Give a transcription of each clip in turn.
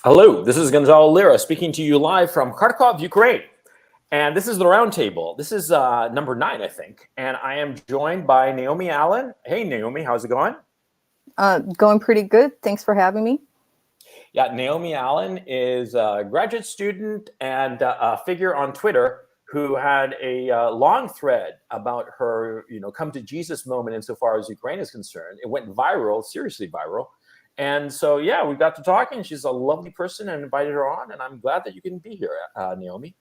Hello, this is Gonzalo Lira speaking to you live from Kharkov, Ukraine. And this is the Roundtable. This is number 9, I think. And I am joined by Naomi Allen. Hey, Naomi, how's it going? Going pretty good. Thanks for having me. Yeah, Naomi Allen is a graduate student and a figure on Twitter who had a long thread about her, come to Jesus moment insofar as Ukraine is concerned. It went viral, seriously viral. And so, yeah, we got to talking. She's a lovely person and invited her on. And I'm glad that you can be here, Naomi.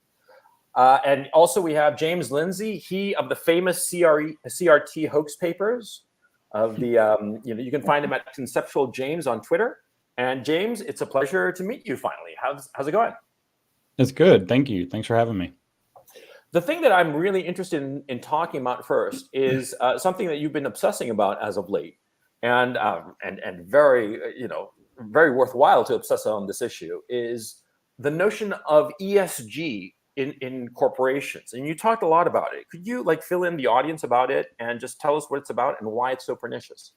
And also we have James Lindsay, he of the famous CRT hoax papers of the, you can find him at Conceptual James on Twitter. And James, it's a pleasure to meet you finally. How's it going? It's good. Thank you. Thanks for having me. The thing that I'm really interested in talking about first is something that you've been obsessing about as of late, and very, very worthwhile to obsess on this issue is the notion of ESG in corporations. And you talked a lot about it. Could you fill in the audience about it and just tell us what it's about and why it's so pernicious?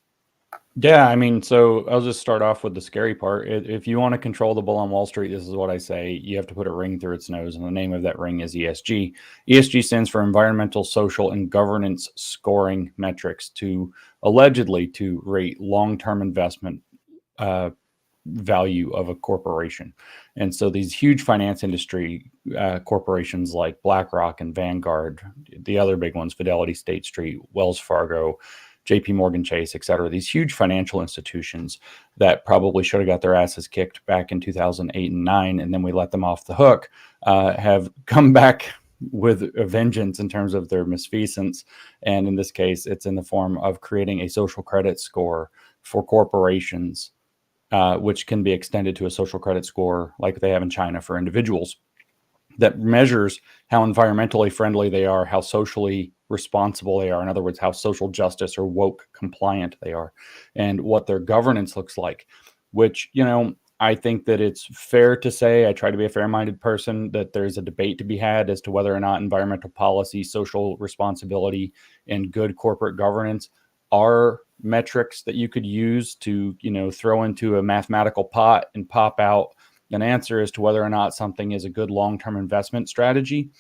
Yeah, I mean, so I'll just start off with the scary part. If you want to control the bull on Wall Street, this is what I say. You have to put a ring through its nose, and the name of that ring is ESG. ESG stands for environmental, social, and governance scoring metrics to allegedly to rate long-term investment value of a corporation. And so these huge finance industry corporations like BlackRock and Vanguard, the other big ones, Fidelity, State Street, Wells Fargo, JP Morgan Chase, et cetera, these huge financial institutions that probably should have got their asses kicked back in 2008 and 9, and then we let them off the hook, have come back with a vengeance in terms of their misfeasance. And in this case, it's in the form of creating a social credit score for corporations, which can be extended to a social credit score like they have in China for individuals, that measures how environmentally friendly they are, how socially responsible they are. In other words, how social justice or woke compliant they are, and what their governance looks like, which, I think that it's fair to say, I try to be a fair-minded person, that there's a debate to be had as to whether or not environmental policy, social responsibility, and good corporate governance are metrics that you could use to, throw into a mathematical pot and pop out an answer as to whether or not something is a good long-term investment strategy.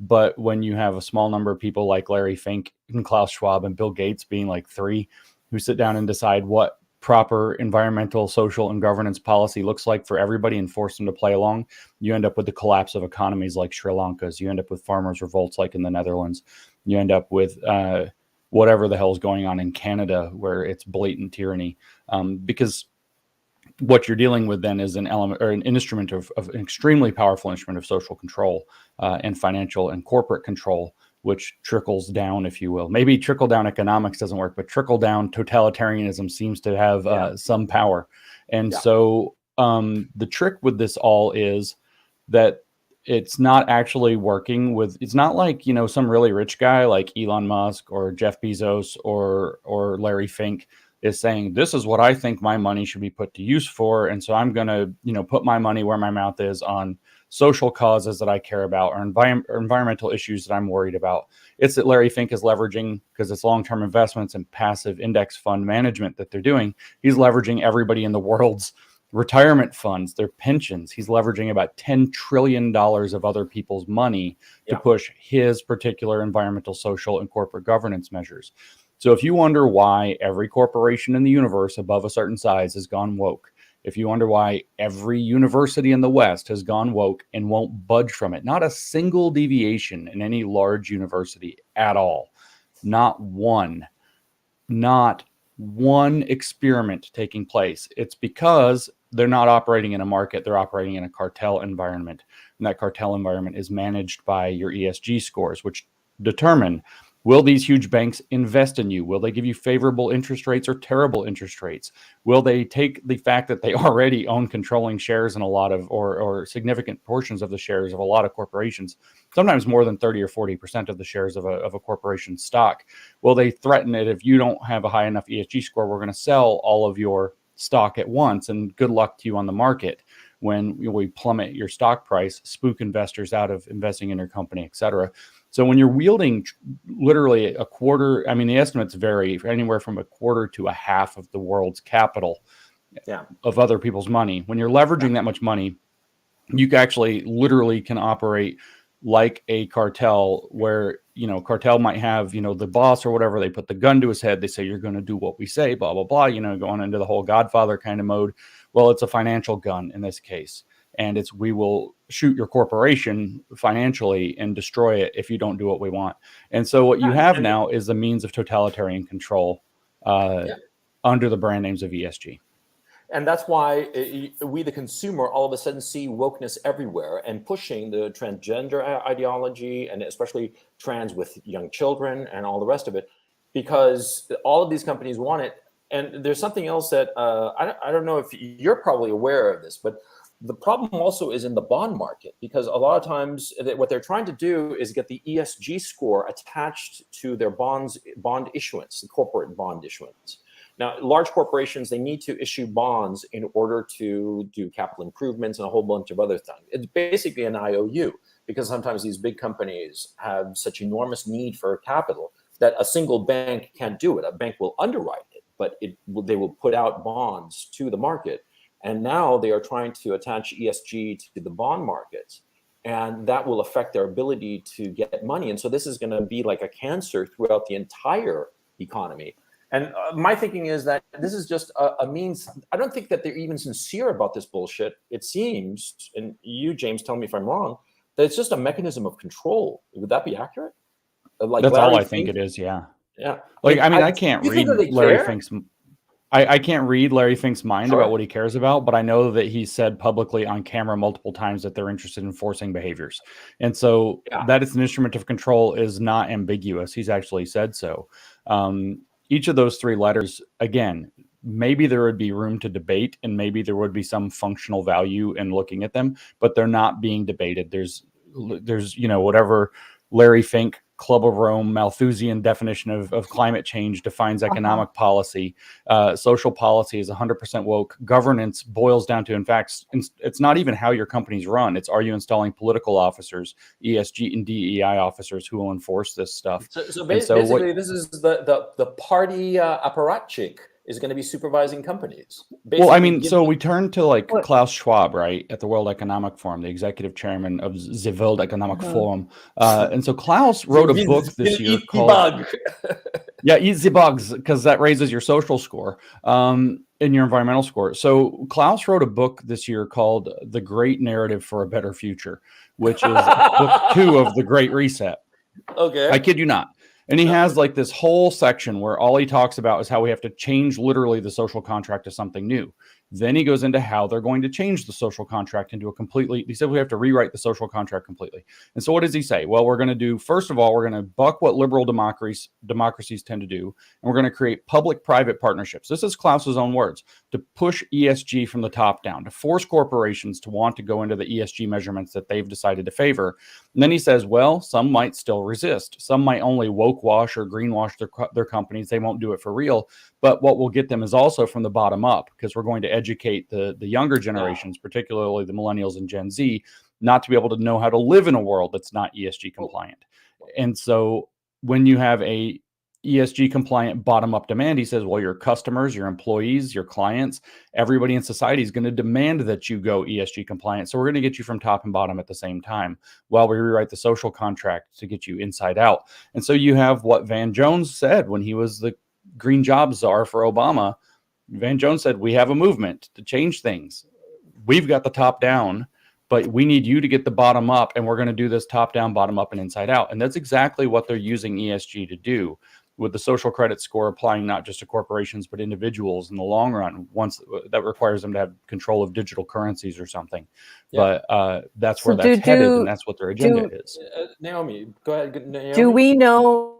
But when you have a small number of people like Larry Fink and Klaus Schwab and Bill Gates being like 3 who sit down and decide what proper environmental, social, and governance policy looks like for everybody and force them to play along, you end up with the collapse of economies like Sri Lanka's. You end up with farmers' revolts like in the Netherlands. You end up with whatever the hell is going on in Canada, where it's blatant tyranny, because what you're dealing with then is an element or an instrument of an extremely powerful instrument of social control and financial and corporate control, which trickles down, if you will. Maybe trickle down economics doesn't work, but trickle down totalitarianism seems to have some power. And so the trick with this all is that it's not actually working with, it's not like, some really rich guy like Elon Musk or Jeff Bezos or Larry Fink is saying, this is what I think my money should be put to use for. And so I'm going to, put my money where my mouth is on social causes that I care about or environmental issues that I'm worried about. It's that Larry Fink is leveraging, because it's long-term investments and passive index fund management that they're doing. He's leveraging everybody in the world's retirement funds, their pensions. He's leveraging about $10 trillion of other people's money to push his particular environmental, social, and corporate governance measures. So if you wonder why every corporation in the universe above a certain size has gone woke, if you wonder why every university in the West has gone woke and won't budge from it, not a single deviation in any large university at all, not one experiment taking place, it's because they're not operating in a market, they're operating in a cartel environment. And that cartel environment is managed by your ESG scores, which determine, will these huge banks invest in you? Will they give you favorable interest rates or terrible interest rates? Will they take the fact that they already own controlling shares in a lot of, or significant portions of the shares of a lot of corporations, sometimes more than 30 or 40% of the shares of a corporation's stock? Will they threaten it if you don't have a high enough ESG score, we're going to sell all of your stock at once, and good luck to you on the market when we plummet your stock price, spook investors out of investing in your company, et cetera. So when you're wielding literally a quarter, I mean, the estimates vary anywhere from a quarter to a half of the world's capital Yeah. of other people's money. When you're leveraging that much money, you actually literally can operate like a cartel where, cartel might have, the boss or whatever, they put the gun to his head. They say, you're going to do what we say, blah, blah, blah, going into the whole Godfather kind of mode. Well, it's a financial gun in this case. And we will shoot your corporation financially and destroy it if you don't do what we want. And so what you have now is the means of totalitarian control under the brand names of ESG. And that's why we, the consumer, all of a sudden see wokeness everywhere and pushing the transgender ideology, and especially trans with young children and all the rest of it, because all of these companies want it. And there's something else that I don't know if you're probably aware of this, but the problem also is in the bond market, because a lot of times what they're trying to do is get the ESG score attached to their bond issuance, the corporate bond issuance. Now, large corporations, they need to issue bonds in order to do capital improvements and a whole bunch of other things. It's basically an IOU, because sometimes these big companies have such enormous need for capital that a single bank can't do it. A bank will underwrite it, but they will put out bonds to the market. And now they are trying to attach ESG to the bond markets, and that will affect their ability to get money. And so this is going to be like a cancer throughout the entire economy. And my thinking is that this is just a means. I don't think that they're even sincere about this bullshit. It seems, and you, James, tell me if I'm wrong, that it's just a mechanism of control. Would that be accurate? Like that's Larry all I think it is. Yeah. Yeah. Like, I mean, I can't read Larry Fink's. I can't read Larry Fink's mind about what he cares about, but I know that he said publicly on camera multiple times that they're interested in forcing behaviors. And so that it's an instrument of control is not ambiguous. He's actually said so. Each of those three letters, again, maybe there would be room to debate, and maybe there would be some functional value in looking at them, but they're not being debated. There's whatever Larry Fink, Club of Rome, Malthusian definition of climate change defines economic policy. Social policy is 100% woke. Governance boils down to, in fact, it's not even how your companies run. It's, are you installing political officers, ESG and DEI officers who will enforce this stuff? So basically, this is the party apparatchik is going to be supervising companies. Basically, well, I mean, so we turn to like Klaus Schwab, right, at the World Economic Forum, the executive chairman of the World Economic Forum. And so Klaus wrote a book this year called Eat the Bugs, because that raises your social score and your environmental score. So Klaus wrote a book this year called The Great Narrative for a Better Future, which is book 2 of The Great Reset. Okay. I kid you not. And he has like this whole section where all he talks about is how we have to change literally the social contract to something new. Then he goes into how they're going to change the social contract into a completely, he said we have to rewrite the social contract completely. And so what does he say? Well, we're going to do, first of all, we're going to buck what liberal democracies tend to do. And we're going to create public-private partnerships. This is Klaus's own words, to push ESG from the top down, to force corporations to want to go into the ESG measurements that they've decided to favor. And then he says, well, some might still resist. Some might only woke wash or greenwash their companies. They won't do it for real. But what will get them is also from the bottom up, because we're going to educate the younger generations, particularly the millennials and Gen Z, not to be able to know how to live in a world that's not ESG compliant. And so when you have a ESG compliant bottom up demand, he says, well, your customers, your employees, your clients, everybody in society is going to demand that you go ESG compliant. So we're going to get you from top and bottom at the same time while we rewrite the social contract to get you inside out. And so you have what Van Jones said when he was the green job czar for Obama. Van Jones said, we have a movement to change things. We've got the top down, but we need you to get the bottom up, and we're going to do this top down, bottom up, and inside out. And that's exactly what they're using ESG to do, with the social credit score applying not just to corporations, but individuals in the long run. Once that requires them to have control of digital currencies or something. Yeah. But that's where that's headed, and that's what their agenda is. Naomi, go ahead. Naomi. Do we know?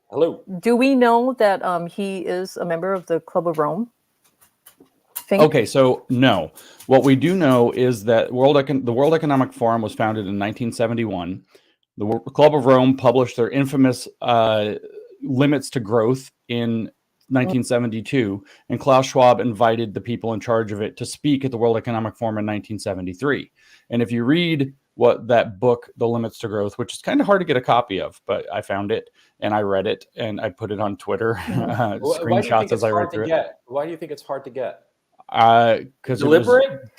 Hello. Do we know that he is a member of the Club of Rome? Okay, so no. What we do know is that the World Economic Forum was founded in 1971. The Club of Rome published their infamous limits to growth in 1972, and Klaus Schwab invited the people in charge of it to speak at the World Economic Forum in 1973. And if you read what that book, The Limits to Growth, which is kind of hard to get a copy of, but I found it and I read it and I put it on Twitter, Why do you think screenshots as it's I read hard to through it. get? Why do you think it's hard to get? Because it was, Deliberate?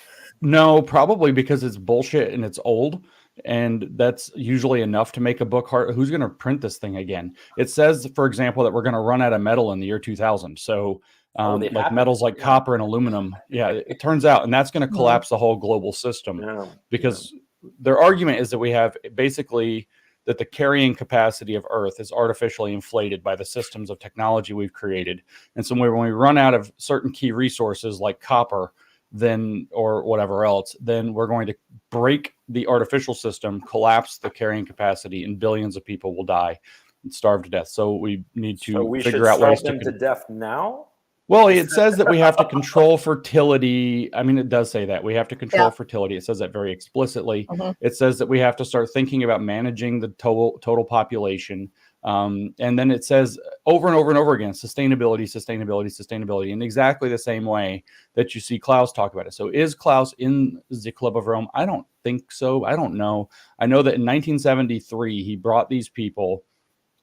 no, probably because it's bullshit and it's old. And that's usually enough to make a book hard. Who's going to print this thing again? It says, for example, that we're going to run out of metal in the year 2000. So like metals like copper and aluminum. Yeah, it turns out, and that's going to collapse the whole global system because their argument is that we have basically that the carrying capacity of Earth is artificially inflated by the systems of technology we've created. And so when we run out of certain key resources like copper, then or whatever else, then we're going to break the artificial system, collapse the carrying capacity, and billions of people will die and starve to death. So we need to figure out ways them to death now. Well, it says that we have to control fertility. I mean, it does say that we have to control fertility. It says that very explicitly. It says that we have to start thinking about managing the total population. And then it says over and over and over again, sustainability, sustainability, sustainability, in exactly the same way that you see Klaus talk about it. So is Klaus in the Club of Rome? I don't think so. I don't know. I know that in 1973, he brought these people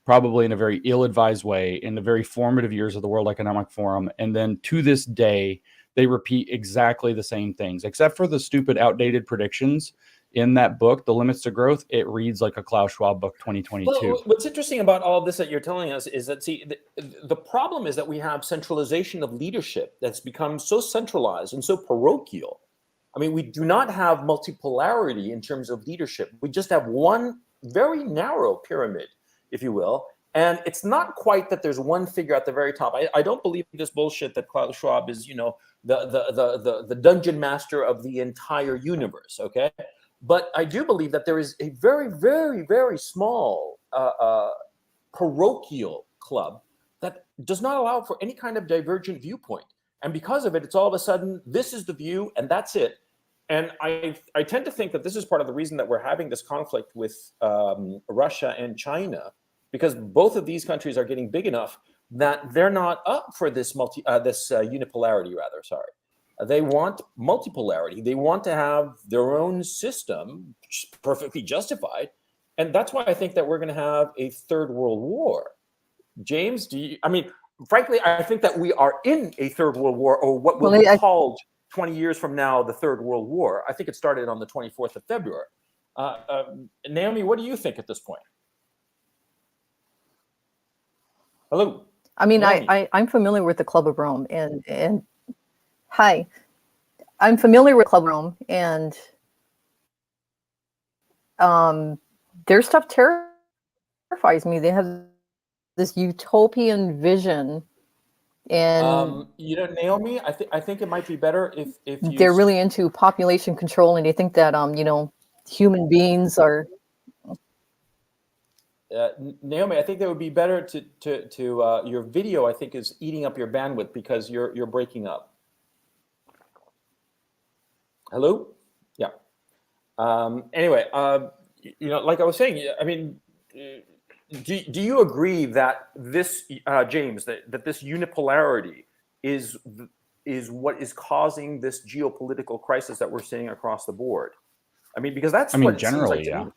probably in a very ill-advised way in the very formative years of the World Economic Forum. And then to this day, they repeat exactly the same things, except for the stupid, outdated predictions. In that book, The Limits to Growth, it reads like a Klaus Schwab book 2022. Well, what's interesting about all of this that you're telling us is that, see, the problem is that we have centralization of leadership that's become so centralized and so parochial. I mean, we do not have multipolarity in terms of leadership. We just have one very narrow pyramid, if you will. And it's not quite that there's one figure at the very top. I don't believe this bullshit that Klaus Schwab is, the dungeon master of the entire universe, okay? But I do believe that there is a very, very, very small parochial club that does not allow for any kind of divergent viewpoint. And because of it, it's all of a sudden, this is the view and that's it. And I tend to think that this is part of the reason that we're having this conflict with Russia and China, because both of these countries are getting big enough that they're not up for this unipolarity, rather, sorry. They want multipolarity. They want to have their own system, which is perfectly justified. And that's why I think that we're going to have a third world war. James, frankly, I think that we are in a third world war, or what will be called 20 years from now, the third world war. I think it started on the 24th of February. Naomi, what do you think at this point? Hello. I mean, I'm familiar with the Club of Rome and hi, I'm familiar with Club Rome, and their stuff terrifies me. They have this utopian vision, and Naomi, I think it might be better if they're really into population control, and they think that human beings are. Naomi, I think that would be better to your video. I think is eating up your bandwidth because you're breaking up. Hello? Yeah. Anyway, like I was saying, I mean, do you agree that this, James, that this unipolarity is what is causing this geopolitical crisis that we're seeing across the board? I mean, because that's what generally, it seems like to me.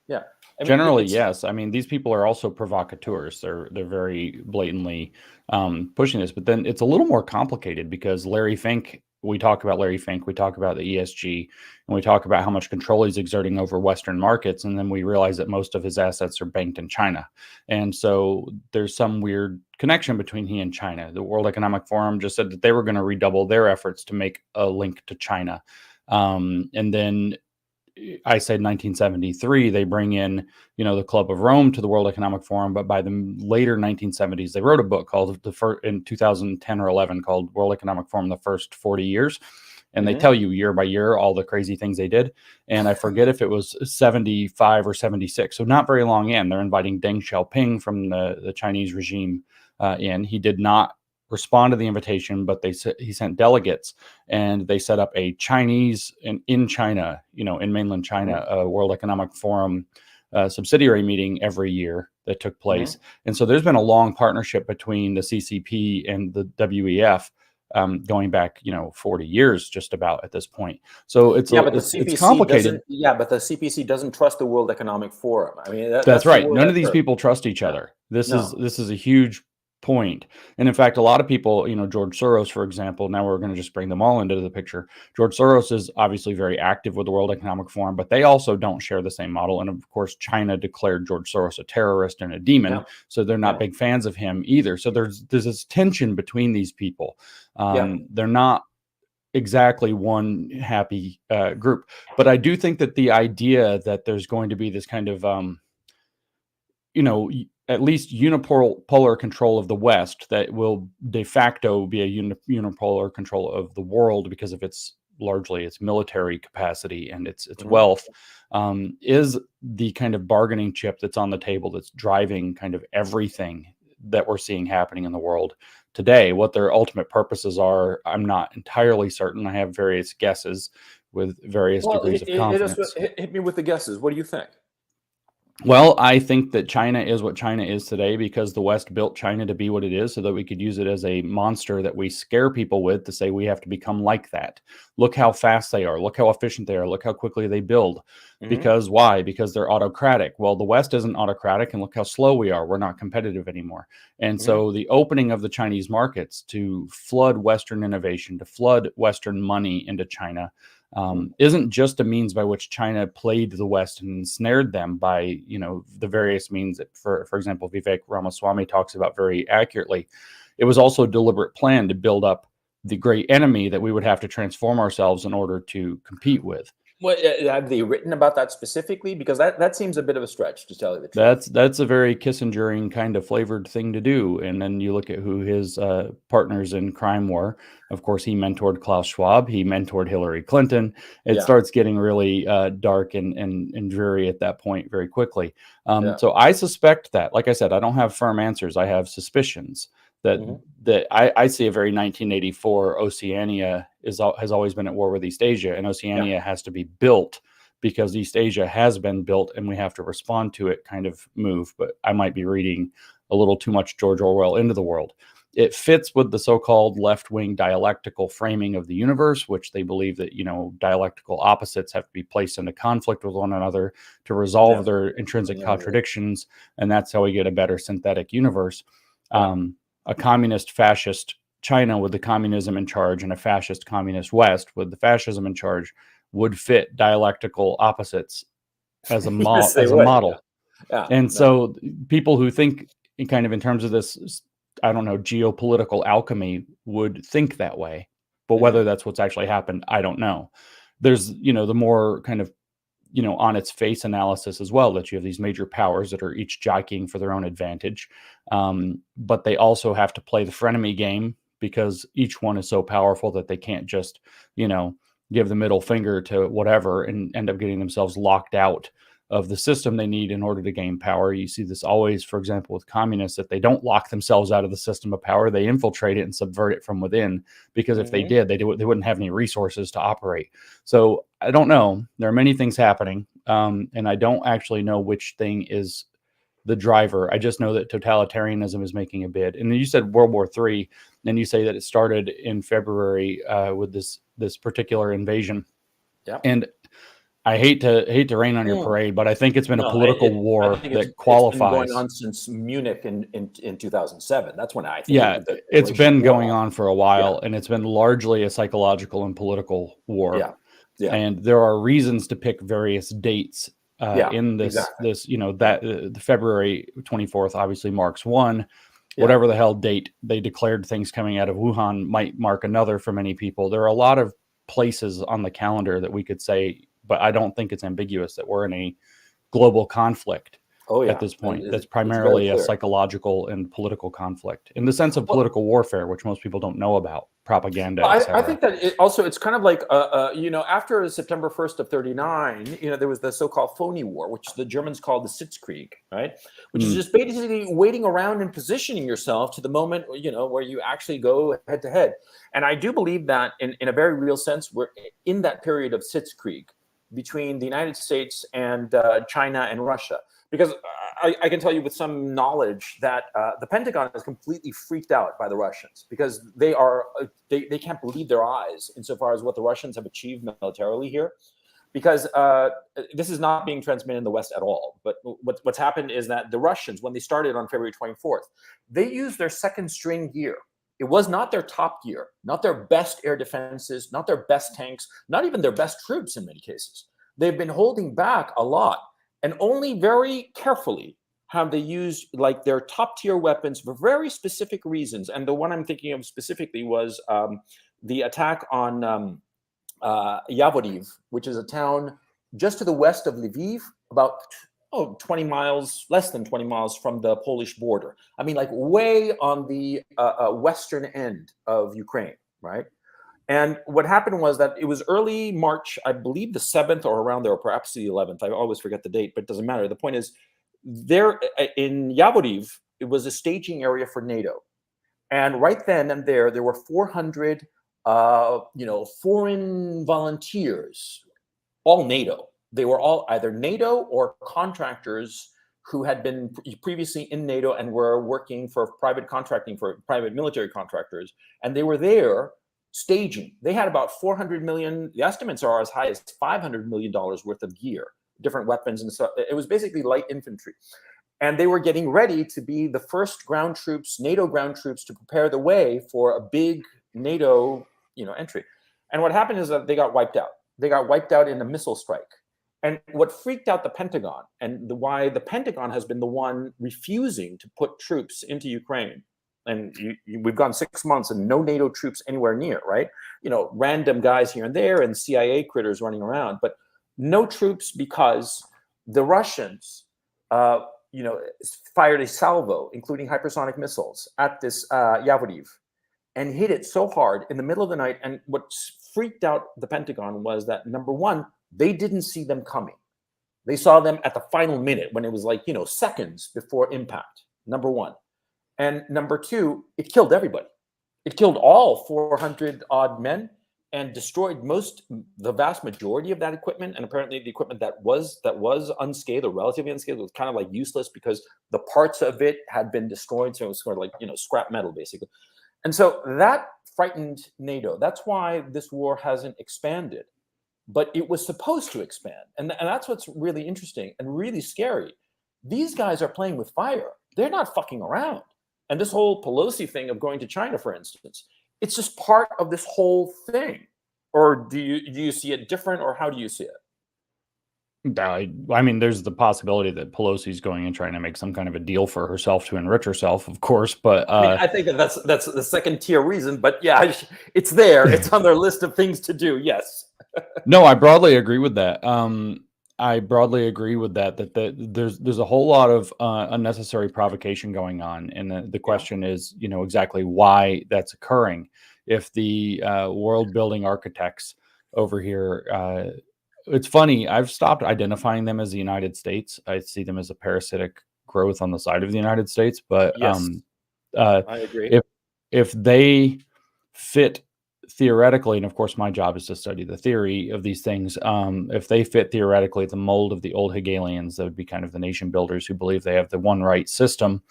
Yeah. Generally, yes. I mean, these people are also provocateurs. They're very blatantly pushing this, but then it's a little more complicated because Larry Fink. We talk about Larry Fink, we talk about the ESG, and we talk about how much control he's exerting over Western markets. And then we realize that most of his assets are banked in China. And so there's some weird connection between he and China. The World Economic Forum just said that they were going to redouble their efforts to make a link to China. And then I said 1973, they bring in, the Club of Rome to the World Economic Forum. But by the later 1970s, they wrote a book called in 2010 or 11 called World Economic Forum, the First 40 Years. And they tell you year by year all the crazy things they did. And I forget if it was 75 or 76. So not very long in, they're inviting Deng Xiaoping from the Chinese regime in. He did not respond to the invitation, but he sent delegates, and they set up a Chinese in China, in mainland China, a World Economic Forum subsidiary meeting every year that took place. And so there's been a long partnership between the CCP and the WEF going back, 40 years just about at this point. So it's CPC complicated. but the CPC doesn't trust the World Economic Forum. I mean, That's that's right. None of these people trust each other. This is a huge point. And in fact, a lot of people, George Soros, for example, now we're going to just bring them all into the picture. George Soros is obviously very active with the World Economic Forum, but they also don't share the same model. And of course, China declared George Soros a terrorist and a demon. So they're not big fans of him either. So there's this tension between these people. They're not exactly one happy group. But I do think that the idea that there's going to be this kind of, at least unipolar control of the West that will de facto be a unipolar control of the world because of largely its military capacity and its wealth, is the kind of bargaining chip that's on the table that's driving kind of everything that we're seeing happening in the world today. What their ultimate purposes are, I'm not entirely certain. I have various guesses with various degrees of confidence. Hit me with the guesses. What do you think? Well, I think that China is what China is today because the West built China to be what it is so that we could use it as a monster that we scare people with to say we have to become like that. Look how fast they are. Look how efficient they are. Look how quickly they build. Because why? Because they're autocratic. Well, the West isn't autocratic, and look how slow we are. We're not competitive anymore. And so the opening of the Chinese markets to flood Western innovation, to flood Western money into China, isn't just a means by which China played the West and ensnared them by, the various means that, for example, Vivek Ramaswamy talks about very accurately. It was also a deliberate plan to build up the great enemy that we would have to transform ourselves in order to compete with. Well, have they written about that specifically? Because that seems a bit of a stretch, to tell you the truth. That's a very Kissingerian kind of flavored thing to do. And then you look at who his partners in crime were. Of course, he mentored Klaus Schwab. He mentored Hillary Clinton. It starts getting really dark and dreary at that point very quickly. So I suspect that, like I said, I don't have firm answers. I have suspicions that I see a very 1984 Oceania has always been at war with East Asia, and Oceania has to be built because East Asia has been built and we have to respond to it kind of move. But I might be reading a little too much George Orwell into the world. It fits with the so-called left-wing dialectical framing of the universe, which they believe that, dialectical opposites have to be placed into conflict with one another to resolve their intrinsic contradictions. And that's how we get a better synthetic universe. A communist fascist China with the communism in charge and a fascist communist West with the fascism in charge would fit dialectical opposites as a model. So people who think in terms of this, I don't know, geopolitical alchemy would think that way. But whether that's what's actually happened, I don't know. There's, the more kind of, on its face analysis as well, that you have these major powers that are each jockeying for their own advantage. But they also have to play the frenemy game because each one is so powerful that they can't just, give the middle finger to whatever and end up getting themselves locked out of the system they need in order to gain power. You see this always, for example, with communists, that they don't lock themselves out of the system of power. They infiltrate it and subvert it from within, because if they did, they wouldn't have any resources to operate. So I don't know. There are many things happening, and I don't actually know which thing is the driver. I just know that totalitarianism is making a bid. And then you said World War III, and you say that it started in February with this particular invasion. Yeah. And I hate to rain on your parade, but I think it's been a political war that qualifies. It's been going on since Munich in 2007. That's when I think. Yeah, it's been going on for a while, and it's been largely a psychological and political war. Yeah. And there are reasons to pick various dates in this. Exactly. The February 24th obviously marks one. Whatever the hell date they declared things coming out of Wuhan might mark another for many people. There are a lot of places on the calendar that we could say, but I don't think it's ambiguous that we're in a global conflict at this point. That's primarily a psychological and political conflict in the sense of political warfare, which most people don't know about, propaganda. I think that it's kind of like, after September 1st of 39, there was the so-called phony war, which the Germans called the Sitzkrieg, right? Which is just basically waiting around and positioning yourself to the moment, where you actually go head to head. And I do believe that in a very real sense, we're in that period of Sitzkrieg between the United States and China and Russia. Because I can tell you with some knowledge that the Pentagon is completely freaked out by the Russians because they can't believe their eyes insofar as what the Russians have achieved militarily here. Because this is not being transmitted in the West at all. But what's happened is that the Russians, when they started on February 24th, they used their second string gear. It was not their top gear, not their best air defenses, not their best tanks, not even their best troops in many cases. They've been holding back a lot, and only very carefully have they used like their top tier weapons for very specific reasons. And the one I'm thinking of specifically was the attack on Yavoriv, which is a town just to the west of Lviv, about 20 miles, less than 20 miles from the Polish border. I mean, like way on the western end of Ukraine, right? And what happened was that it was early March, I believe the 7th or around there, or perhaps the 11th. I always forget the date, but it doesn't matter. The point is, there in Yavoriv, it was a staging area for NATO. And right then and there were 400 foreign volunteers, all NATO. They were all either NATO or contractors who had been previously in NATO and were working for private contracting for private military contractors. And they were there staging. They had about 400 million. The estimates are as high as $500 million worth of gear, different weapons and stuff. It was basically light infantry. And they were getting ready to be the first ground troops, NATO ground troops, to prepare the way for a big NATO entry. And what happened is that they got wiped out. They got wiped out in a missile strike. And what freaked out the Pentagon, and why the Pentagon has been the one refusing to put troops into Ukraine, and we've gone 6 months and no NATO troops anywhere near, right? Random guys here and there and CIA critters running around, but no troops because the Russians, fired a salvo, including hypersonic missiles, at this Yavoriv, and hit it so hard in the middle of the night. And what freaked out the Pentagon was that, number one, they didn't see them coming. They saw them at the final minute when it was like, seconds before impact, number one. And number two, it killed everybody. It killed all 400 odd men and destroyed the vast majority of that equipment. And apparently the equipment that was unscathed or relatively unscathed was kind of like useless because the parts of it had been destroyed. So it was sort of like, scrap metal, basically. And so that frightened NATO. That's why this war hasn't expanded, but it was supposed to expand. And that's what's really interesting and really scary. These guys are playing with fire. They're not fucking around. And this whole Pelosi thing of going to China, for instance, it's just part of this whole thing. Or do you see it different, or how do you see it? I mean, there's the possibility that Pelosi's going and trying to make some kind of a deal for herself to enrich herself, of course. But I think that's the second tier reason. But yeah, it's there. It's on their list of things to do. Yes. No, I broadly agree with that. I broadly agree with that. There's a whole lot of unnecessary provocation going on, and the question is, exactly why that's occurring. If the world building architects over here. It's funny. I've stopped identifying them as the United States. I see them as a parasitic growth on the side of the United States. But yes, I agree. If they fit theoretically, and of course my job is to study the theory of these things, if they fit theoretically the mold of the old Hegelians, that would be kind of the nation builders who believe they have the one right system,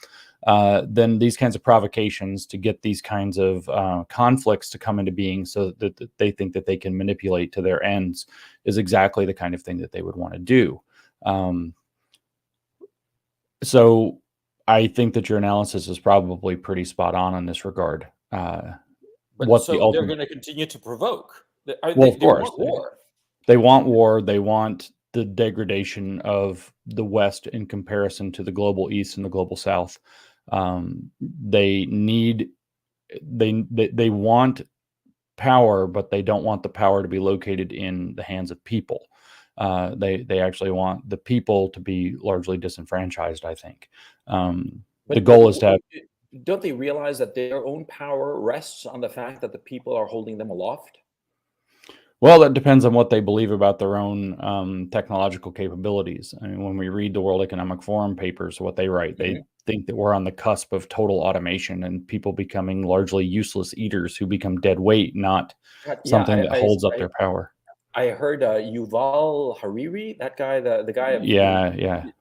then these kinds of provocations to get these kinds of conflicts to come into being so that they think that they can manipulate to their ends is exactly the kind of thing that they would want to do. So I think that your analysis is probably pretty spot on in this regard. But they're going to continue to provoke. Of course. Want war. They want war. They want the degradation of the West in comparison to the global East and the global South. They want power, but they don't want the power to be located in the hands of people. They actually want the people to be largely disenfranchised, I think. The goal is to have... Don't they realize that their own power rests on the fact that the people are holding them aloft? Well, that depends on what they believe about their own technological capabilities. I mean, when we read the World Economic Forum papers, what they write, they think that we're on the cusp of total automation and people becoming largely useless eaters who become dead weight, not something that holds up their power. I heard Yuval Hariri, that guy, the guy.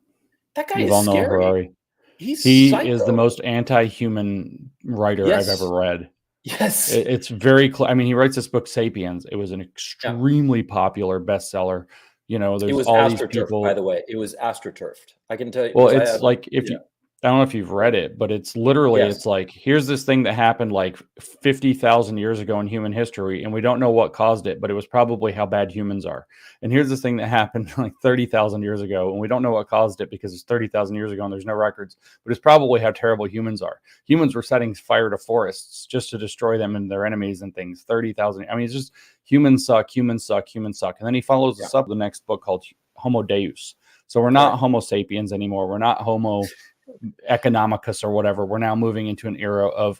That guy Yuval is Noah scary. Harari. He's He psycho. is the most anti-human writer I've ever read. Yes. It's very I mean, he writes this book, Sapiens. It was an extremely popular bestseller. You know, there's It was all these astroturfed, people. by the way. It was astroturfed. I can tell you. Well, 'cause I it's have like if you, I don't know if you've read it, but it's literally, Yes. it's like, here's this thing that happened like 50,000 years ago in human history, and we don't know what caused it, but it was probably how bad humans are. And here's this thing that happened like 30,000 years ago, and we don't know what caused it because it's 30,000 years ago and there's no records, but it's probably how terrible humans are. Humans were setting fire to forests just to destroy them and their enemies and things. 30,000. I mean, it's just humans suck, humans suck, humans suck. And then he follows this up with the next book called Homo Deus. So we're not Homo sapiens anymore. We're not Homo economicus or whatever. We're now moving into an era of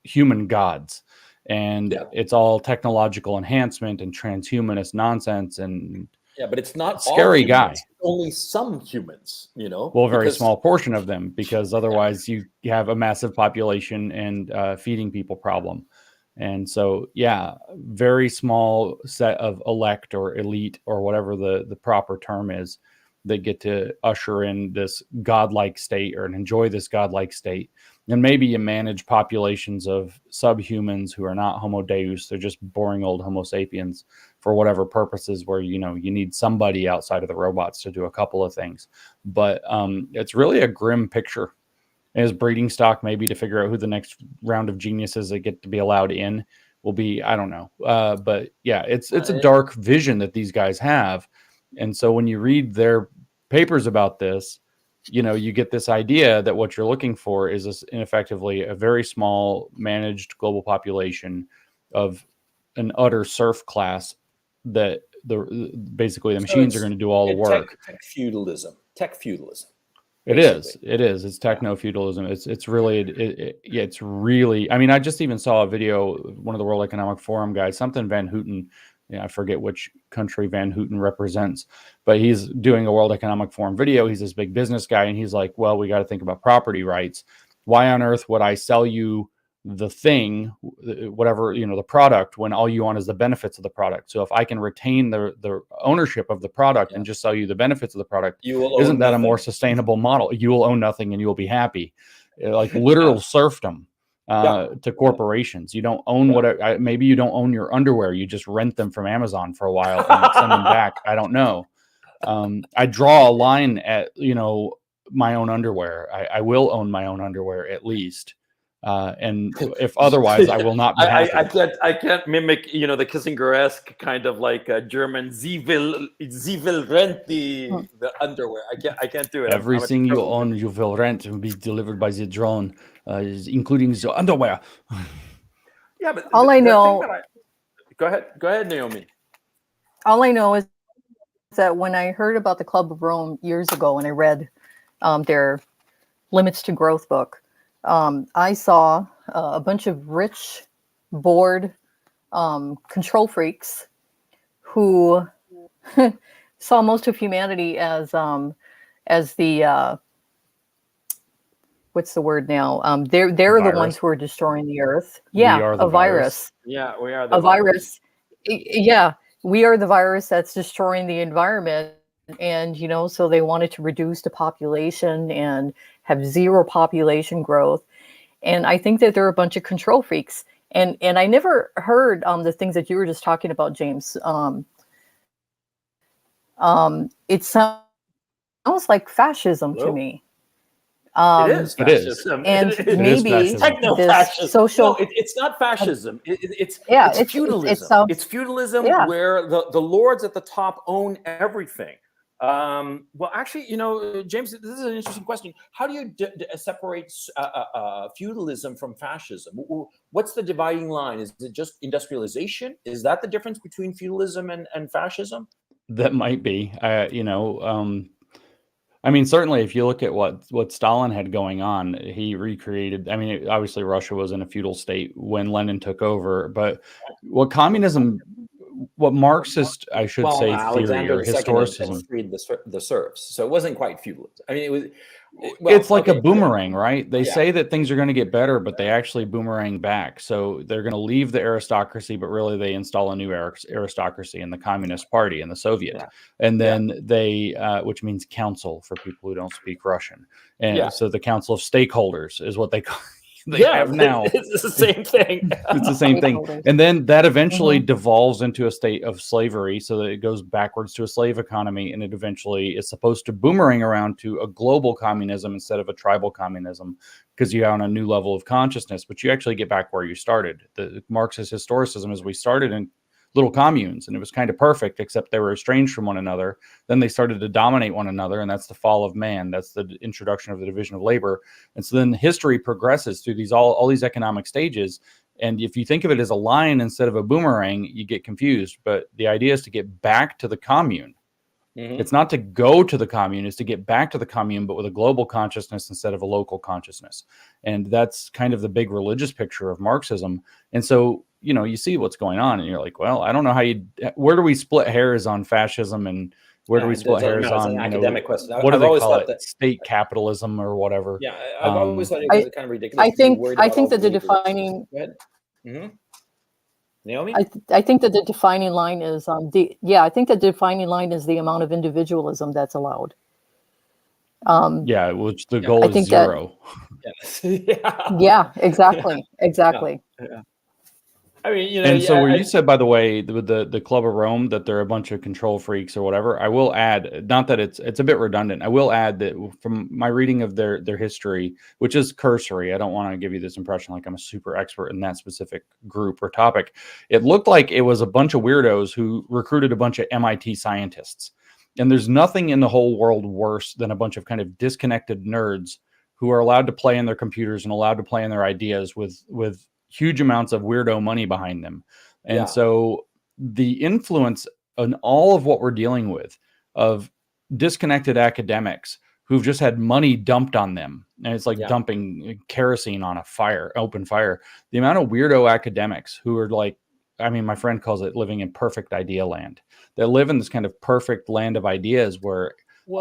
human gods. And it's all technological enhancement and transhumanist nonsense. And but it's not scary all guy. Only some humans, you know. Well, a very small portion of them, because otherwise you have a massive population and feeding people problem. And so, very small set of elect or elite or whatever the proper term is that get to usher in this godlike state or enjoy this godlike state. And maybe you manage populations of subhumans who are not Homo Deus. They're just boring old Homo sapiens for whatever purposes where, you know, you need somebody outside of the robots to do a couple of things. But it's really a grim picture. As breeding stock, maybe to figure out who the next round of geniuses that get to be allowed in will be. I don't know. But yeah, it's a dark vision that these guys have. And so when you read their papers about this, you know, you get this idea that what you're looking for is ineffectively a very small managed global population of an utter serf class that basically the machines are going to do all the work. Tech feudalism. It is. It's techno-feudalism. It's really, it's really, I mean, I just even saw a video, one of the World Economic Forum guys, something Van Houten, I forget which country Van Houten represents, but he's doing a World Economic Forum video. He's this big business guy, and he's like, well, we got to think about property rights. Why on earth would I sell you the thing, whatever, you know, the product, when all you want is the benefits of the product? So if I can retain the ownership of the product and just sell you the benefits of the product, isn't that a more sustainable model? You will own nothing and you will be happy. Like literal serfdom. To corporations. You don't own maybe you don't own your underwear. You just rent them from Amazon for a while and send them back. I don't know. I draw a line at, you know, my own underwear. I will own my own underwear at least. And if otherwise, I will not be happy. I can't mimic, you know, the Kissinger-esque kind of like German. Sie will rent the underwear. I can't do it. Everything you own, you will rent and be delivered by the drone, including the underwear. Yeah, but all I know. Go ahead, Naomi. All I know is that when I heard about the Club of Rome years ago, and I read their Limits to Growth book, I saw a bunch of rich, bored, control freaks who saw most of humanity as the what's the word now? They're the ones who are destroying the earth. Yeah, a virus. Yeah, we are the virus. Yeah, we are the virus that's destroying the environment. And, you know, so they wanted to reduce the population and have zero population growth. And I think that there are a bunch of control freaks. And I never heard the things that you were just talking about, James. It sounds like fascism to me. It is fascism. And maybe this social. No, it's not fascism. It's feudalism. It's feudalism where the lords at the top own everything. Well, actually, you know, James, this is an interesting question. How do you separate feudalism from fascism? What's the dividing line? Is it just industrialization? Is that the difference between feudalism and fascism? That might be. You know, I mean, certainly if you look at what Stalin had going on, he recreated, I mean, obviously Russia was in a feudal state when Lenin took over, but what communism what Marxist, I should well, say, theory Alexander or II had historicism. freed the serfs, so it wasn't quite feudalism. I mean, it was. It's like a boomerang, right? They Yeah. say that things are going to get better, but they actually boomerang back. So they're going to leave the aristocracy, but really they install a new aristocracy in the Communist Party and the Soviet. Yeah. And then they, which means council for people who don't speak Russian. And so the council of stakeholders is what they call they have now. It's the same thing. It's the same thing. And then that eventually devolves into a state of slavery, so that it goes backwards to a slave economy, and it eventually is supposed to boomerang around to a global communism instead of a tribal communism, because you're on a new level of consciousness, but you actually get back where you started. The Marxist historicism is we started in little communes, and it was kind of perfect, except they were estranged from one another. Then they started to dominate one another, and that's the fall of man. That's the introduction of the division of labor. And so then history progresses through these all these economic stages. And if you think of it as a line instead of a boomerang, you get confused. But the idea is to get back to the commune. It's not to go to the commune, it's to get back to the commune, but with a global consciousness instead of a local consciousness. And that's kind of the big religious picture of Marxism. And so, you know, you see what's going on and you're like, well, I don't know where do we split hairs on fascism, and where do we split hairs on, an academic question. What do they call it? State capitalism or whatever. Yeah, I've always thought it was kind of ridiculous. I think that the defining... Naomi? I think that the defining line is I think the defining line is the amount of individualism that's allowed. Which the goal is zero. Yeah, exactly. Yeah. I mean, you know, and so where you said, by the way, with the Club of Rome, that they're a bunch of control freaks or whatever, I will add, not that it's a bit redundant, I will add that from my reading of their history, which is cursory, I don't want to give you this impression like I'm a super expert in that specific group or topic. It looked like it was a bunch of weirdos who recruited a bunch of MIT scientists. And there's nothing in the whole world worse than a bunch of kind of disconnected nerds who are allowed to play in their computers and allowed to play in their ideas with huge amounts of weirdo money behind them. And so the influence on all of what we're dealing with of disconnected academics who've just had money dumped on them, and it's like dumping kerosene on a open fire. The amount of weirdo academics who are like, I mean, my friend calls it living in perfect idea land. They live in this kind of perfect land of ideas where, we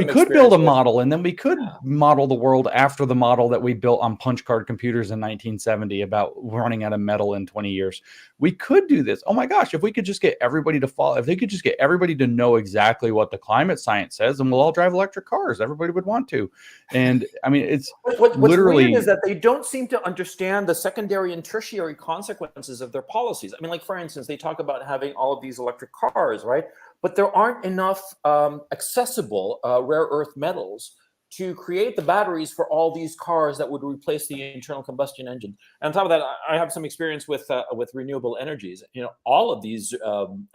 could build a model, and then we could model the world after the model that we built on punch card computers in 1970 about running out of metal in 20 years. We could do this. Oh my gosh, if we could just get everybody to follow, if they could just get everybody to know exactly what the climate science says, and we'll all drive electric cars. Everybody would want to. And I mean, it's what's literally weird is that they don't seem to understand the secondary and tertiary consequences of their policies. I mean, like, for instance, they talk about having all of these electric cars, right? But there aren't enough accessible rare earth metals to create the batteries for all these cars that would replace the internal combustion engine. And on top of that, I have some experience with renewable energies. You know, all of these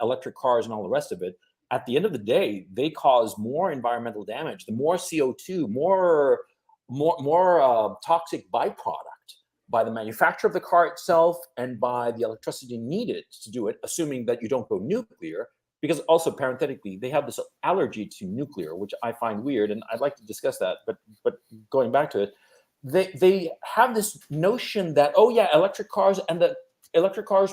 electric cars and all the rest of it, at the end of the day, they cause more environmental damage. The more CO2, more toxic byproduct by the manufacturer of the car itself and by the electricity needed to do it, assuming that you don't go nuclear. Because also, parenthetically, they have this allergy to nuclear, which I find weird, and I'd like to discuss that. But going back to it, they have this notion that, electric cars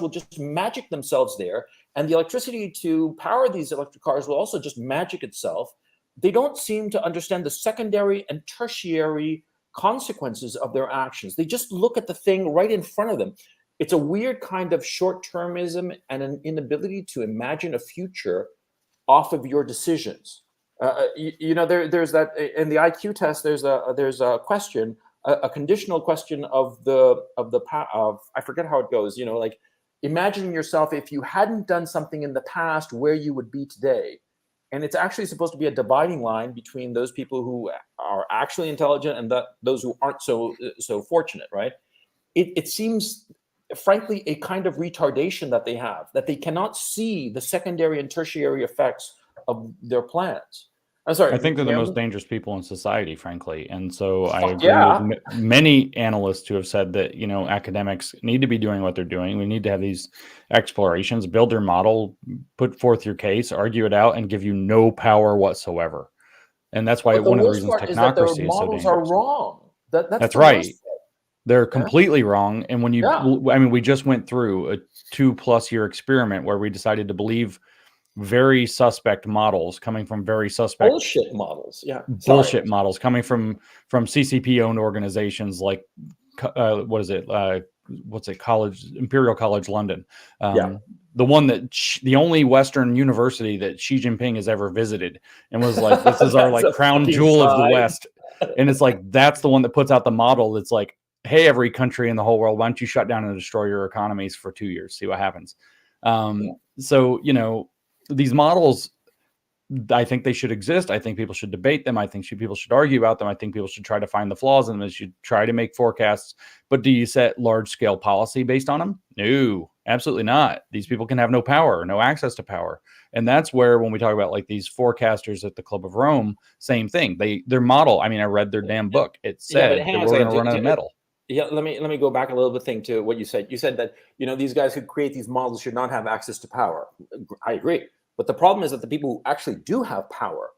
will just magic themselves there, and the electricity to power these electric cars will also just magic itself. They don't seem to understand the secondary and tertiary consequences of their actions. They just look at the thing right in front of them. It's a weird kind of short-termism and an inability to imagine a future off of your decisions. There's that in the IQ test. There's a question, a conditional question of I forget how it goes. You know, like, imagining yourself if you hadn't done something in the past, where you would be today. And it's actually supposed to be a dividing line between those people who are actually intelligent and those who aren't so fortunate, right? It seems, frankly, a kind of retardation that they have, that they cannot see the secondary and tertiary effects of their plans. I'm sorry. I think they're the most dangerous people in society, frankly. And so I agree with many analysts who have said that, you know, academics need to be doing what they're doing. We need to have these explorations, build your model, put forth your case, argue it out, and give you no power whatsoever. And that's why one of the reasons technocracy is so dangerous. Models are wrong. That's right. They're completely wrong. And when you, Yeah. I mean, we just went through a 2+ year experiment where we decided to believe very suspect models coming from very suspect Bullshit models. Yeah. bullshit models coming from CCP owned organizations like what's it, Imperial College London, the one that the only Western university that Xi Jinping has ever visited, and was like, this is our like crown jewel of the West. And it's like, that's the one that puts out the model that's like, hey, every country in the whole world, why don't you shut down and destroy your economies for 2 years, see what happens. So, you know, these models, I think they should exist. I think people should debate them. I think people should argue about them. I think people should try to find the flaws in them. They should try to make forecasts. But do you set large scale policy based on them? No, absolutely not. These people can have no power, no access to power. And that's where, when we talk about like these forecasters at the Club of Rome, same thing. Their model, I mean, I read their damn book. It said that we're going to run out of metal. Yeah, let me go back a little bit thing to what you said. You said that, you know, these guys who create these models should not have access to power. I agree. But the problem is that the people who actually do have power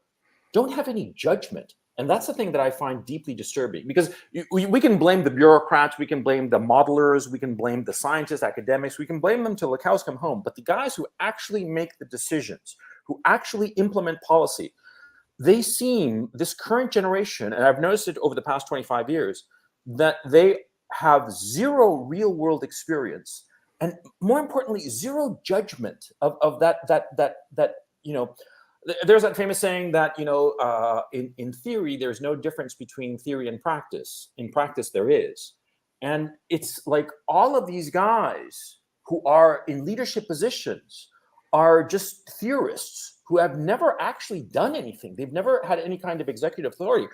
don't have any judgment. And that's the thing that I find deeply disturbing, because we can blame the bureaucrats, we can blame the modelers, we can blame the scientists, academics, we can blame them till the cows come home. But the guys who actually make the decisions, who actually implement policy, they seem, this current generation, and I've noticed it over the past 25 years, that they have zero real world experience. And more importantly, zero judgment of that, you know, there's that famous saying that, you know, in theory, there's no difference between theory and practice. In practice, there is. And it's like all of these guys who are in leadership positions are just theorists who have never actually done anything. They've never had any kind of executive authority.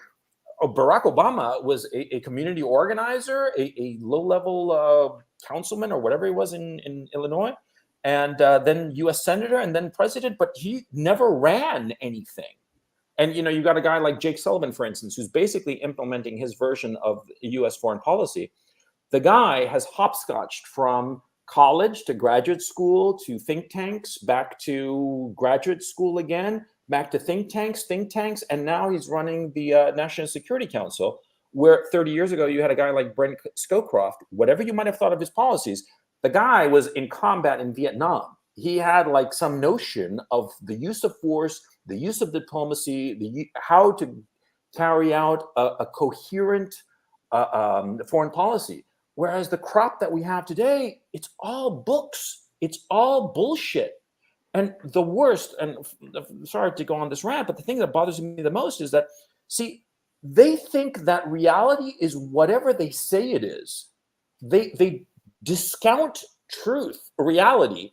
Barack Obama was a community organizer, a low-level councilman or whatever he was in Illinois, and then U.S. senator, and then president, but he never ran anything. And, you know, you got a guy like Jake Sullivan, for instance, who's basically implementing his version of U.S. foreign policy. The guy has hopscotched from college to graduate school to think tanks, back to graduate school again, back to think tanks, and now he's running the National Security Council, where 30 years ago you had a guy like Brent Scowcroft. Whatever you might have thought of his policies, the guy was in combat in Vietnam. He had like some notion of the use of force, the use of diplomacy, how to carry out a coherent foreign policy. Whereas the crop that we have today, it's all books, it's all bullshit. And the worst, and sorry to go on this rant, but the thing that bothers me the most is that, see, they think that reality is whatever they say it is. They discount truth, reality,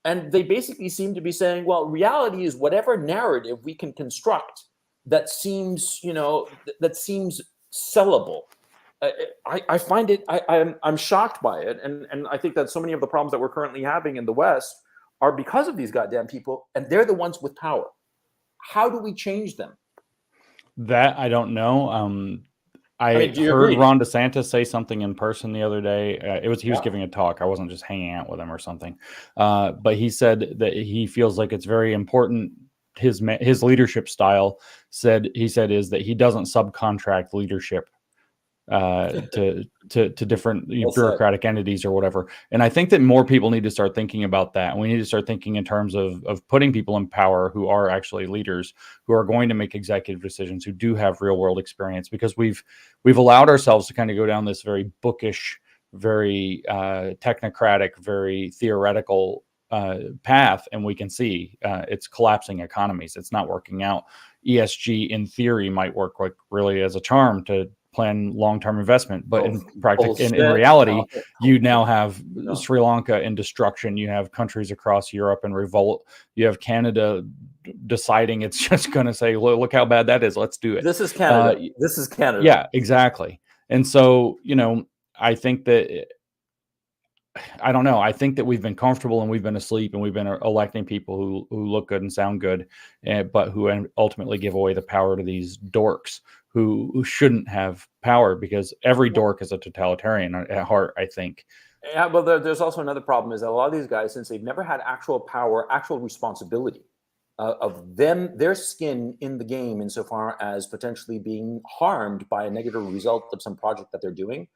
and they basically seem to be saying, well, reality is whatever narrative we can construct that seems, you know, that seems sellable. I find it, I'm shocked by it, and I think that so many of the problems that we're currently having in the West are because of these goddamn people, and they're the ones with power. How do we change them? That I don't know. I heard Ron DeSantis say something in person the other day. He was giving a talk. I wasn't just hanging out with him or something. But he said that he feels like it's very important. His leadership style, he said, is that he doesn't subcontract leadership to different bureaucratic entities or whatever. And I think that more people need to start thinking about that. And we need to start thinking in terms of putting people in power who are actually leaders, who are going to make executive decisions, who do have real world experience, because we've allowed ourselves to kind of go down this very bookish, very technocratic, very theoretical path. And we can see it's collapsing economies. It's not working out. ESG in theory might work like really as a charm to plan long-term investment, but in practice, in reality, you now have Sri Lanka in destruction. You have countries across Europe in revolt. You have Canada deciding it's just going to say, look how bad that is. Let's do it. This is Canada. This is Canada. Yeah, exactly. And so, you know, I think that, I don't know. I think that we've been comfortable and we've been asleep, and we've been electing people who look good and sound good, but who ultimately give away the power to these dorks who shouldn't have power, because every dork is a totalitarian at heart, I think. Yeah, but there's also another problem, is that a lot of these guys, since they've never had actual power, actual responsibility, of their skin in the game insofar as potentially being harmed by a negative result of some project that they're doing,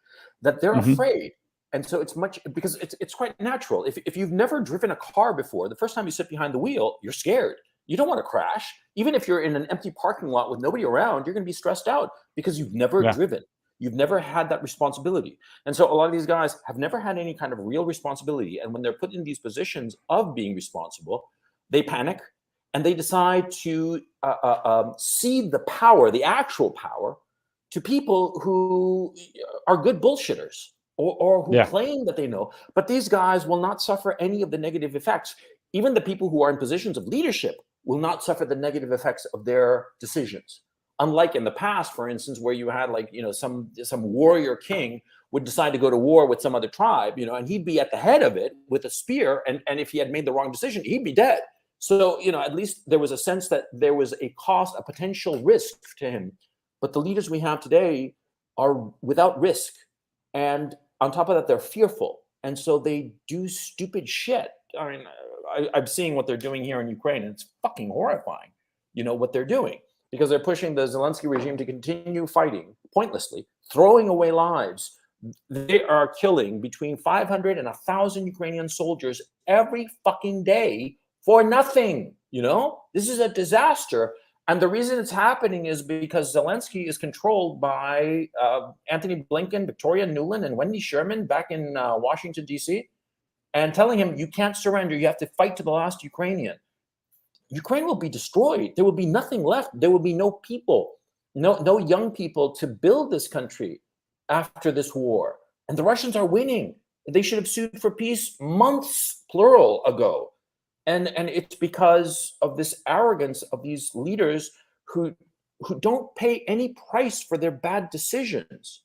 that they're afraid. And so it's because it's quite natural. If you've never driven a car before, the first time you sit behind the wheel, you're scared. You don't want to crash. Even if you're in an empty parking lot with nobody around, you're going to be stressed out because you've never driven. You've never had that responsibility. And so a lot of these guys have never had any kind of real responsibility. And when they're put in these positions of being responsible, they panic and they decide to cede the power, the actual power, to people who are good bullshitters or who claim that they know. But these guys will not suffer any of the negative effects. Even the people who are in positions of leadership will not suffer the negative effects of their decisions. Unlike in the past, for instance, where you had some warrior king would decide to go to war with some other tribe, and he'd be at the head of it with a spear. And if he had made the wrong decision, he'd be dead. So, at least there was a sense that there was a cost, a potential risk to him. But the leaders we have today are without risk. And on top of that, they're fearful. And so they do stupid shit. I mean, I'm seeing what they're doing here in Ukraine, and it's fucking horrifying, what they're doing. Because they're pushing the Zelensky regime to continue fighting pointlessly, throwing away lives. They are killing between 500 and 1,000 Ukrainian soldiers every fucking day for nothing. This is a disaster. And the reason it's happening is because Zelensky is controlled by Anthony Blinken, Victoria Nuland, and Wendy Sherman back in Washington, D.C., and telling him, you can't surrender. You have to fight to the last Ukrainian. Ukraine will be destroyed. There will be nothing left. There will be no people, no young people to build this country after this war. And the Russians are winning. They should have sued for peace months, plural, ago. And it's because of this arrogance of these leaders who don't pay any price for their bad decisions.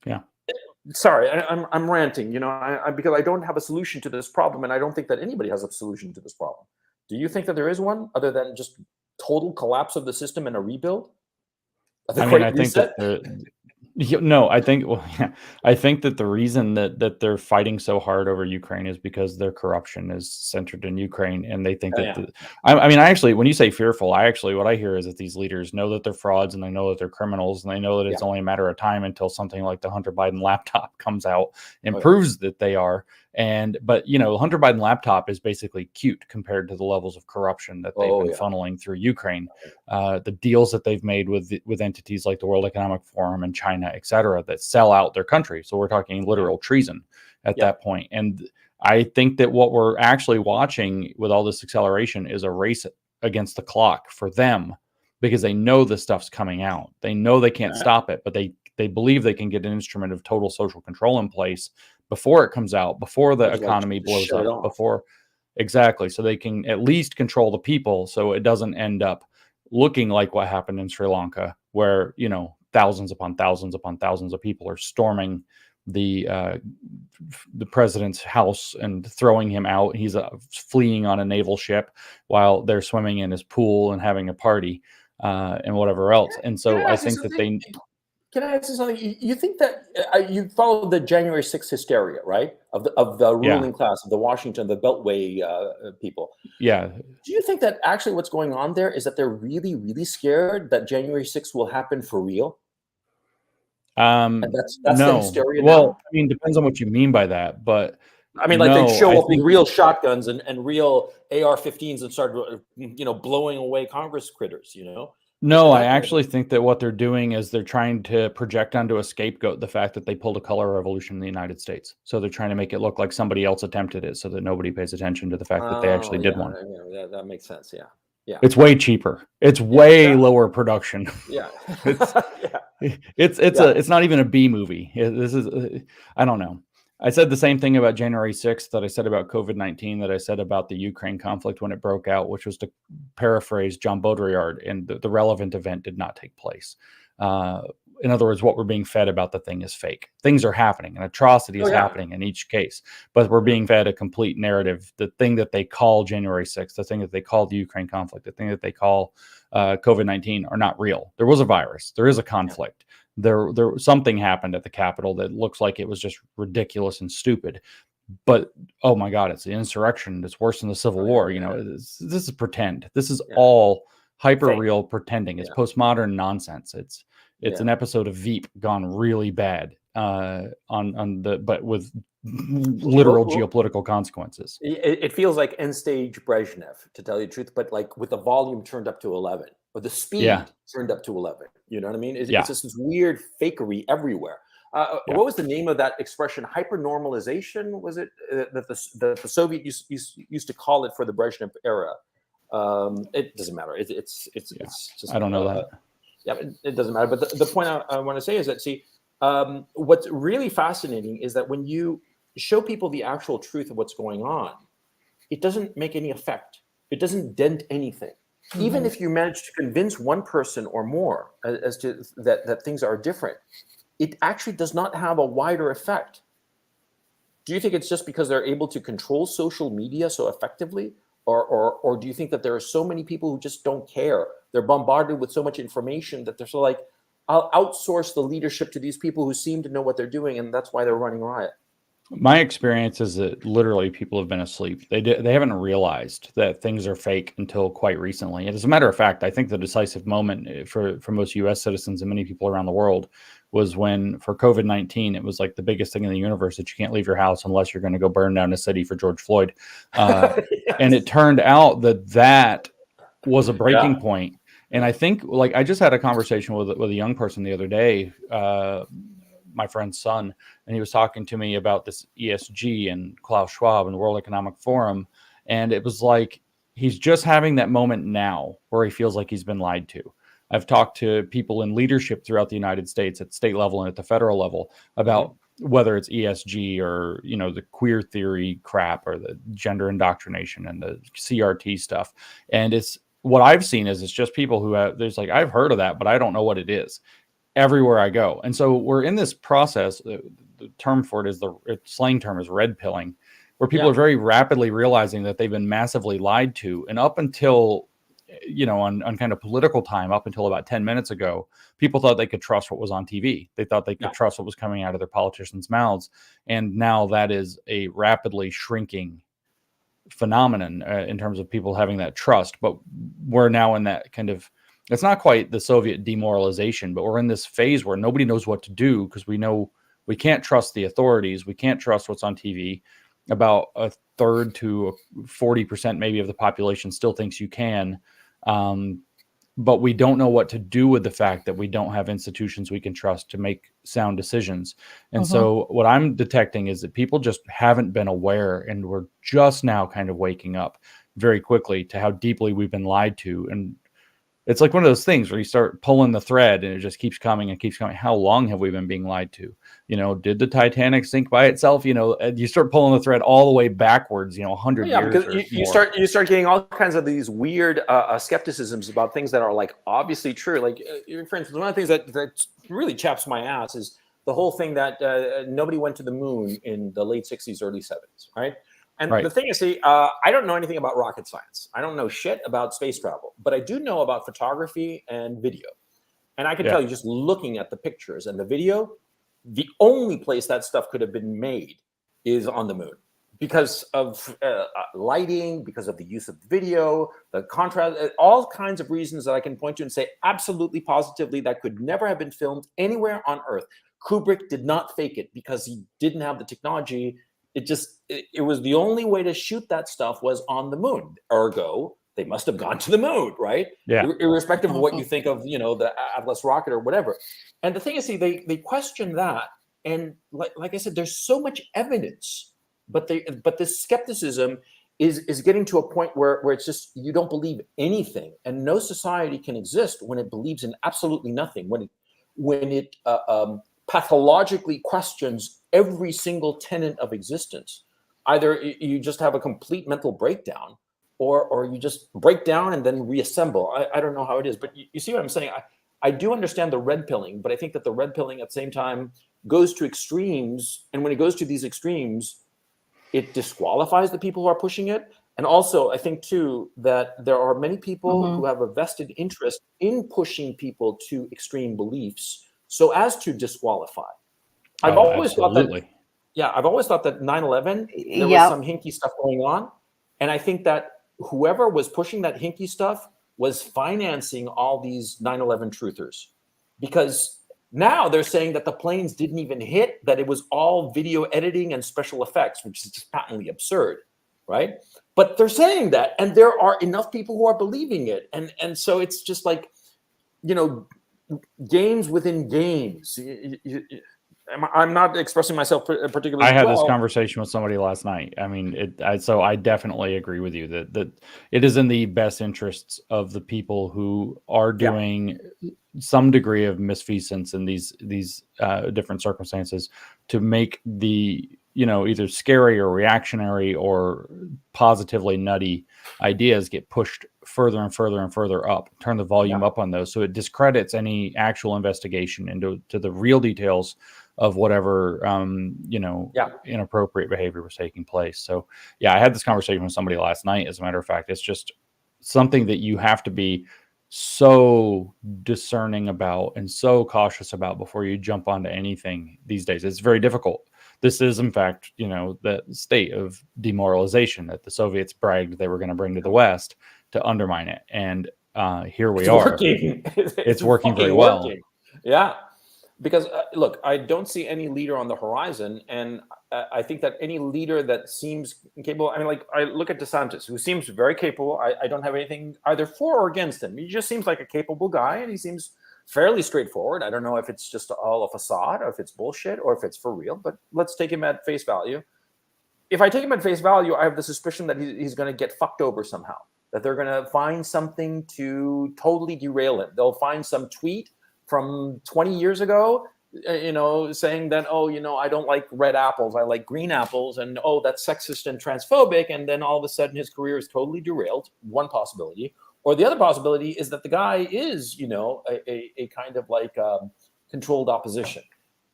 Yeah. Sorry, I'm ranting, because I don't have a solution to this problem, and I don't think that anybody has a solution to this problem. Do you think that there is one other than just total collapse of the system and a rebuild? I think that I think that the reason that they're fighting so hard over Ukraine is because their corruption is centered in Ukraine, and they think when you say fearful, what I hear is that these leaders know that they're frauds, and they know that they're criminals, and they know that it's only a matter of time until something like the Hunter Biden laptop comes out and proves that they are. But Hunter Biden laptop is basically cute compared to the levels of corruption that they've been funneling through Ukraine. The deals that they've made with entities like the World Economic Forum and China, et cetera, that sell out their country. So we're talking literal treason at that point. And I think that what we're actually watching with all this acceleration is a race against the clock for them, because they know this stuff's coming out. They know they can't stop it, but they believe they can get an instrument of total social control in place before it comes out, before the economy blows up, so they can at least control the people, so it doesn't end up looking like what happened in Sri Lanka, where thousands upon thousands upon thousands of people are storming the president's house and throwing him out. He's fleeing on a naval ship while they're swimming in his pool and having a party and whatever else. And so I think that they. Can I ask you something? You think that you follow the January 6th hysteria, right? Of the ruling class, of the Washington, the Beltway people. Yeah. Do you think that actually what's going on there is that they're really, really scared that January 6th will happen for real? And that's no. the hysteria Well, now? I mean, depends on what you mean by that. But they show up with real shotguns and real AR-15s and start, blowing away Congress critters, No, I actually think that what they're doing is they're trying to project onto a scapegoat the fact that they pulled a color revolution in the United States. So they're trying to make it look like somebody else attempted it so that nobody pays attention to the fact that they actually did one. Yeah, that makes sense. Yeah. Yeah. It's way cheaper. It's way lower production. Yeah. It's not even a B movie. This is, I don't know. I said the same thing about January 6th that I said about COVID-19, that I said about the Ukraine conflict when it broke out, which was to paraphrase John Baudrillard, and the relevant event did not take place. In other words, what we're being fed about the thing is fake. Things are happening. An atrocity is happening in each case, but we're being fed a complete narrative. The thing that they call January 6th, the thing that they call the Ukraine conflict, the thing that they call COVID-19 are not real. There was a virus. There is a conflict. There something happened at the Capitol that looks like it was just ridiculous and stupid. but oh my God, it's the insurrection. It's worse than the Civil War. You know, this is pretend. This is all hyper real pretending. It's postmodern nonsense. It's an episode of Veep gone really bad but with literal geopolitical consequences. It feels like end stage Brezhnev, to tell you the truth, but like with the volume turned up to 11 or the speed turned up to 11. You know what I mean? It's just this weird fakery everywhere. What was the name of that expression? Hypernormalization? Was it that the Soviet used to call it for the Brezhnev era? It doesn't matter. It's just, I don't know that. Yeah, it doesn't matter. But the point I want to say is that, see, what's really fascinating is that when you show people the actual truth of what's going on, it doesn't make any effect. It doesn't dent anything. Mm-hmm. Even if you manage to convince one person or more as to that things are different, it actually does not have a wider effect. Do you think it's just because they're able to control social media so effectively? Or do you think that there are so many people who just don't care? They're bombarded with so much information that they're so like, I'll outsource the leadership to these people who seem to know what they're doing, and that's why they're running riot. My experience is that literally people have been asleep. They haven't realized that things are fake until quite recently. And as a matter of fact, I think the decisive moment for most U.S. citizens and many people around the world was when, for COVID-19, it was like the biggest thing in the universe that you can't leave your house unless you're going to go burn down a city for George Floyd. Yes. And it turned out that was a breaking point. And I think, like, I just had a conversation with a young person the other day, my friend's son, and he was talking to me about this ESG and Klaus Schwab and the World Economic Forum. And it was like, he's just having that moment now where he feels like he's been lied to. I've talked to people in leadership throughout the United States at state level and at the federal level about whether it's ESG or, you know, the queer theory crap or the gender indoctrination and the CRT stuff. And it's, what I've seen is it's just people who there's like, I've heard of that, but I don't know what it is, everywhere I go. And so we're in this process. The term for it is slang term is red pilling, where people are very rapidly realizing that they've been massively lied to. And up until, you know, on kind of political time, up until about 10 minutes ago, people thought they could trust what was on TV. They thought they could trust what was coming out of their politicians' mouths. And now that is a rapidly shrinking phenomenon in terms of people having that trust. But we're now in that kind of, it's not quite the Soviet demoralization, but we're in this phase where nobody knows what to do because we know we can't trust the authorities. We can't trust what's on TV. About a third to 40% maybe of the population still thinks you can. But we don't know what to do with the fact that we don't have institutions we can trust to make sound decisions. And so what I'm detecting is that people just haven't been aware, and we're just now kind of waking up very quickly to how deeply we've been lied to. And it's like one of those things where you start pulling the thread and it just keeps coming and keeps coming. How long have we been being lied to? You know, did the Titanic sink by itself? You know, you start pulling the thread all the way backwards, you know, 100 years. Because you start getting all kinds of these weird skepticisms about things that are like obviously true. Like, for instance, one of the things that really chaps my ass is the whole thing that nobody went to the moon in the late 60s, early 70s, right? And the thing is, see, I don't know anything about rocket science. I don't know shit about space travel, but I do know about photography and video. And I can tell you, just looking at the pictures and the video, the only place that stuff could have been made is on the moon because of lighting, because of the use of the video, the contrast, all kinds of reasons that I can point to and say absolutely positively that could never have been filmed anywhere on Earth. Kubrick did not fake it because he didn't have the technology. It was the only way to shoot that stuff was on the moon. Ergo, they must have gone to the moon, right? Yeah. Irrespective of what you think of, you know, the Atlas rocket or whatever. And the thing is, see, they question that. And like I said, there's so much evidence, but this skepticism is getting to a point where it's just, you don't believe anything. And no society can exist when it believes in absolutely nothing, when it pathologically questions every single tenet of existence. Either you just have a complete mental breakdown, or you just break down and then reassemble. I don't know how it is, but you see what I'm saying? I do understand the red pilling, but I think that the red pilling at the same time goes to extremes. And when it goes to these extremes, it disqualifies the people who are pushing it. And also, I think, too, that there are many people who have a vested interest in pushing people to extreme beliefs so as to disqualify. I've always thought that, Yeah, I've always thought that 9/11, there was Yeah. some hinky stuff going on. And I think that whoever was pushing that hinky stuff was financing all these 9/11 truthers. Because now they're saying that the planes didn't even hit, that it was all video editing and special effects, which is just patently absurd, right? But they're saying that, and there are enough people who are believing it. And so it's just like, you know, games within games. I'm not expressing myself particularly I had this well. conversation with somebody last night. I mean, so I definitely agree with you that it is in the best interests of the people who are doing some degree of misfeasance in these different circumstances to make the, you know, either scary or reactionary or positively nutty ideas get pushed further and further and further up, turn the volume up on those. So it discredits any actual investigation into the real details of whatever, you know, inappropriate behavior was taking place. So yeah, I had this conversation with somebody last night. As a matter of fact, it's just something that you have to be so discerning about and so cautious about before you jump onto anything these days. It's very difficult. This is, in fact, you know, the state of demoralization that the Soviets bragged they were going to bring to the West to undermine it. And here we are. Working. It's working very well. Working. Yeah. Because look, I don't see any leader on the horizon, and I think that any leader that seems capable. I mean, like I look at DeSantis, who seems very capable. I don't have anything either for or against him. He just seems like a capable guy, and he seems fairly straightforward. I don't know if it's just all a facade, or if it's bullshit, or if it's for real. But let's take him at face value. If I take him at face value, I have the suspicion that he's going to get fucked over somehow. That they're going to find something to totally derail him. They'll find some tweet from 20 years ago, you know, saying that, oh, you know, I don't like red apples, I like green apples, and oh, that's sexist and transphobic, and then all of a sudden his career is totally derailed. One possibility. Or the other possibility is that the guy is, you know, a kind of like controlled opposition.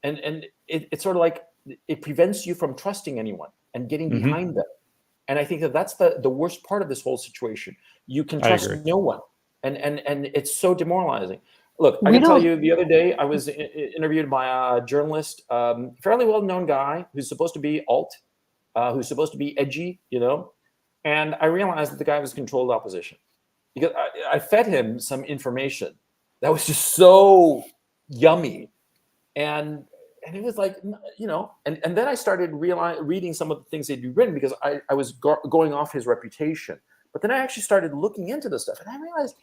And it's sort of like it prevents you from trusting anyone and getting behind them. And I think that that's the worst part of this whole situation. You can trust no one. And it's so demoralizing. Look, I can tell you the other day, I was interviewed by a journalist, fairly well-known guy who's supposed to be alt, who's supposed to be edgy, you know, and I realized that the guy was controlled opposition because I fed him some information that was just so yummy. And it was like, you know, and then I started reading some of the things he'd written because I was going off his reputation. But then I actually started looking into the stuff and I realized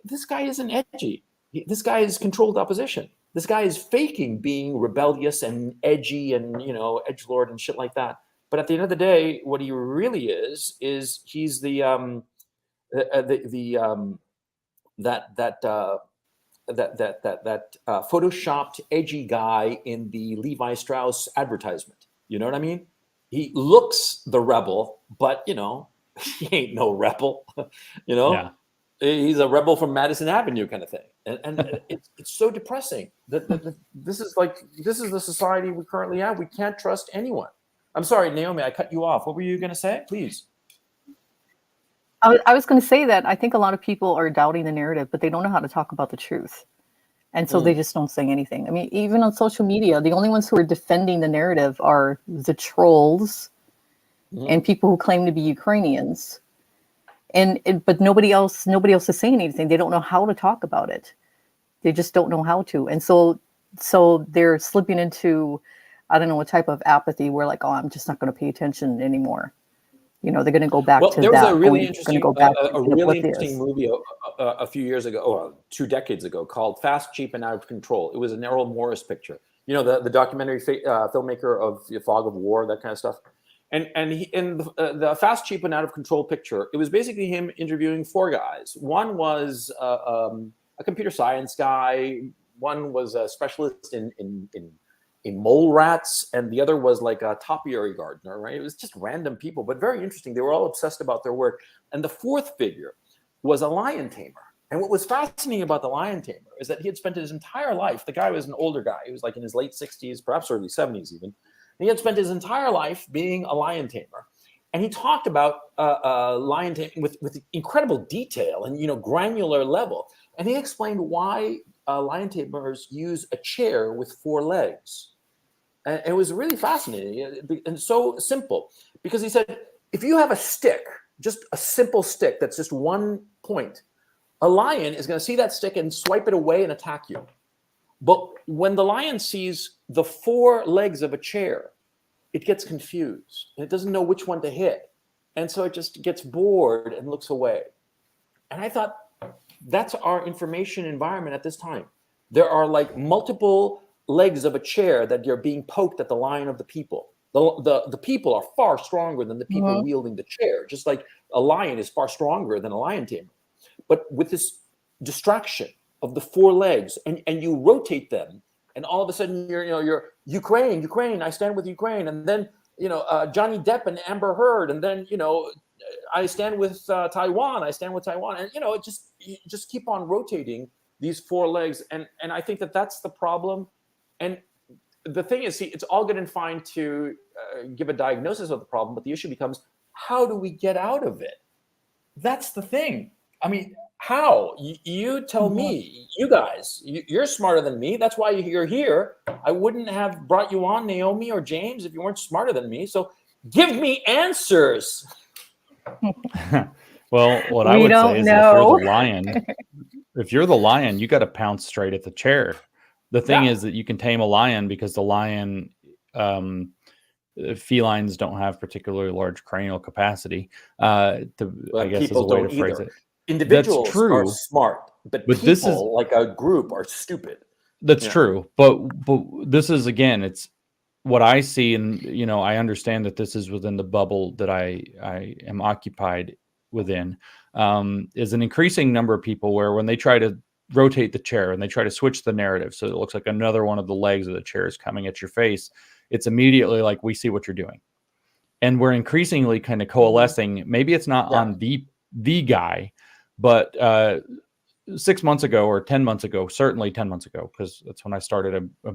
this guy isn't edgy. This guy is controlled opposition. This guy is faking being rebellious and edgy and, you know, edgelord and shit like that. But at the end of the day, what he really is he's the photoshopped edgy guy in the Levi Strauss advertisement. You know what I mean? He looks the rebel, but you know, he ain't no rebel. You know. Yeah. He's a rebel from Madison Avenue kind of thing. And it's so depressing that this is the society we currently have. We can't trust anyone. I'm sorry, Naomi, I cut you off. What were you going to say? Please. I was going to say that I think a lot of people are doubting the narrative, but they don't know how to talk about the truth. And so they just don't say anything. I mean, even on social media, the only ones who are defending the narrative are the trolls and people who claim to be Ukrainians. But nobody else is saying anything. They don't know how to talk about it. They just don't know how to. And so they're slipping into, I don't know, a type of apathy where like, oh, I'm just not going to pay attention anymore. You know, they're going to go back to that. There was a really interesting movie a few years ago, 2 decades ago, called Fast, Cheap, and Out of Control. It was an Errol Morris picture. You know, the documentary filmmaker of The Fog of War, that kind of stuff. And he, in the Fast, Cheap, and Out of Control picture, it was basically him interviewing 4 guys. One was a computer science guy. One was a specialist in mole rats, and the other was like a topiary gardener, right? It was just random people, but very interesting. They were all obsessed about their work. And the 4th figure was a lion tamer. And what was fascinating about the lion tamer is that he had spent his entire life, the guy was an older guy. He was like in his late 60s, perhaps early 70s even. And he had spent his entire life being a lion tamer. And he talked about lion taming with incredible detail and, you know, granular level. And he explained why lion tamers use a chair with 4 legs. And it was really fascinating and so simple, because he said, if you have a stick, just a simple stick that's just one point, a lion is going to see that stick and swipe it away and attack you. But when the lion sees the 4 legs of a chair, it gets confused and it doesn't know which one to hit. And so it just gets bored and looks away. And I thought, that's our information environment at this time. There are like multiple legs of a chair that are being poked at the lion of the people. The people are far stronger than the people wielding the chair, just like a lion is far stronger than a lion tamer. But with this distraction of the 4 legs, and you rotate them, and all of a sudden you're Ukraine, I stand with Ukraine, and then Johnny Depp and Amber Heard, and then I stand with Taiwan, and you just keep on rotating these 4 legs, and I think that's the problem. And the thing is, see, it's all good and fine to give a diagnosis of the problem, but the issue becomes, how do we get out of it? That's the thing. I mean, how? You tell me. You guys, you're smarter than me. That's why you're here. I wouldn't have brought you on, Naomi or James, if you weren't smarter than me. So give me answers. Well, what I would say is, if you're the lion, you got to pounce straight at the chair. The thing is that you can tame a lion, because the lion, felines don't have particularly large cranial capacity. I guess is a way to phrase it. Individuals are smart, but people, this is like a group, are stupid. That's true. But this is, again, it's what I see, and I understand that this is within the bubble that I am occupied within, is an increasing number of people where, when they try to rotate the chair and they try to switch the narrative so it looks like another one of the legs of the chair is coming at your face, it's immediately like, we see what you're doing. And we're increasingly kind of coalescing. Maybe it's not on the guy, but 6 months ago or 10 months ago, certainly 10 months ago, because that's when I started a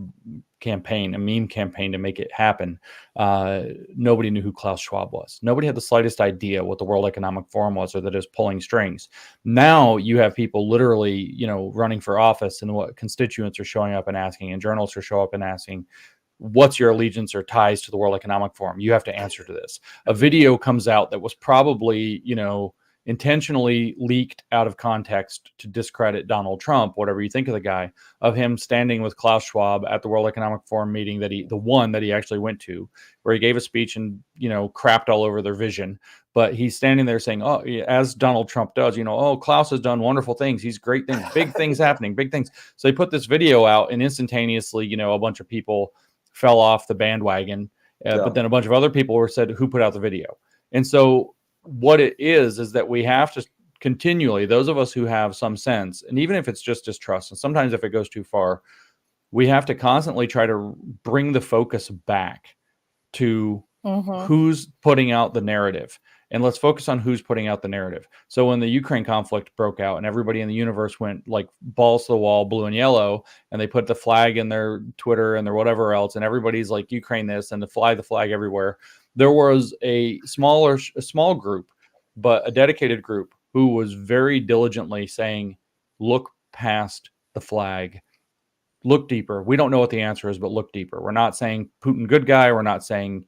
campaign, a meme campaign to make it happen. Nobody knew who Klaus Schwab was. Nobody had the slightest idea what the World Economic Forum was, or that it was pulling strings. Now you have people literally, running for office, and what constituents are showing up and asking, and journalists are showing up and asking, what's your allegiance or ties to the World Economic Forum? You have to answer to this. A video comes out that was probably, intentionally leaked out of context to discredit Donald Trump, whatever you think of the guy, of him standing with Klaus Schwab at the World Economic Forum meeting the one that he actually went to, where he gave a speech and, crapped all over their vision. But he's standing there saying, oh, as Donald Trump does, oh, Klaus has done wonderful things. He's great things, big things happening, big things. So they put this video out, and instantaneously, a bunch of people fell off the bandwagon. But then a bunch of other people said, who put out the video? And so what it is that we have to continually, those of us who have some sense, and even if it's just distrust, and sometimes if it goes too far, we have to constantly try to bring the focus back to who's putting out the narrative. And let's focus on who's putting out the narrative. So when the Ukraine conflict broke out and everybody in the universe went like balls to the wall, blue and yellow, and they put the flag in their Twitter and their whatever else, and everybody's like Ukraine this, and to fly the flag everywhere, there was a small group, but a dedicated group, who was very diligently saying, look past the flag, look deeper. We don't know what the answer is, but look deeper. We're not saying Putin good guy. We're not saying,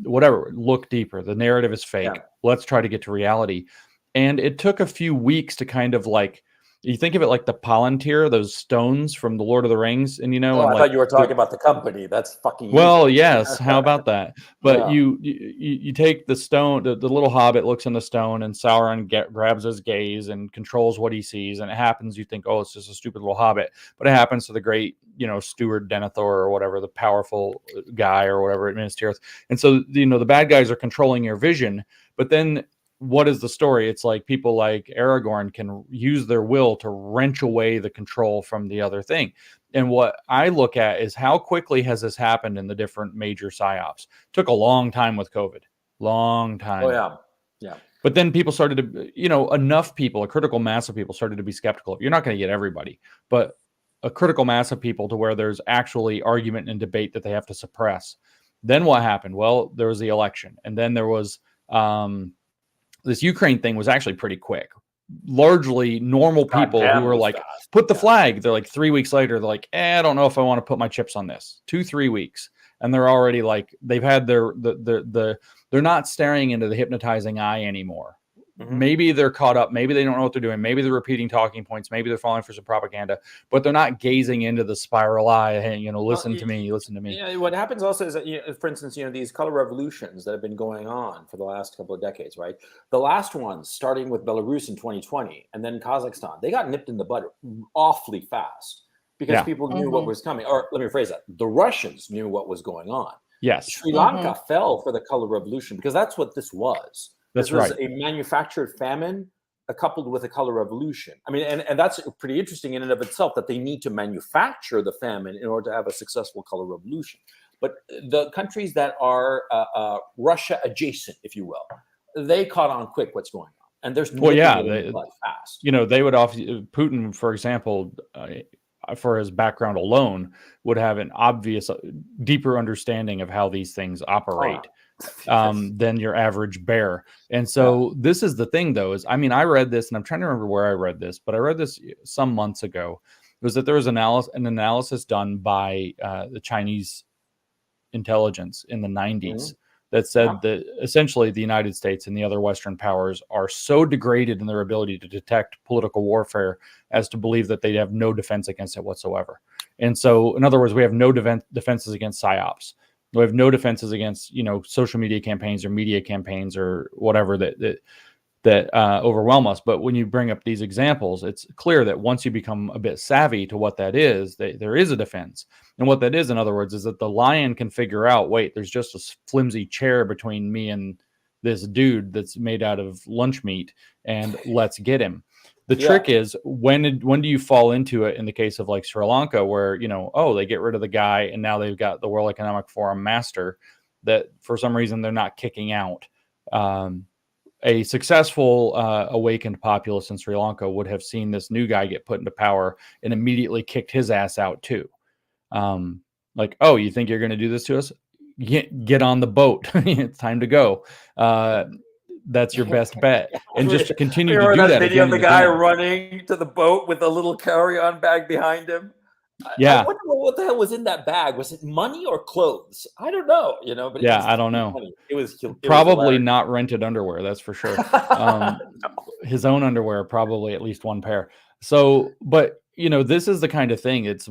whatever. Look deeper. The narrative is fake. Yeah. Let's try to get to reality. And it took a few weeks to kind of like, you think of it like the Palantir, those stones from the Lord of the Rings, and I thought you were talking about the company. That's fucking. Well, yes. How about that? But you take the stone, the little hobbit looks in the stone, and Sauron grabs his gaze and controls what he sees, and it happens. You think, oh, it's just a stupid little hobbit, but it happens to the great, steward Denethor or whatever, the powerful guy or whatever administers. And so the bad guys are controlling your vision, but then. What is the story? It's like people like Aragorn can use their will to wrench away the control from the other thing. And what I look at is how quickly has this happened in the different major psyops. Took a long time with COVID. Long time. Oh, yeah. Yeah. But then people started to, enough people, a critical mass of people started to be skeptical. You're not going to get everybody, but a critical mass of people to where there's actually argument and debate that they have to suppress. Then what happened? Well, there was the election. And then there was... this Ukraine thing was actually pretty quick. largely normal people who Goddamn are was like, fast. put the flag. They're like 3 weeks later, they're like, I don't know if I want to put my chips on this. 2-3 weeks. And they're already like, they've had they're not staring into the hypnotizing eye anymore. Maybe they're caught up. Maybe they don't know what they're doing. Maybe they're repeating talking points. Maybe they're falling for some propaganda, but they're not gazing into the spiral eye. Hey, listen to me, listen to me. Yeah, what happens also is that, for instance, these color revolutions that have been going on for the last couple of decades, right? The last ones, starting with Belarus in 2020 and then Kazakhstan, they got nipped in the bud awfully fast because people knew what was coming. Or let me rephrase that. The Russians knew what was going on. Yes. Sri Lanka fell for the color revolution because that's what this was. That's this was right. a manufactured famine coupled with a color revolution. I mean, and that's pretty interesting in and of itself, that they need to manufacture the famine in order to have a successful color revolution. But the countries that are Russia adjacent, if you will, they caught on quick what's going on. And there's fast. They would offer Putin, for example, for his background alone, would have an obvious, deeper understanding of how these things operate. Than your average bear. And so this is the thing, though, is, I mean, I read this, and I'm trying to remember where I read this, but I read this some months ago. It was that there was an analysis done by the Chinese intelligence in the 90s that said that essentially the United States and the other Western powers are so degraded in their ability to detect political warfare as to believe that they have no defense against it whatsoever. And so, in other words, we have no defenses against psyops. We have no defenses against, social media campaigns or media campaigns or whatever that overwhelm us. But when you bring up these examples, it's clear that once you become a bit savvy to what that is, there is a defense. And what that is, in other words, is that the lion can figure out, wait, there's just a flimsy chair between me and this dude that's made out of lunch meat, and let's get him. The trick is, when do you fall into it in the case of like Sri Lanka, where, they get rid of the guy and now they've got the World Economic Forum master that for some reason they're not kicking out. A successful awakened populace in Sri Lanka would have seen this new guy get put into power and immediately kicked his ass out too. Like, oh, you think you're going to do this to us? Get on the boat. It's time to go. That's your best bet, and just to continue to do that. Video of the guy running to the boat with a little carry-on bag behind him. Yeah, I wonder what the hell was in that bag. Was it money or clothes? I don't know. But I don't know. Funny. It was probably not rented underwear. That's for sure. His own underwear, probably at least one pair. So, but this is the kind of thing. It's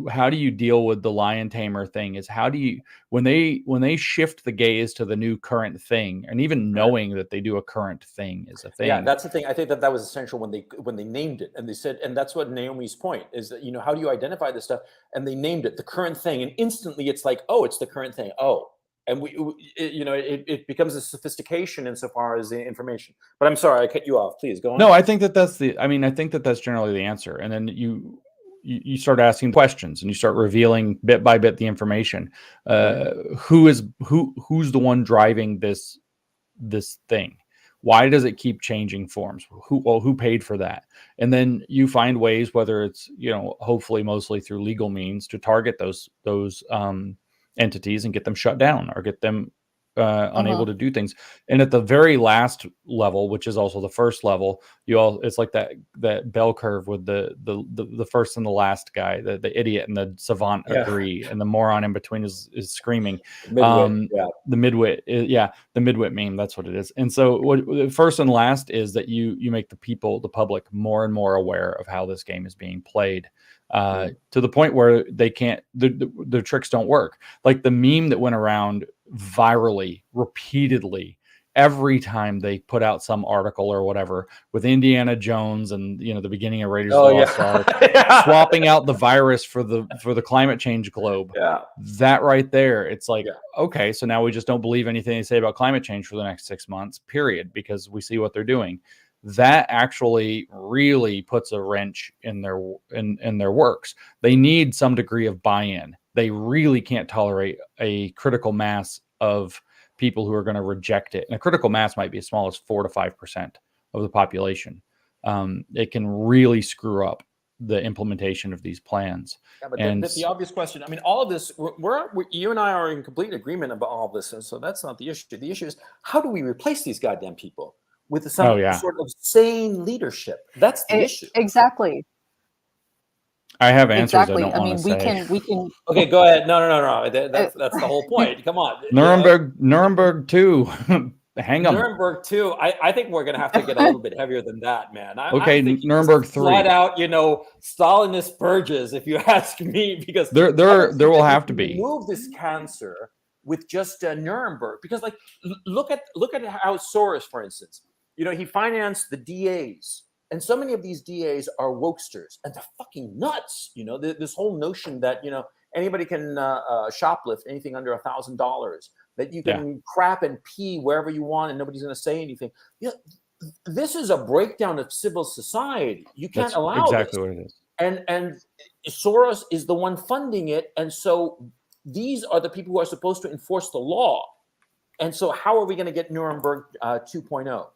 how do you deal with the lion tamer thing? Is how do you, when they shift the gaze to the new current thing, and even knowing that they do a current thing is a thing. Yeah, that's the thing. I think that was essential when they named it, and they said, and that's what Naomi's point is, that how do you identify this stuff? And they named it the current thing, and instantly it's like, oh, it's the current thing. Oh. And it becomes a sophistication insofar as the information. But I'm sorry, I cut you off. Please go on. No, I think that's generally the answer. And then you start asking questions and you start revealing bit by bit the information. Who's the one driving this thing? Why does it keep changing forms? Who paid for that? And then you find ways, whether it's hopefully mostly through legal means, to target those entities and get them shut down or get them unable to do things. And at the very last level, which is also the first level, it's like that bell curve with the first and the last guy, the idiot and the savant agree, and the moron in between is screaming. The midwit meme, that's what it is. And so what first and last is that you make the public more and more aware of how this game is being played. To the point where they can't, the tricks don't work. Like the meme that went around virally repeatedly every time they put out some article or whatever with Indiana Jones and the beginning of Raiders of the Lost Ark, swapping out the virus for the climate change globe. That right there, it's like, okay, so now we just don't believe anything they say about climate change for the next 6 months, period, because we see what they're doing. That actually really puts a wrench in their works. They need some degree of buy-in. They really can't tolerate a critical mass of people who are going to reject it. And a critical mass might be as small as 4 to 5% of the population. It can really screw up the implementation of these plans. Yeah, but the obvious question, I mean, all of this, you and I are in complete agreement about all of this. And so that's not the issue. The issue is, how do we replace these goddamn people? with some Oh, yeah. sort of sane leadership. That's the issue. Exactly. I have answers Exactly. I don't I want to mean, say. we can. Okay, go ahead. No. Uh, That's the whole point. Come on. Nuremberg too. Hang them. Nuremberg 2. I think we're going to have to get a little bit heavier than that, man. Okay, I'm thinking Nuremberg just flat 3. out, Stalinist purges, if you ask me, because There I don't will think that have you to can be. remove this cancer with just Nuremberg. Because, like, look at how Soros, for instance, he financed the DAs. And so many of these DAs are wokesters, and they're fucking nuts. This whole notion that, anybody can shoplift anything under $1,000, that you can crap and pee wherever you want and nobody's going to say anything. This is a breakdown of civil society. You can't allow exactly this. what it is. And Soros is the one funding it. And so these are the people who are supposed to enforce the law. And so how are we going to get Nuremberg 2.0?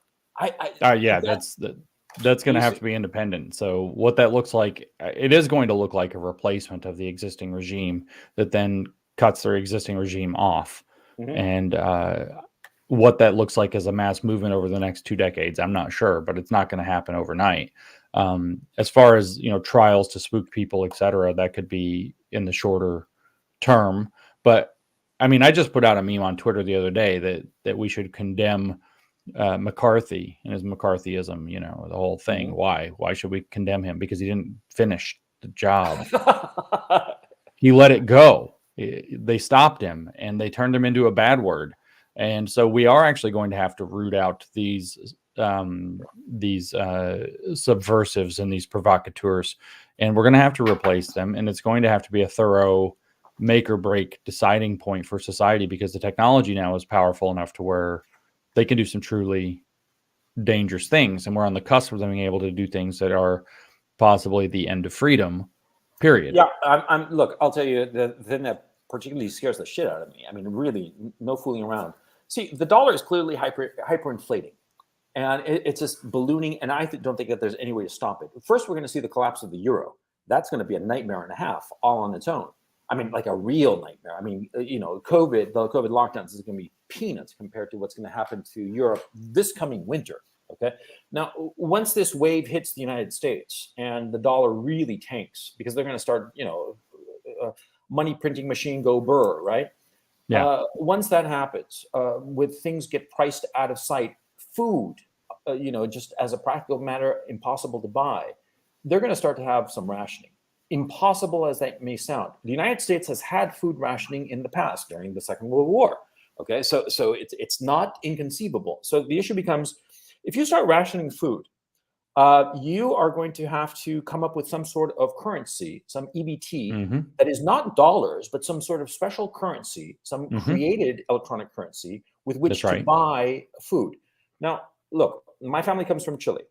That's going to have to be independent. So what that looks like, it is going to look like a replacement of the existing regime that then cuts their existing regime off. Mm-hmm. And what that looks like as a mass movement over the next 2 decades, I'm not sure, but it's not going to happen overnight. As far as, trials to spook people, et cetera, that could be in the shorter term. But I mean, I just put out a meme on Twitter the other day that we should condemn McCarthy and his McCarthyism, the whole thing. Mm-hmm. Why should we condemn him? Because he didn't finish the job. He let it go. They stopped him and they turned him into a bad word. And so we are actually going to have to root out these subversives and these provocateurs, and we're going to have to replace them. And it's going to have to be a thorough make or break deciding point for society, because the technology now is powerful enough to where they can do some truly dangerous things. And we're on the cusp of them being able to do things that are possibly the end of freedom, period. Yeah, look, I'll tell you the thing that particularly scares the shit out of me. I mean, really, no fooling around. See, the dollar is clearly hyperinflating, and it's just ballooning, and I don't think that there's any way to stop it. First, we're going to see the collapse of the euro. That's going to be a nightmare and a half all on its own. I mean, like a real nightmare. I mean, the COVID lockdowns is going to be peanuts compared to what's going to happen to Europe this coming winter. Okay. Now, once this wave hits the United States and the dollar really tanks, because they're going to start, money printing machine go burr, right? Yeah. Once that happens, with things get priced out of sight, food, just as a practical matter, impossible to buy, they're going to start to have some rationing. Impossible as that may sound, the United States has had food rationing in the past during the Second World War. Okay, so it's not inconceivable. So the issue becomes, if you start rationing food, you are going to have to come up with some sort of currency, some EBT, that is not dollars, but some sort of special currency, some created electronic currency with which to buy food. Now, look, my family comes from Chile.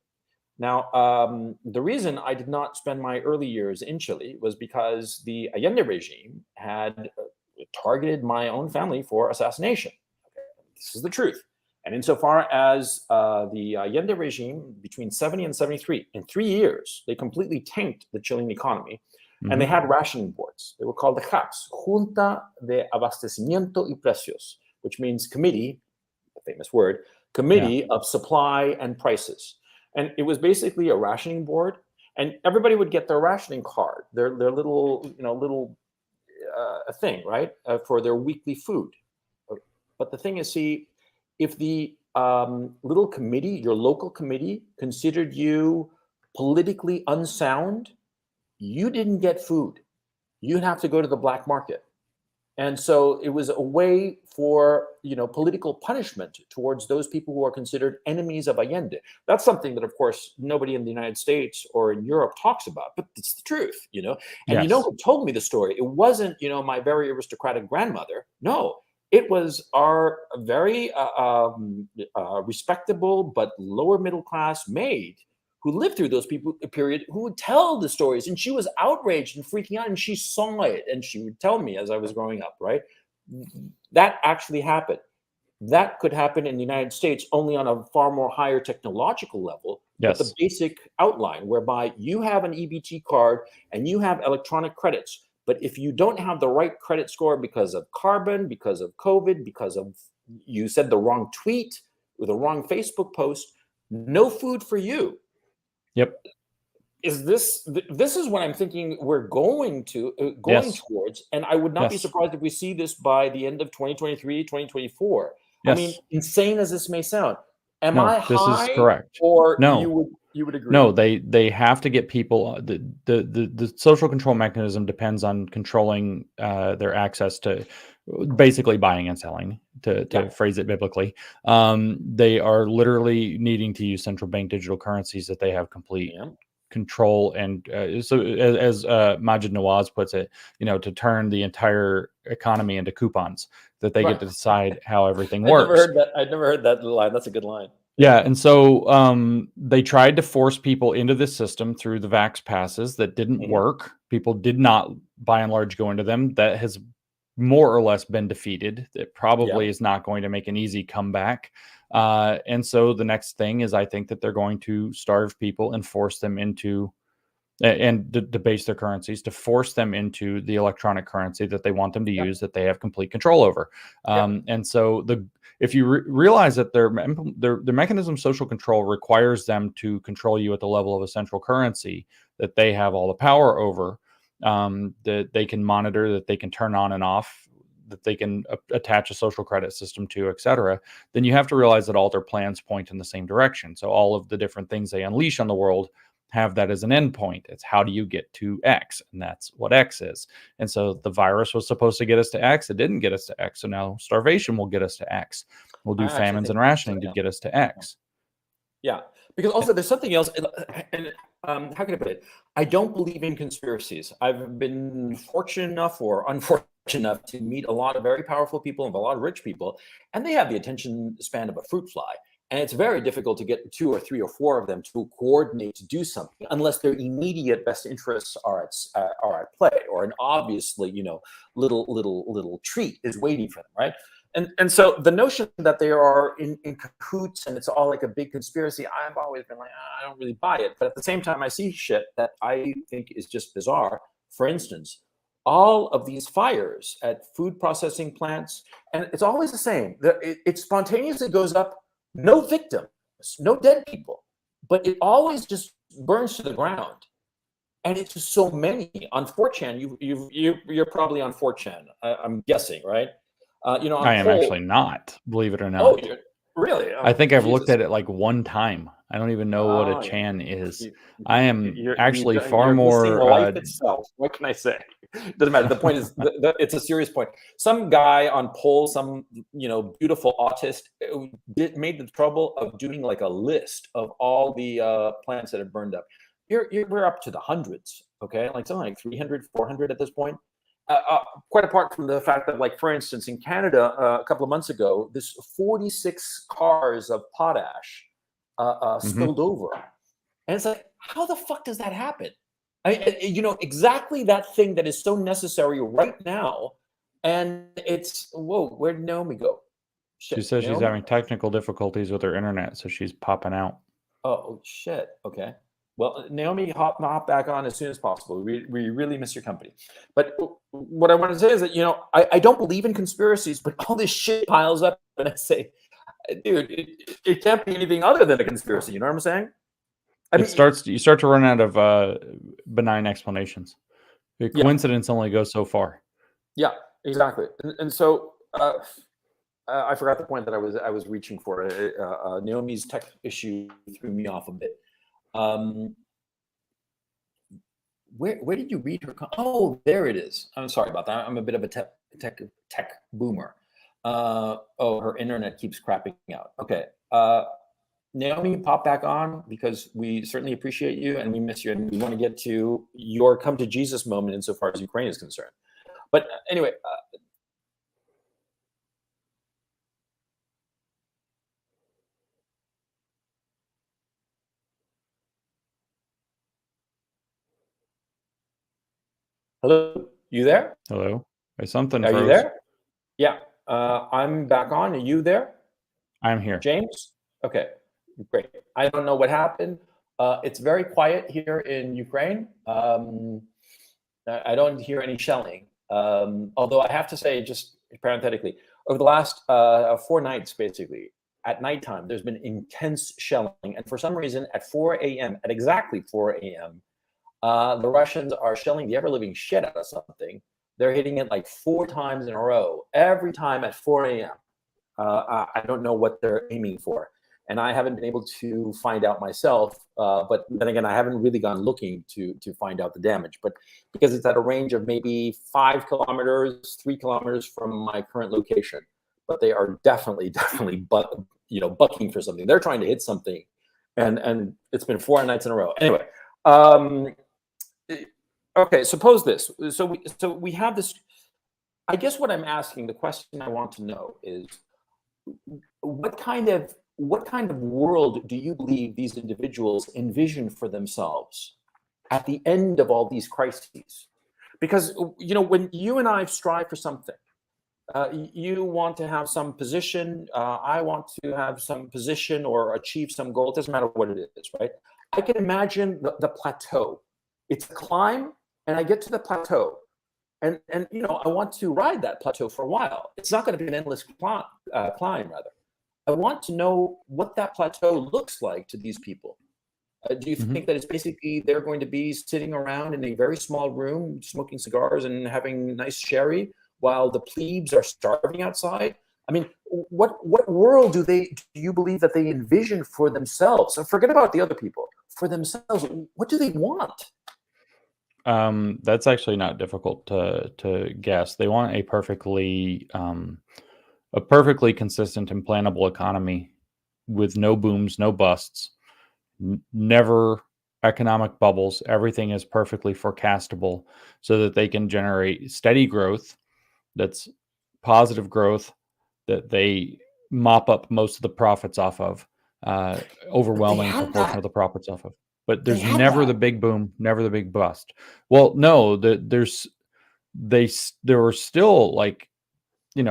Now, the reason I did not spend my early years in Chile was because the Allende regime had targeted my own family for assassination. Okay, this is the truth. And insofar as the Allende regime, between 70 and 73, in 3 years, they completely tanked the Chilean economy. And they had rationing boards. They were called the JAPS, Junta de Abastecimiento y Precios, which means committee, the famous word, committee of supply and prices. And it was basically a rationing board. And everybody would get their rationing card, their little thing, right, for their weekly food. But the thing is, see, if the little committee, your local committee, considered you politically unsound, you didn't get food. You'd have to go to the black market. And so it was a way for, political punishment towards those people who are considered enemies of Allende. That's something that, of course, nobody in the United States or in Europe talks about, but it's the truth, And yes. You know who told me the story? It wasn't, my very aristocratic grandmother. No. It was our very respectable but lower middle class maid who lived through those period, who would tell the stories, and she was outraged and freaking out, and she saw it, and she would tell me as I was growing up, right? That actually happened. That could happen in the United States only on a far more higher technological level. Yes. But the basic outline whereby you have an EBT card and you have electronic credits. But if you don't have the right credit score because of carbon, because of COVID, because of you said the wrong tweet or the wrong Facebook post, no food for you. Yep. Is this is what I'm thinking we're going Yes. towards, and I would not be Yes. surprised if we see this by the end of 2023, 2024. Yes. I mean, insane as this may sound, am No, I this is high, correct. or No. you would agree? No, they have to get people. The social control mechanism depends on controlling their access to basically buying and selling. To phrase it biblically, they are literally needing to use central bank digital currencies that they have complete control. And so, as Majid Nawaz puts it, to turn the entire economy into coupons that they get to decide how everything works. I'd never heard that line. That's a good line. Yeah, and so they tried to force people into this system through the vax passes. That didn't work. People did not, by and large, go into them. That has more or less been defeated. It probably is not going to make an easy comeback. And so the next thing is, I think that they're going to starve people and force them into, and debase their currencies to force them into the electronic currency that they want them to use, that they have complete control over. And so if you realize that their mechanism of social control requires them to control you at the level of a central currency that they have all the power over, that they can monitor, that they can turn on and off, that they can attach a social credit system to, etc., then you have to realize that all their plans point in the same direction. So all of the different things they unleash on the world have that as an endpoint. It's how do you get to X? And that's what X is. And so the virus was supposed to get us to X. It didn't get us to X. So now starvation will get us to X. We'll do famines and rationing to get us to X. Yeah, because also there's something else. And how can I put it? I don't believe in conspiracies. I've been fortunate enough or unfortunate enough to meet a lot of very powerful people and a lot of rich people, and they have the attention span of a fruit fly. And it's very difficult to get 2 or 3 or 4 of them to coordinate to do something unless their immediate best interests are at play, or an obviously, little treat is waiting for them, right? And so the notion that they are in cahoots and it's all like a big conspiracy, I've always been like, I don't really buy it. But at the same time, I see shit that I think is just bizarre. For instance, all of these fires at food processing plants, and it's always the same. It spontaneously goes up. No victims, no dead people, but it always just burns to the ground, and it's just so many. On 4chan, you're probably on 4chan. I'm guessing, right? I am actually not, believe it or not. Oh, really? Oh, I think I've looked at it like one time. I don't even know what a chan is. I am actually far more. Life itself. What can I say? Doesn't matter. The point is, it's a serious point. Some guy on Pole, some beautiful autist, made the trouble of doing like a list of all the plants that have burned up. We're up to the hundreds. Okay, like something like 300, 400 at this point. Quite apart from the fact that, like, for instance, in Canada, a couple of months ago, this 46 cars of potash spilled over. And it's like, how the fuck does that happen? Exactly that thing that is so necessary right now. And it's, whoa, where did Naomi go? Shit, she says Naomi? She's having technical difficulties with her internet, so she's popping out. Oh, shit. Okay. Well, Naomi, hop back on as soon as possible. We really miss your company. But what I want to say is that, I don't believe in conspiracies, but all this shit piles up, and I say, dude, it can't be anything other than a conspiracy. You know what I'm saying? You start to run out of benign explanations. The coincidence only goes so far. Yeah, exactly. And so I forgot the point that I was reaching for. Naomi's tech issue threw me off a bit. Where did you read her? Oh, there it is. I'm sorry about that. I'm a bit of a tech boomer. Her internet keeps crapping out. Okay. Naomi, pop back on, because we certainly appreciate you and we miss you, and we want to get to your come to Jesus moment insofar as Ukraine is concerned. But anyway, hello, you there? Hello. Something Are froze. You there? Yeah, I'm back on. Are you there? I'm here. James? Okay, great. I don't know what happened. It's very quiet here in Ukraine. I don't hear any shelling. Although I have to say, just parenthetically, over the last 4 nights, basically, at nighttime, there's been intense shelling. And for some reason, at 4 a.m., at exactly 4 a.m., the Russians are shelling the ever-living shit out of something. They're hitting it like 4 times in a row, every time at 4 a.m. I don't know what they're aiming for. And I haven't been able to find out myself. But then again, I haven't really gone looking to find out the damage. But because it's at a range of maybe 5 kilometers, 3 kilometers from my current location. But they are definitely bucking for something. They're trying to hit something. And it's been 4 nights in a row. Anyway, okay, suppose this. So we have this. I guess what I'm asking, the question I want to know is, what kind of world do you believe these individuals envision for themselves at the end of all these crises? Because, when you and I strive for something, you want to have some position, I want to have some position or achieve some goal. It doesn't matter what it is, right? I can imagine the plateau. It's a climb, and I get to the plateau. And I want to ride that plateau for a while. It's not going to be an endless climb, rather. I want to know what that plateau looks like to these people. Do you think that it's basically they're going to be sitting around in a very small room, smoking cigars and having nice sherry, while the plebes are starving outside? I mean, what world do you believe that they envision for themselves? So forget about the other people. For themselves, what do they want? That's actually not difficult to guess. They want a perfectly consistent and plannable economy with no booms, no busts, never economic bubbles. Everything is perfectly forecastable so that they can generate steady growth that's positive growth that they mop up most of the profits off of, overwhelming proportion of the profits off of. But there's never the big boom, never the big bust. Well, no, there were still like,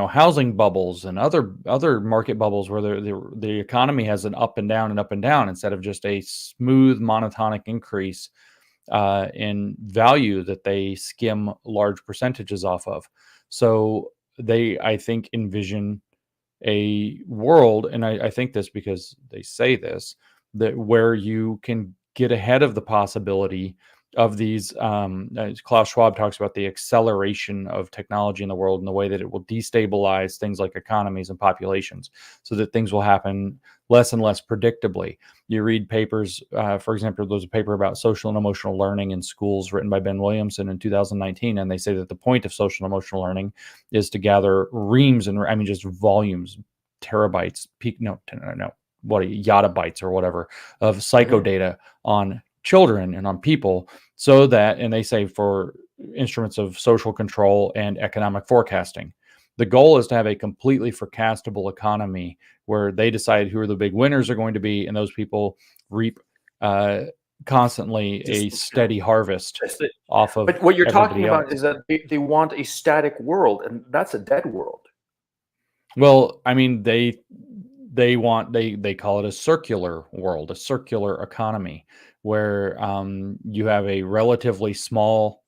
housing bubbles and other market bubbles where the economy has an up and down instead of just a smooth monotonic increase in value that they skim large percentages off of. So they, I think, envision a world, and I think this because they say this, that where you can get ahead of the possibility of these. Klaus Schwab talks about the acceleration of technology in the world and the way that it will destabilize things like economies and populations, so that things will happen less and less predictably. You read papers, for example, there's a paper about social and emotional learning in schools written by Ben Williamson in 2019, and they say that the point of social and emotional learning is to gather reams and just volumes, terabytes, yottabytes or whatever of psychodata on children and on people, so that, and they say for instruments of social control and economic forecasting, the goal is to have a completely forecastable economy where they decide who are the big winners are going to be, and those people reap constantly a steady harvest off of. But what you're talking about is that they want a static world, and that's a dead world. Well, I mean, they call it a circular world, a circular economy, where you have a relatively small,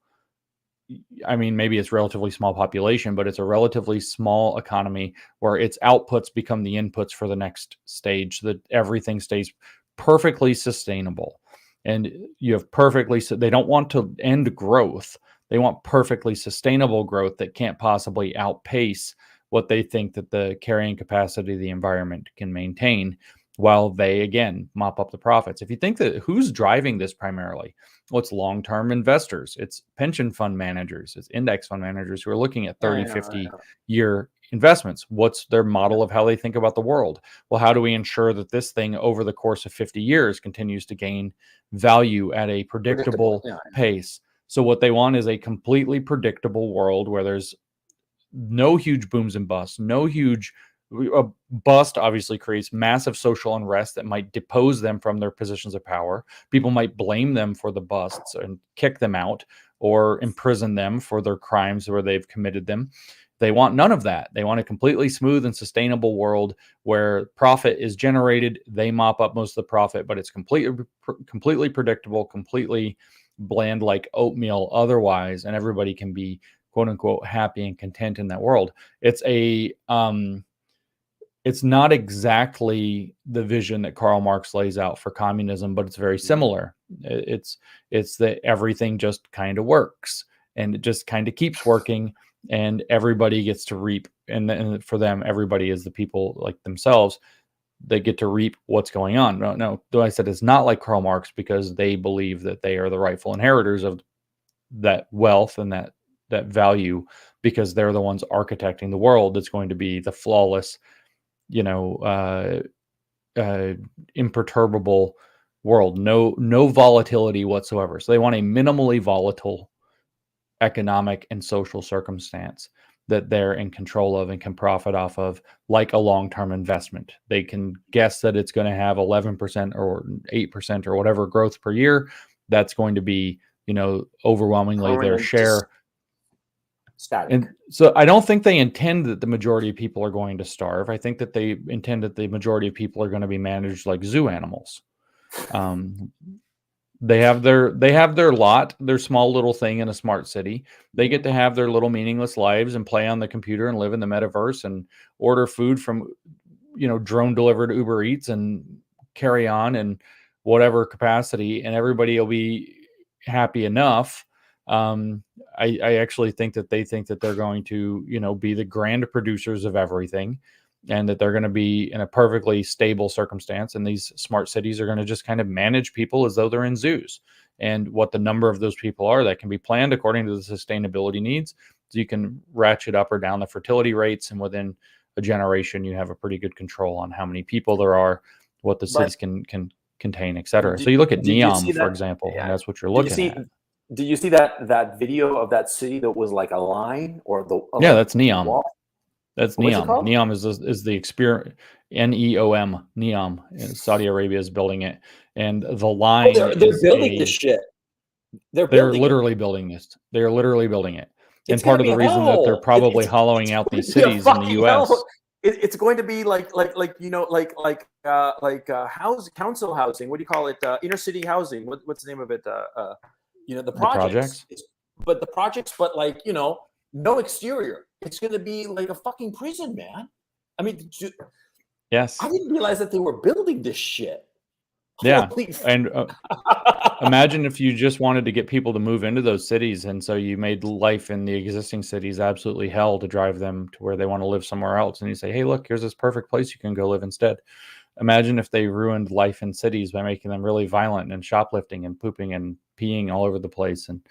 maybe it's relatively small population, but it's a relatively small economy where its outputs become the inputs for the next stage, so that everything stays perfectly sustainable. And you have they don't want to end growth. They want perfectly sustainable growth that can't possibly outpace what they think that the carrying capacity of the environment can maintain, while they, again, mop up the profits. If you think that who's driving this primarily, well, it's long-term investors, it's pension fund managers, it's index fund managers who are looking at 30, 50-year investments. What's their model of how they think about the world? Well, how do we ensure that this thing over the course of 50 years continues to gain value at a predictable pace? So what they want is a completely predictable world where there's no huge booms and busts, a bust obviously creates massive social unrest that might depose them from their positions of power. People might blame them for the busts and kick them out or imprison them for their crimes where they've committed them. They want none of that. They want a completely smooth and sustainable world where profit is generated. They mop up most of the profit, but it's completely predictable, completely bland like oatmeal otherwise, and everybody can be quote unquote happy and content in that world. It's a it's not exactly the vision that Karl Marx lays out for communism, but it's very similar. It's that everything just kind of works, and it just kind of keeps working, and everybody gets to reap. And for them, everybody is the people like themselves. They get to reap what's going on. No, though I said it's not like Karl Marx, because they believe that they are the rightful inheritors of that wealth and that value, because they're the ones architecting the world that's going to be the flawless, imperturbable world. No volatility whatsoever. So they want a minimally volatile economic and social circumstance that they're in control of and can profit off of, like a long-term investment. They can guess that it's going to have 11% or 8% or whatever growth per year. That's going to be, overwhelmingly their share. Static. And so I don't think they intend that the majority of people are going to starve. I think that they intend that the majority of people are going to be managed like zoo animals. They have their lot, their small little thing in a smart city. They get to have their little meaningless lives and play on the computer and live in the metaverse and order food from, drone delivered Uber Eats and carry on in whatever capacity, and everybody will be happy enough. I actually think that they think that they're going to, be the grand producers of everything, and that they're going to be in a perfectly stable circumstance. And these smart cities are going to just kind of manage people as though they're in zoos. And what the number of those people are, that can be planned according to the sustainability needs. So you can ratchet up or down the fertility rates, and within a generation, you have a pretty good control on how many people there are, what the cities can contain, et cetera. So you look at Neom, for example, and that's what you're looking at. Did you see that video of that city that was like a line or the? That's Neom. Wall? That's Neom. Neom is the experience. NEOM. Neom. And Saudi Arabia is building it, and the line. They're building this shit. They're literally building this. They are literally building it. And part of the reason that they're probably hollowing out these cities in the U.S. It's going to be like council housing. What do you call it? Inner city housing. What's the name of it? The projects. But the projects, but no exterior. It's going to be like a fucking prison, man. I mean, yes. I didn't realize that they were building this shit. Yeah. And imagine if you just wanted to get people to move into those cities, and so you made life in the existing cities absolutely hell to drive them to where they want to live somewhere else. And you say, hey, look, here's this perfect place you can go live instead. Imagine if they ruined life in cities by making them really violent and shoplifting and pooping and peeing all over the place and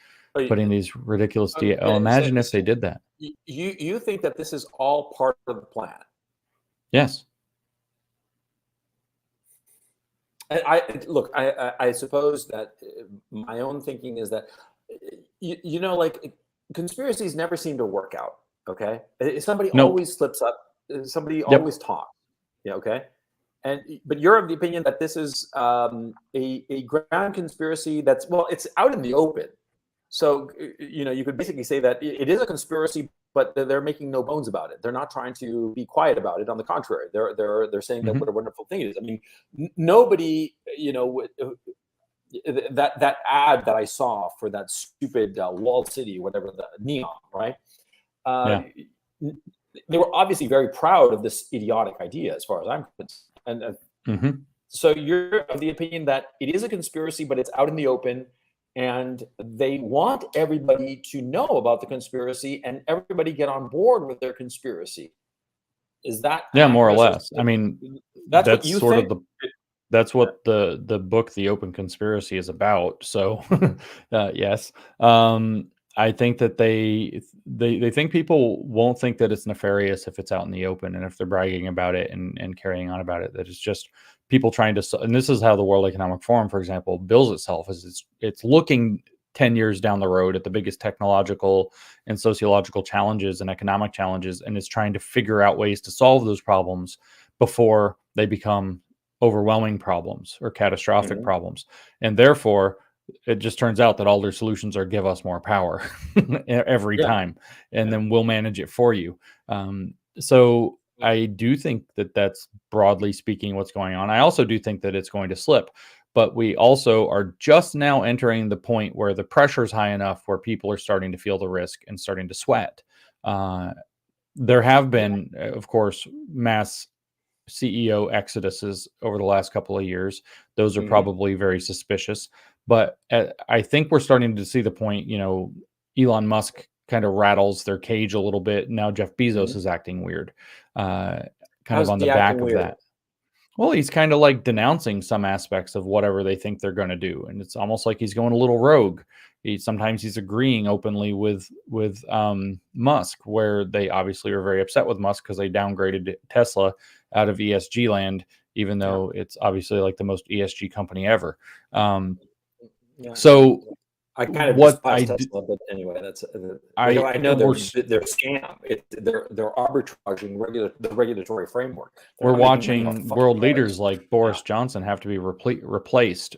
putting these ridiculous imagine if they did that. You think that this is all part of the plan? Yes. I suppose that my own thinking is that conspiracies never seem to work out. Okay, somebody always slips up. Somebody always talks. Yeah. Okay. But you're of the opinion that this is a grand conspiracy it's out in the open. So, you could basically say that it is a conspiracy, but they're making no bones about it. They're not trying to be quiet about it. On the contrary, they're saying that what a wonderful thing it is. I mean, nobody, that ad that I saw for that stupid walled city, whatever, the Neon, right? They were obviously very proud of this idiotic idea, as far as I'm concerned. And so you're of the opinion that it is a conspiracy, but it's out in the open. And they want everybody to know about the conspiracy and everybody get on board with their conspiracy. Is that? Yeah, more or less. I mean, that's what you sort think? of that's what the book, The Open Conspiracy, is about. So, yes. I think that they think people won't think that it's nefarious if it's out in the open, and if they're bragging about it and carrying on about it, that it's just people trying to. And this is how the World Economic Forum, for example, bills itself, is it's looking 10 years down the road at the biggest technological and sociological challenges and economic challenges, and is trying to figure out ways to solve those problems before they become overwhelming problems or catastrophic problems. And therefore, it just turns out that all their solutions are give us more power every time, and then we'll manage it for you. So I do think that that's broadly speaking what's going on. I also do think that it's going to slip, but we also are just now entering the point where the pressure is high enough where people are starting to feel the risk and starting to sweat. There have been, of course, mass CEO exoduses over the last couple of years. Those are Mhm. probably very suspicious. But I think we're starting to see the point, Elon Musk kind of rattles their cage a little bit. Now Jeff Bezos is acting weird, kind of How's on the he acting back of weird? that. Well, he's kind of like denouncing some aspects of whatever they think they're going to do, and it's almost like he's going a little rogue. Sometimes he's agreeing openly with Musk, where they obviously are very upset with Musk because they downgraded Tesla out of ESG land, even though it's obviously like the most ESG company ever. Yeah. So I kind of what despise Tesla, but anyway, that's I I know we're they're scam. They're arbitraging the regulatory framework. They're we're not making any watching fucking world noise. leaders like Boris Johnson have to be replaced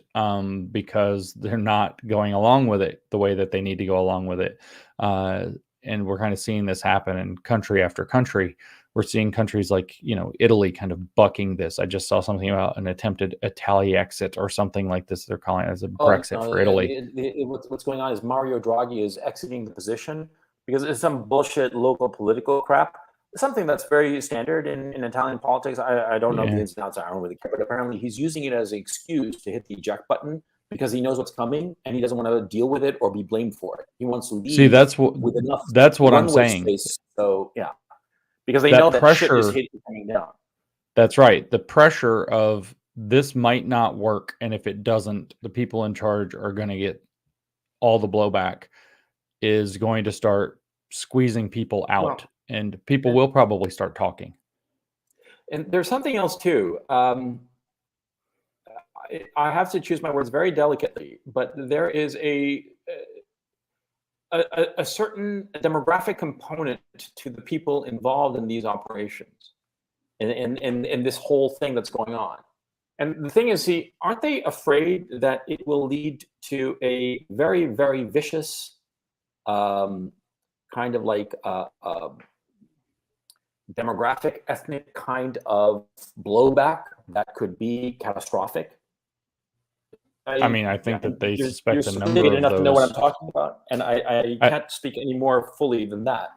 because they're not going along with it the way that they need to go along with it. And we're kind of seeing this happen in country after country. We're seeing countries like, Italy kind of bucking this. I just saw something about an attempted Italy exit or something like this. They're calling it as a Brexit for Italy. What's going on is Mario Draghi is exiting the position because it's some bullshit local political crap. Something that's very standard in Italian politics. I don't know the ins and outs. I don't really care. But apparently he's using it as an excuse to hit the eject button because he knows what's coming and he doesn't want to deal with it or be blamed for it. He wants to leave. See, that's what I'm saying. Space. So yeah, because they that know pressure, that shit is coming down. That's right. The pressure of this might not work, and if it doesn't, the people in charge are going to get all the blowback, is going to start squeezing people out, and people will probably start talking. And there's something else too. I have to choose my words very delicately, but there is a certain demographic component to the people involved in these operations and this whole thing that's going on. And the thing is, aren't they afraid that it will lead to a very, very vicious kind of like demographic, ethnic kind of blowback that could be catastrophic? I think that they suspect a number of enough those. To know what I'm talking about, and I can't speak any more fully than that.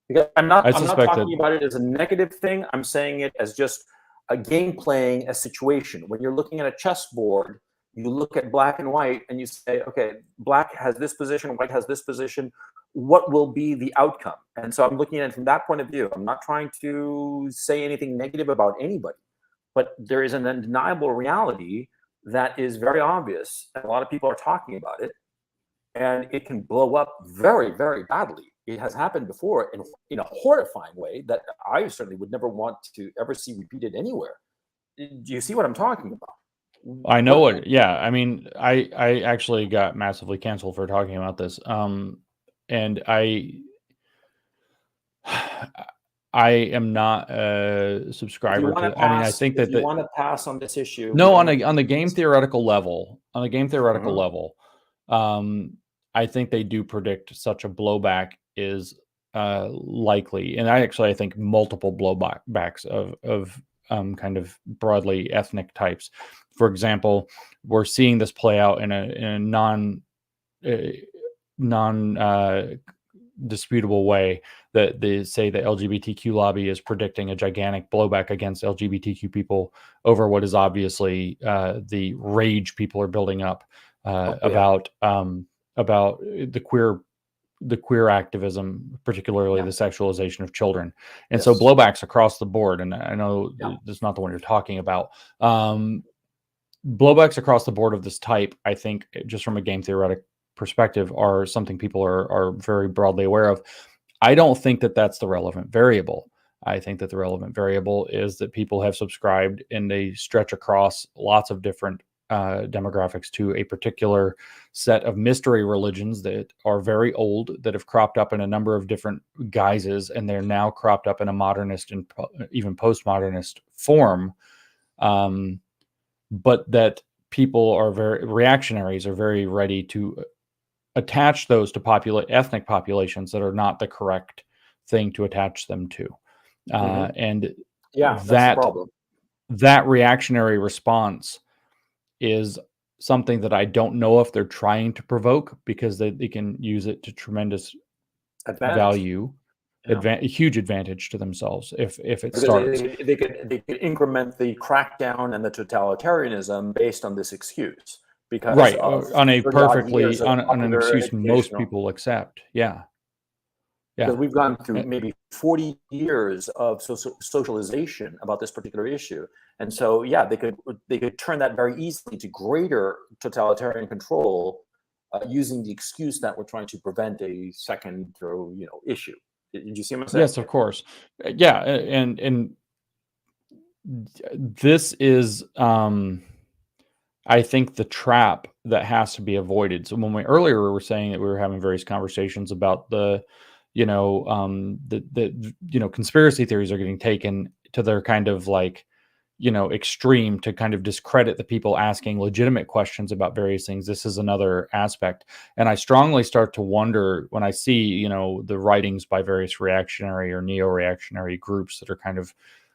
Because I'm not talking about it as a negative thing. I'm saying it as just a game playing a situation. When you're looking at a chessboard, you look at black and white and you say, okay, black has this position, white has this position. What will be the outcome? And so I'm looking at it from that point of view. I'm not trying to say anything negative about anybody, but there is an undeniable reality that is very obvious, and a lot of people are talking about it, and it can blow up very, very badly. It has happened before in a horrifying way that I certainly would never want to ever see repeated anywhere. Do you see what I'm talking about? I know it. Yeah. I mean, I actually got massively canceled for talking about this. And I am not a subscriber to. I think that you want to pass on this issue. No, on the game theoretical level, I think they do predict such a blowback is likely, and I think multiple blowbacks of kind of broadly ethnic types. For example, we're seeing this play out in a non disputable way that they say the LGBTQ lobby is predicting a gigantic blowback against LGBTQ people over what is obviously the rage people are building up about the queer activism, particularly the sexualization of children. And so blowbacks across the board, and I know that's not the one you're talking about. Blowbacks across the board of this type, I think, just from a game theoretic perspective, are something people are very broadly aware of. I don't think that that's the relevant variable. I think that the relevant variable is that people have subscribed and they stretch across lots of different demographics to a particular set of mystery religions that are very old, that have cropped up in a number of different guises, and they're now cropped up in a modernist and even postmodernist form. But that people are reactionaries are very ready to attach those to ethnic populations that are not the correct thing to attach them to. And that reactionary response is something that I don't know if they're trying to provoke, because they can use it to tremendous value. a huge advantage to themselves if it Because starts. they could increment the crackdown and the totalitarianism based on this excuse, because Right, of on a 30 odd perfectly years of on an popular excuse most educational. people accept. Yeah, Because yeah, we've gone through Eh, maybe 40 years of socialization about this particular issue, and so yeah, they could turn that very easily to greater totalitarian control, using the excuse that we're trying to prevent a second or issue. Did you see what I'm saying? yes, of course. Yeah, and this is I think the trap that has to be avoided. So when we earlier we were saying that we were having various conversations about the conspiracy theories are getting taken to their kind of like extreme to kind of discredit the people asking legitimate questions about various things. This is another aspect. And I strongly start to wonder when I see, the writings by various reactionary or neo-reactionary groups that are kind of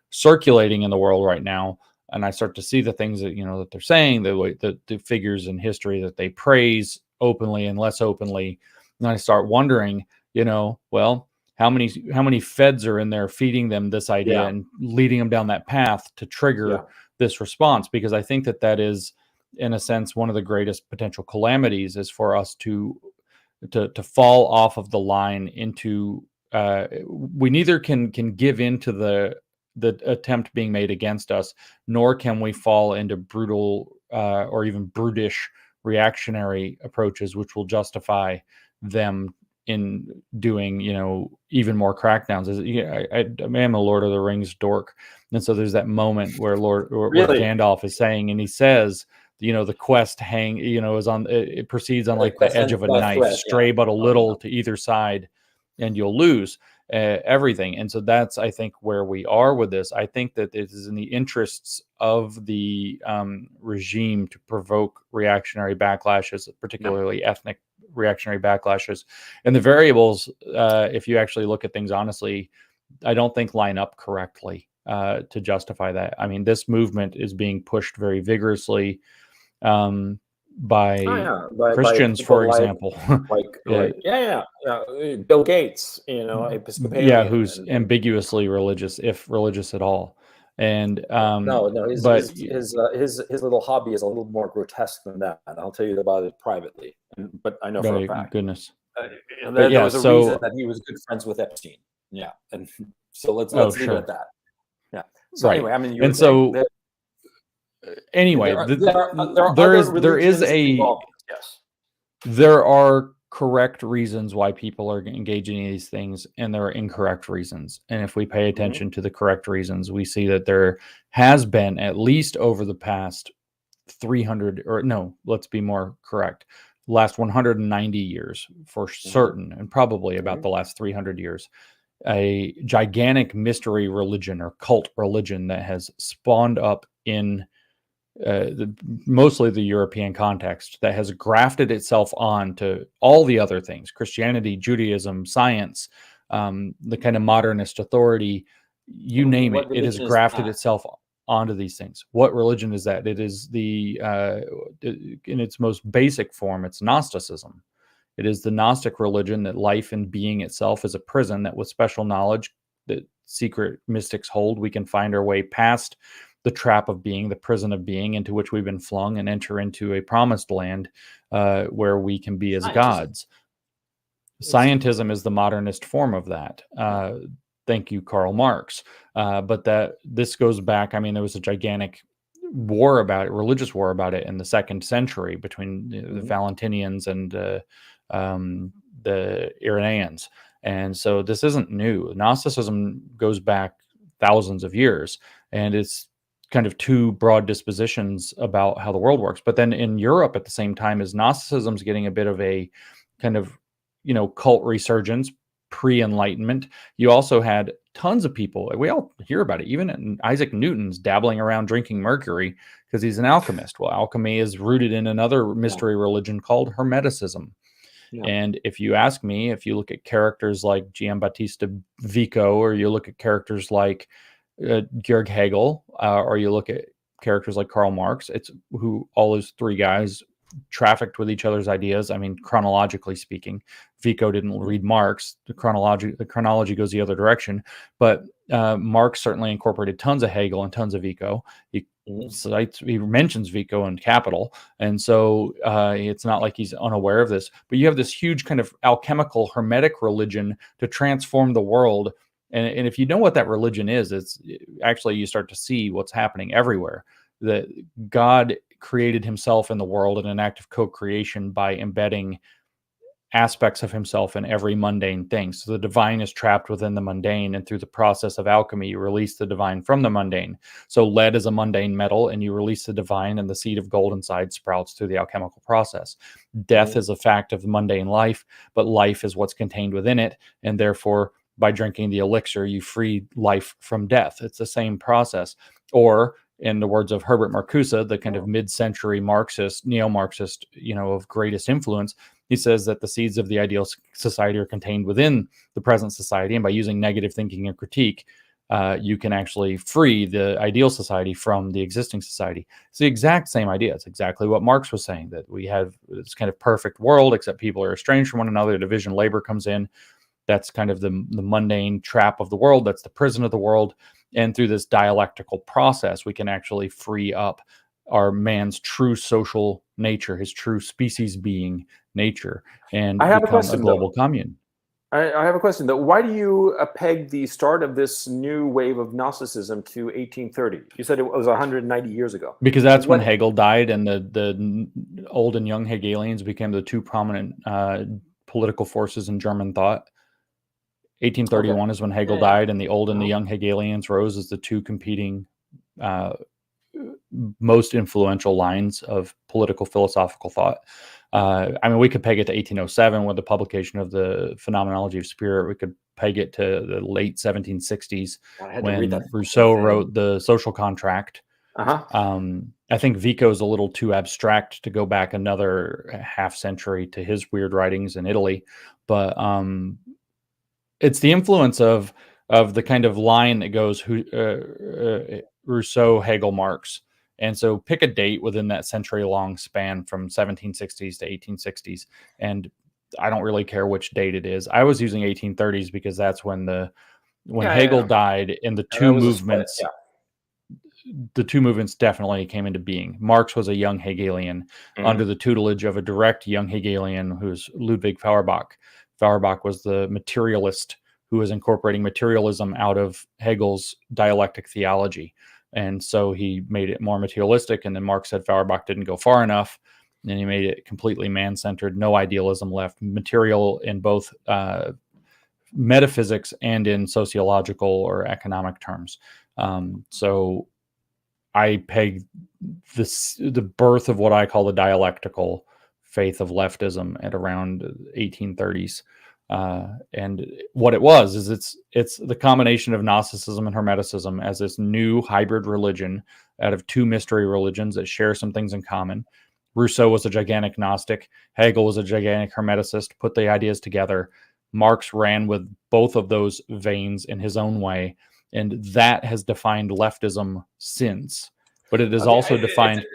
circulating in the world right now. And I start to see the things that, that they're saying, the figures in history that they praise openly and less openly. And I start wondering, well, how many feds are in there feeding them this idea Yeah. and leading them down that path to trigger this response? Because I think that is, in a sense, one of the greatest potential calamities is for us to fall off of the line into we neither can give into the attempt being made against us, nor can we fall into brutal or even brutish reactionary approaches, which will justify them in doing, even more crackdowns. I am a Lord of the Rings dork, and so there's that moment where where Gandalf is saying, and he says, the quest is on. It proceeds on like the edge of a knife, stray but a little to either side, and you'll lose everything. And so that's, I think, where we are with this. I think that it is in the interests of the regime to provoke reactionary backlashes, particularly ethnic reactionary backlashes, and the variables, if you actually look at things honestly, I don't think line up correctly to justify that. I mean, this movement is being pushed very vigorously by Christians, for example. Bill Gates, Episcopalian. Who's ambiguously religious, if religious at all. And his little hobby is a little more grotesque than that. I'll tell you about it privately, but I know for a fact. Goodness. There was a reason that he was good friends with Epstein. Yeah, and so let's leave it at that. Yeah. So anyway, I mean, there are correct reasons why people are engaging in these things, and there are incorrect reasons. And if we pay attention to the correct reasons, we see that there has been, at least over the past 300, or no, let's be more correct, last 190 years for certain, and probably about the last 300 years, a gigantic mystery religion or cult religion that has spawned up in mostly the European context, that has grafted itself on to all the other things: Christianity, Judaism, science, the kind of modernist authority, you name it. It has grafted itself onto these things. What religion is that? It is in its most basic form, it's Gnosticism. It is the Gnostic religion that life and being itself is a prison, that with special knowledge that secret mystics hold, we can find our way past the trap of being, the prison of being, into which we've been flung, and enter into a promised land where we can be as gods. Scientism is the modernist form of that. Thank you, Karl Marx. But this goes back, I mean, there was a gigantic war about it, religious war about it, in the 2nd century between the Valentinians and the Irenaeans. And so this isn't new. Gnosticism goes back thousands of years, and it's kind of two broad dispositions about how the world works. But then in Europe at the same time, as Gnosticism's getting a bit of a kind of, cult resurgence pre-Enlightenment, you also had tons of people, we all hear about it, even Isaac Newton's dabbling around drinking mercury because he's an alchemist. Well, alchemy is rooted in another mystery religion called Hermeticism. And if you ask me, if you look at characters like Giambattista Vico, or you look at characters like Georg Hegel, or you look at characters like Karl Marx, it's who all those three guys trafficked with each other's ideas. I mean, chronologically speaking, Vico didn't read Marx. The chronology goes the other direction, but Marx certainly incorporated tons of Hegel and tons of Vico. He mentions Vico in Capital, and so it's not like he's unaware of this. But you have this huge kind of alchemical hermetic religion to transform the world, and if you know what that religion is, it's actually, you start to see what's happening everywhere. That God created himself in the world in an act of co-creation by embedding aspects of himself in every mundane thing. So the divine is trapped within the mundane, and through the process of alchemy, you release the divine from the mundane. So lead is a mundane metal, and you release the divine, and the seed of gold inside sprouts through the alchemical process. Death is a fact of mundane life, but life is what's contained within it, and therefore, by drinking the elixir, you free life from death. It's the same process. Or, in the words of Herbert Marcuse, the kind of mid-century Marxist, neo-Marxist, of greatest influence, he says that the seeds of the ideal society are contained within the present society, and by using negative thinking and critique, you can actually free the ideal society from the existing society. It's the exact same idea. It's exactly what Marx was saying, that we have this kind of perfect world, except people are estranged from one another. Division labor comes in. That's kind of the mundane trap of the world. That's the prison of the world. And through this dialectical process, we can actually free up our man's true social nature, his true species being nature, and become a global commune. I have a question, though. Why do you peg the start of this new wave of Gnosticism to 1830? You said it was 190 years ago. Because that's when Hegel died, and the old and young Hegelians became the two prominent political forces in German thought. 1831 is when Hegel died, and the old and the young Hegelians rose as the two competing most influential lines of political philosophical thought. I mean, we could peg it to 1807 with the publication of the Phenomenology of Spirit. We could peg it to the late 1760s when Rousseau wrote the Social Contract. I think Vico is a little too abstract to go back another half century to his weird writings in Italy, but it's the influence of the kind of line that goes Rousseau, Hegel, Marx. And so pick a date within that century-long span from 1760s to 1860s. And I don't really care which date it is. I was using 1830s because that's when Hegel died, and the two movements, the two movements definitely came into being. Marx was a young Hegelian under the tutelage of a direct young Hegelian who's Ludwig Feuerbach. Feuerbach was the materialist who was incorporating materialism out of Hegel's dialectic theology. And so he made it more materialistic. And then Marx said Feuerbach didn't go far enough. And he made it completely man-centered, no idealism left, material in both metaphysics and in sociological or economic terms. So I peg the birth of what I call the dialectical faith of leftism at around 1830s. And what it was is it's the combination of Gnosticism and Hermeticism as this new hybrid religion out of two mystery religions that share some things in common. Rousseau was a gigantic Gnostic. Hegel was a gigantic Hermeticist. Put the ideas together. Marx ran with both of those veins in his own way, and that has defined leftism since. But it is also defined.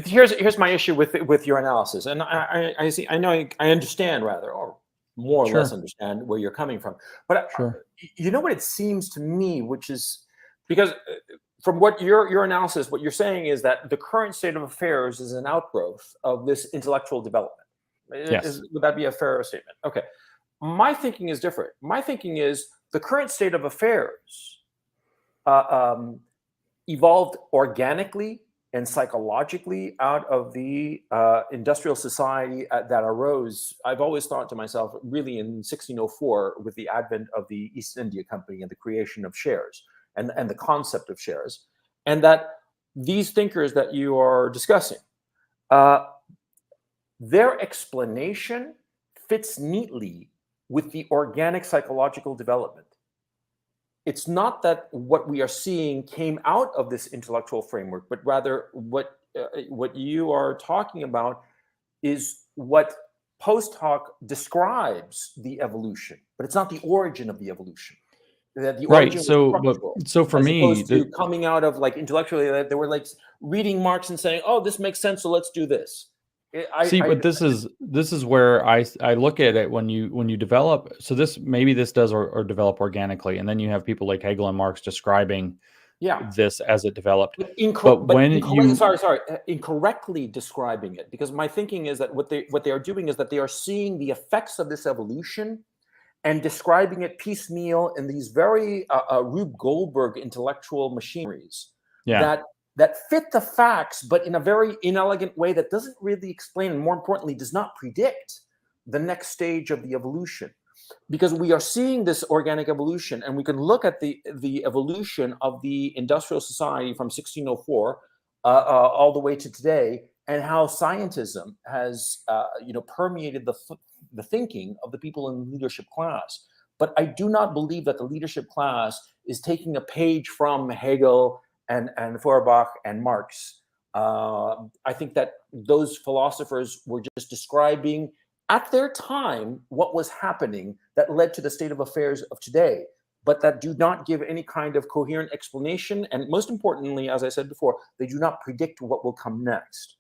Here's my issue with your analysis, and I see. I know I understand rather, or more or less understand where you're coming from. But you know what it seems to me, which is because from what your analysis, what you're saying is that the current state of affairs is an outgrowth of this intellectual development. Yes. Would that be a fair statement? Okay. My thinking is different. My thinking is the current state of affairs evolved organically and psychologically out of the industrial society that arose, I've always thought to myself, really in 1604 with the advent of the East India Company and the creation of shares and the concept of shares. And that these thinkers that you are discussing, their explanation fits neatly with the organic psychological development. It's not that what we are seeing came out of this intellectual framework, but rather what you are talking about is what post hoc describes the evolution, but it's not the origin of the evolution. That the origin So for me, coming out of like intellectually, they were like reading Marx and saying, "Oh, this makes sense, so let's do this." See, but this is where I look at it when you develop. So this does or develop organically, and then you have people like Hegel and Marx describing this as it developed. Incorrectly describing it, because my thinking is that what they are doing is that they are seeing the effects of this evolution and describing it piecemeal in these very Rube Goldberg intellectual machineries that fit the facts, but in a very inelegant way that doesn't really explain, and more importantly, does not predict the next stage of the evolution. Because we are seeing this organic evolution, and we can look at the evolution of the industrial society from 1604 all the way to today, and how scientism has permeated the thinking of the people in the leadership class. But I do not believe that the leadership class is taking a page from Hegel and Feuerbach and Marx. I think that those philosophers were just describing at their time what was happening that led to the state of affairs of today, but that do not give any kind of coherent explanation. And most importantly, as I said before, they do not predict what will come next.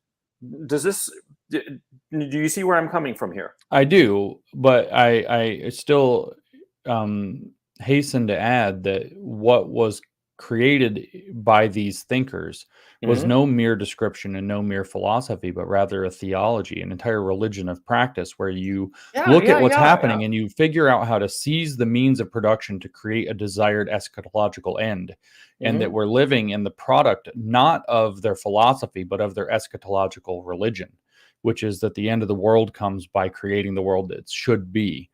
Do you see where I'm coming from here? I do, but I still hasten to add that what was created by these thinkers was no mere description and no mere philosophy, but rather a theology, an entire religion of practice, where you look at what's happening and you figure out how to seize the means of production to create a desired eschatological end. And that we're living in the product not of their philosophy, but of their eschatological religion, which is that the end of the world comes by creating the world that it should be.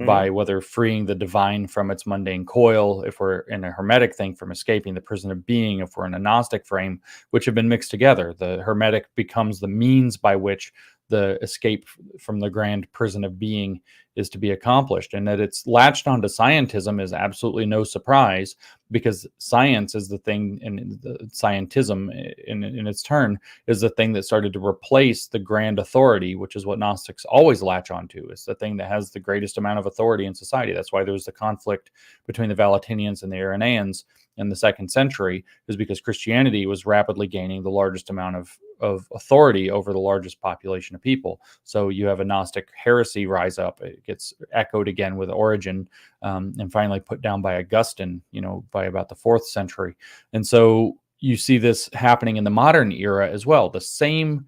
By whether freeing the divine from its mundane coil, if we're in a Hermetic thing, from escaping the prison of being, if we're in a Gnostic frame, which have been mixed together. The Hermetic becomes the means by which the escape from the grand prison of being is to be accomplished. And that it's latched onto scientism is absolutely no surprise, because science is the thing, and the scientism in its turn is the thing that started to replace the grand authority, which is what Gnostics always latch onto. It's the thing that has the greatest amount of authority in society. That's why there was the conflict between the Valentinians and the Irenaeans in the 2nd century, is because Christianity was rapidly gaining the largest amount of authority over the largest population of people. So you have a Gnostic heresy rise up. It gets echoed again with Origen, and finally put down by Augustine, by about the 4th century. And so you see this happening in the modern era as well. The same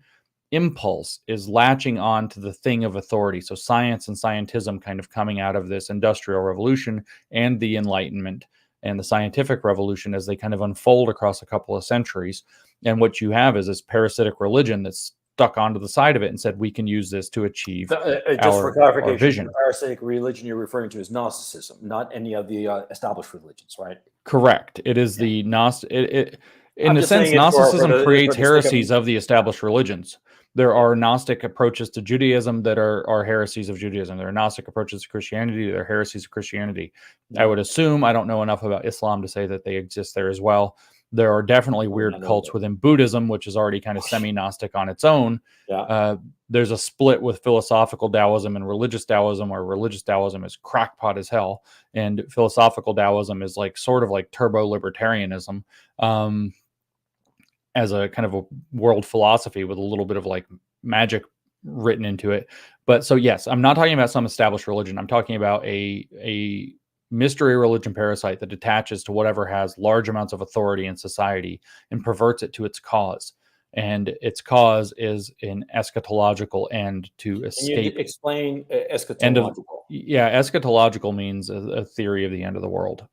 impulse is latching on to the thing of authority. So science and scientism kind of coming out of this industrial revolution and the Enlightenment and the scientific revolution as they kind of unfold across a couple of centuries. And what you have is this parasitic religion that's stuck onto the side of it and said, we can use this to achieve for clarification, our vision. The parasitic religion you're referring to is Gnosticism, not any of the established religions, right? Correct. It is the Gnostic. In a sense, Gnosticism creates heresies of the established religions. There are Gnostic approaches to Judaism that are heresies of Judaism. There are Gnostic approaches to Christianity that are heresies of Christianity. I would assume, I don't know enough about Islam to say that they exist there as well. There are definitely weird cults within Buddhism, which is already kind of semi-Gnostic on its own. There's a split with philosophical Taoism and religious Taoism, where religious Taoism is crackpot as hell, and philosophical Taoism is sort of like turbo-libertarianism, as a kind of a world philosophy with a little bit of magic written into it. But so yes, I'm not talking about some established religion. I'm talking about a mystery religion parasite that attaches to whatever has large amounts of authority in society and perverts it to its cause. And its cause is an eschatological end to escape. Can you explain eschatological? Eschatological means a theory of the end of the world.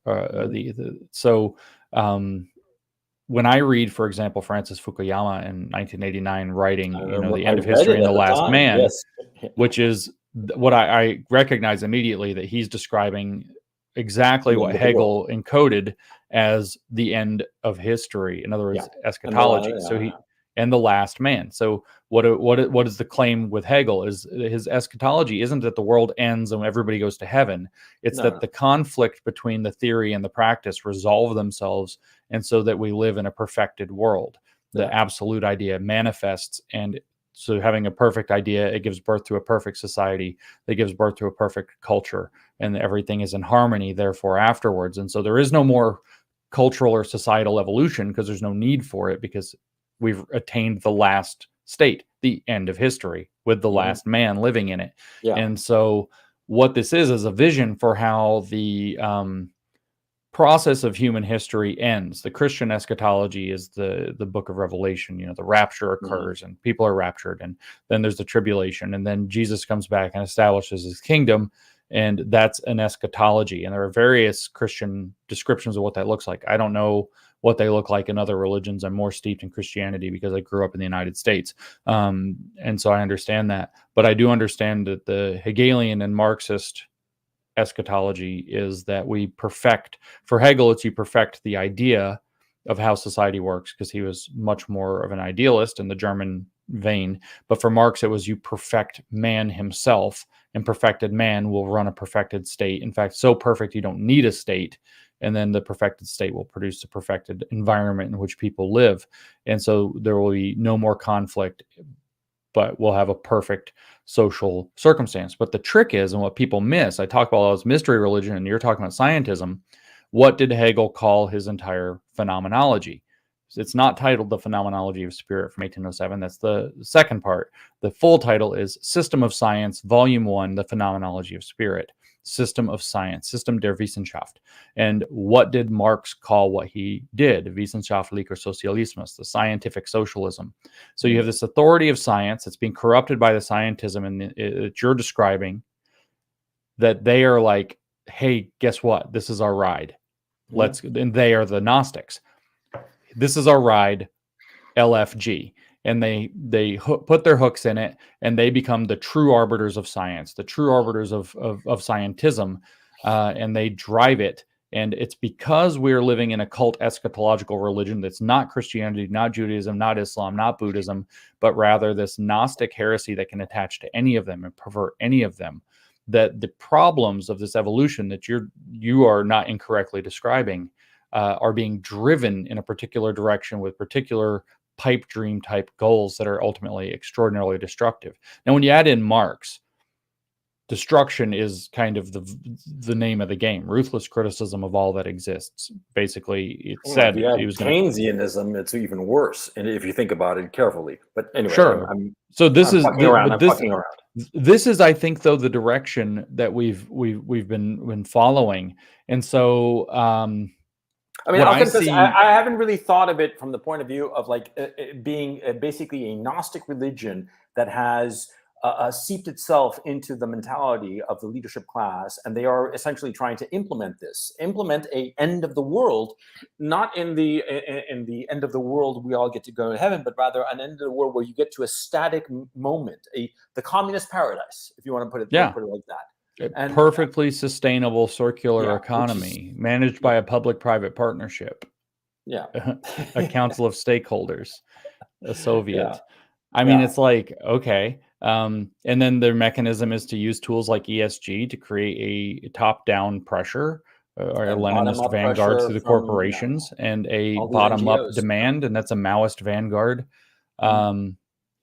When I read, for example, Francis Fukuyama in 1989 writing, The End of History and the Last Man, which is what I recognize immediately, that he's describing exactly what Hegel encoded as the end of history. In other words, eschatology. And the last man. So what is the claim with Hegel? Is his eschatology isn't that the world ends and everybody goes to heaven. It's that the conflict between the theory and the practice resolve themselves, and so that we live in a perfected world. The absolute idea manifests, and so having a perfect idea, it gives birth to a perfect society that gives birth to a perfect culture, and everything is in harmony therefore afterwards. And so there is no more cultural or societal evolution, because there's no need for it, because we've attained the last state, the end of history, with the last man living in it. Yeah. And so what this is a vision for how the process of human history ends. The Christian eschatology is the book of Revelation. You know, the rapture occurs and people are raptured, and then there's the tribulation, and then Jesus comes back and establishes his kingdom, and that's an eschatology. And there are various Christian descriptions of what that looks like. I don't know what they look like in other religions. I'm more steeped in Christianity because I grew up in the United States. And so I understand that. But I do understand that the Hegelian and Marxist eschatology is that we perfect, for Hegel, it's you perfect the idea of how society works, because he was much more of an idealist in the German vein. But for Marx, it was you perfect man himself, and perfected man will run a perfected state. In fact, so perfect you don't need a state. And then the perfected state will produce a perfected environment in which people live. And so there will be no more conflict, but we'll have a perfect social circumstance. But the trick is, and what people miss, I talk about all this mystery religion, and you're talking about scientism. What did Hegel call his entire phenomenology? It's not titled The Phenomenology of Spirit from 1807. That's the second part. The full title is System of Science, Volume 1, The Phenomenology of Spirit. System of Science, System der Wissenschaft. And what did Marx call what he did? Wissenschaftlicher Sozialismus, the scientific socialism. So you have this authority of science that's being corrupted by the scientism that you're describing, that they are like, hey, guess what? This is our ride. And they are the Gnostics. This is our ride, LFG. And they put their hooks in it, and they become the true arbiters of science, the true arbiters of scientism, and they drive it. And it's because we're living in a cult eschatological religion that's not Christianity, not Judaism, not Islam, not Buddhism, but rather this Gnostic heresy that can attach to any of them and pervert any of them, that the problems of this evolution that you are not incorrectly describing are being driven in a particular direction with particular pipe dream type goals that are ultimately extraordinarily destructive. Now, when you add in Marx, destruction is kind of the name of the game. Ruthless criticism of all that exists. Basically, it said if he was Keynesianism. It's even worse, and if you think about it carefully. But anyway, sure. fucking around. This is, I think, though, the direction that we've been following, and so. I mean, I haven't really thought of it from the point of view of like being basically a Gnostic religion that has seeped itself into the mentality of the leadership class, and they are essentially trying to implement a end of the world, not in the end of the world we all get to go to heaven, but rather an end of the world where you get to a static moment, the communist paradise, if you want to put it like that. A perfectly sustainable circular economy managed by a public-private partnership. Yeah. A council of stakeholders, a Soviet. Yeah. I mean, it's like, okay. And then their mechanism is to use tools like ESG to create a top-down pressure or a Leninist vanguard through the corporations and a bottom-up demand, and that's a Maoist vanguard.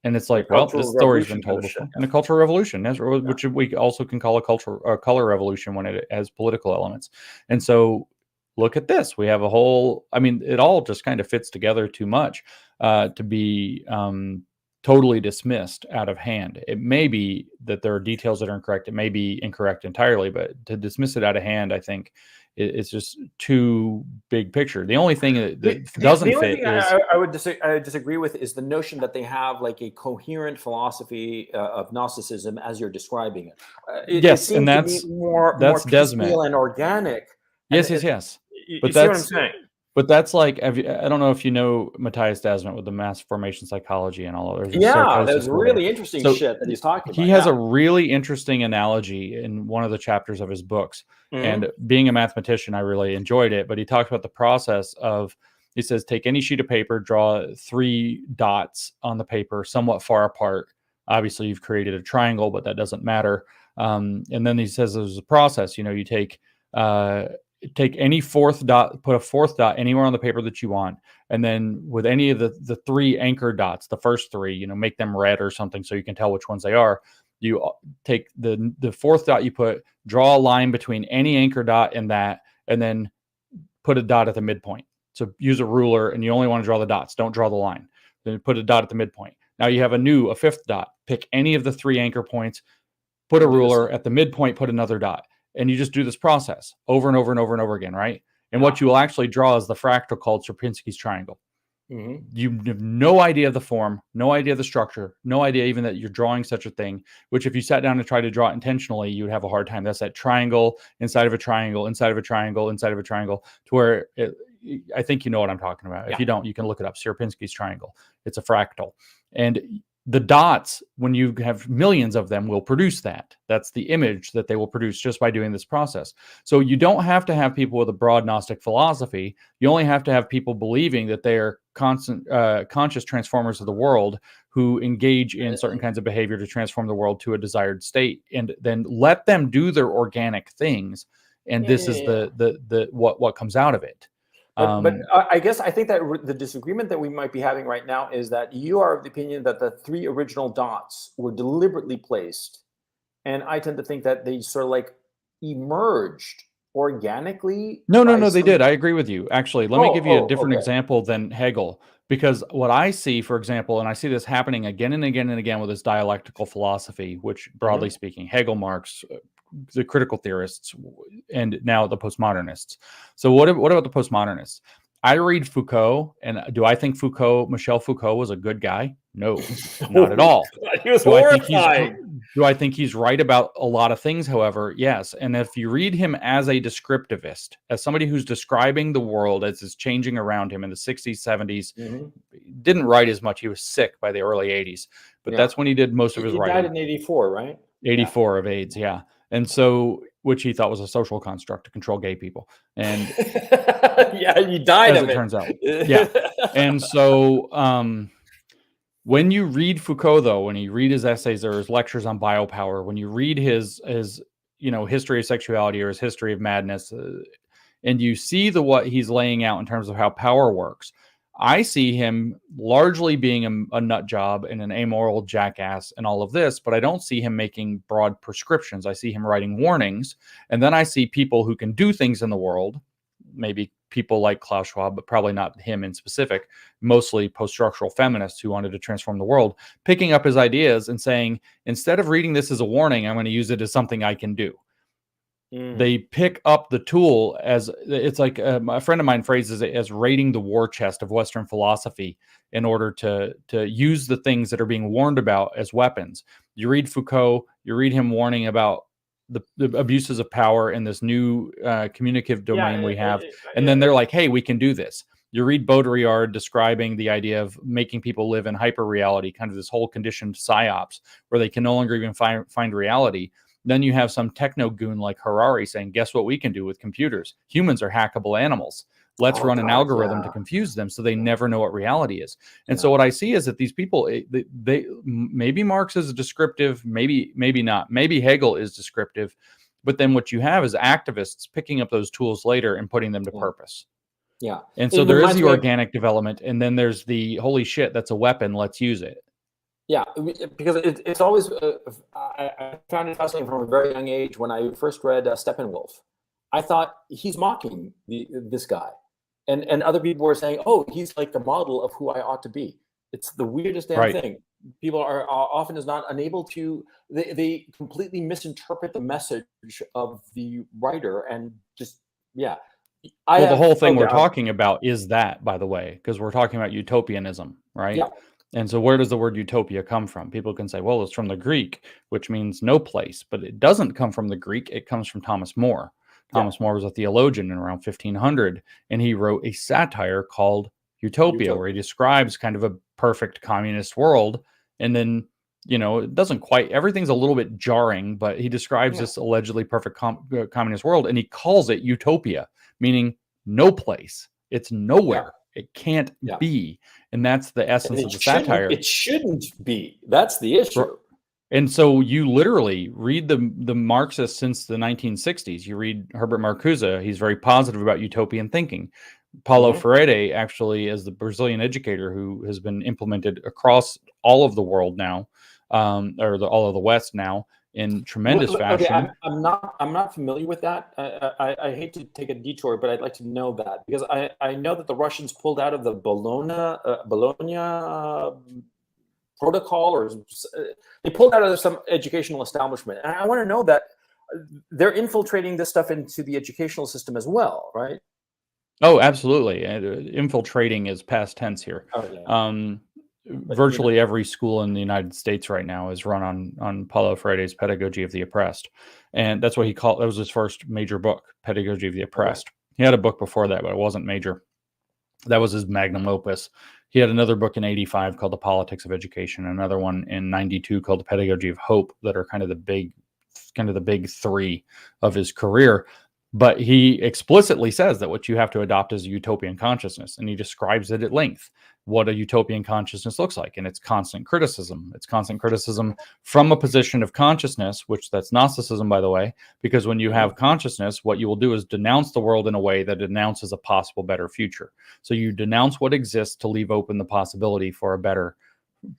And it's like, well, this story's been told before. And a cultural revolution, which we also can call a color revolution when it has political elements. And so look at this. We have a whole, I mean, it all just kind of fits together too much to be totally dismissed out of hand. It may be that there are details that are incorrect. It may be incorrect entirely, but to dismiss it out of hand, I think it's just too big picture. The only thing that doesn't fit is... I would disagree with is the notion that they have like a coherent philosophy of Gnosticism as you're describing it. Yes, and that's more piecemeal and organic. Yes. But that's what I'm saying. But that's like, I don't know if you know Matthias Dasmet with the mass formation psychology and all of that. Yeah, that's really interesting shit that he's talking about. He has a really interesting analogy in one of the chapters of his books. Mm-hmm. And being a mathematician, I really enjoyed it. But he talks about the process of, he says, take any sheet of paper, draw 3 dots on the paper somewhat far apart. Obviously, you've created a triangle, but that doesn't matter. And then he says there's a process. You know, you take any fourth dot, put a fourth dot anywhere on the paper that you want. And then with any of the 3 anchor dots, the first 3, you know, make them red or something so you can tell which ones they are. You take the fourth dot you put, draw a line between any anchor dot and that, and then put a dot at the midpoint. So use a ruler, and you only want to draw the dots. Don't draw the line. Then put a dot at the midpoint. Now you have a fifth dot. Pick any of the 3 anchor points, put a ruler at the midpoint, put another dot. And you just do this process over and over and over and over again, right? And what you will actually draw is the fractal called Sierpinski's triangle. You have no idea of the form, no idea of the structure, no idea even that you're drawing such a thing, which if you sat down and tried to draw it intentionally, you would have a hard time. That's that triangle inside of a triangle, inside of a triangle, inside of a triangle, to where I think you know what I'm talking about. If you don't, you can look it up. Sierpinski's triangle. It's a fractal. And the dots, when you have millions of them, will produce that. That's the image that they will produce just by doing this process. So you don't have to have people with a broad Gnostic philosophy. You only have to have people believing that they are conscious transformers of the world who engage in certain kinds of behavior to transform the world to a desired state, and then let them do their organic things. And this is the what comes out of it. But I guess I think that the disagreement that we might be having right now is that you are of the opinion that the 3 original dots were deliberately placed. And I tend to think that they sort of like emerged organically. No, they did. I agree with you. Actually, let me give you a different example than Hegel. Because what I see, for example, and I see this happening again and again and again with this dialectical philosophy, which broadly speaking, Hegel, Marx, the critical theorists, and now the postmodernists. So what about the postmodernists? I read Foucault, and do I think Michel Foucault was a good guy? No, not at all. He was horrifying. Do I think he's right about a lot of things? However, yes. And if you read him as a descriptivist, as somebody who's describing the world as it's changing around him in the 60s, 70s, didn't write as much. He was sick by the early 80s, but that's when he did most of his writing. He died in 84, right? 84 of AIDS, yeah. And so, which he thought was a social construct to control gay people. And yeah, he died as of it turns out. Yeah. And so when you read Foucault, though, when you read his essays or his lectures on biopower, when you read his history of sexuality or his history of madness, and you see what he's laying out in terms of how power works, I see him largely being a nut job and an amoral jackass and all of this, but I don't see him making broad prescriptions. I see him writing warnings, and then I see people who can do things in the world, maybe people like Klaus Schwab, but probably not him in specific, mostly post-structural feminists who wanted to transform the world, picking up his ideas and saying, instead of reading this as a warning, I'm going to use it as something I can do. They pick up the tool as it's like a friend of mine phrases it as raiding the war chest of Western philosophy in order to use the things that are being warned about as weapons. You read Foucault, you read him warning about the abuses of power in this new communicative domain we have. And then they're like, hey, we can do this. You read Baudrillard describing the idea of making people live in hyper reality, kind of this whole conditioned psyops where they can no longer even find reality. Then you have some techno goon like Harari saying, guess what we can do with computers? Humans are hackable animals. Let's run an algorithm to confuse them so they never know what reality is. And so what I see is that these people, they maybe Marx is descriptive, maybe not. Maybe Hegel is descriptive. But then what you have is activists picking up those tools later and putting them to purpose. Yeah. And so there is the organic development, and then there's the holy shit, that's a weapon, let's use it. Yeah, because it's always, I found it fascinating from a very young age when I first read Steppenwolf. I thought he's mocking this guy. And other people were saying, oh, he's like the model of who I ought to be. It's the weirdest damn thing. People are often is not unable to, they completely misinterpret the message of the writer and just, yeah. Well, the whole thing we're talking about is that, by the way, because we're talking about utopianism, right? Yeah. And so where does the word utopia come from? People can say, well, it's from the Greek, which means no place, but it doesn't come from the Greek. It comes from Thomas More. Thomas More was a theologian in around 1500, and he wrote a satire called Utopia, where he describes kind of a perfect communist world. And then, it doesn't quite, everything's a little bit jarring, but he describes this allegedly perfect communist world, and he calls it utopia, meaning no place. It's nowhere. It can't be. And that's the essence of the satire. It shouldn't be. That's the issue. And so you literally read the Marxists since the 1960s. You read Herbert Marcuse. He's very positive about utopian thinking. Paulo Freire actually is the Brazilian educator who has been implemented across all of the world now, all of the West now, in tremendous fashion. Okay, I'm not familiar with that. I hate to take a detour, but I'd like to know that, because I know that the Russians pulled out of the Bologna protocol, or they pulled out of some educational establishment. And I want to know that they're infiltrating this stuff into the educational system as well, right? Oh, absolutely. Infiltrating is past tense here. Oh, yeah. Virtually every school in the United States right now is run on Paulo Freire's Pedagogy of the Oppressed, and that's what that was his first major book, Pedagogy of the Oppressed. He had a book before that, but it wasn't major. That was his magnum opus. He had another book in '85 called The Politics of Education, another one in '92 called The Pedagogy of Hope, that are kind of the big three of his career. But he explicitly says that what you have to adopt is a utopian consciousness, and he describes it at length, what a utopian consciousness looks like. And it's constant criticism. It's constant criticism from a position of consciousness, which that's Gnosticism, by the way, because when you have consciousness, what you will do is denounce the world in a way that denounces a possible better future. So you denounce what exists to leave open the possibility for a better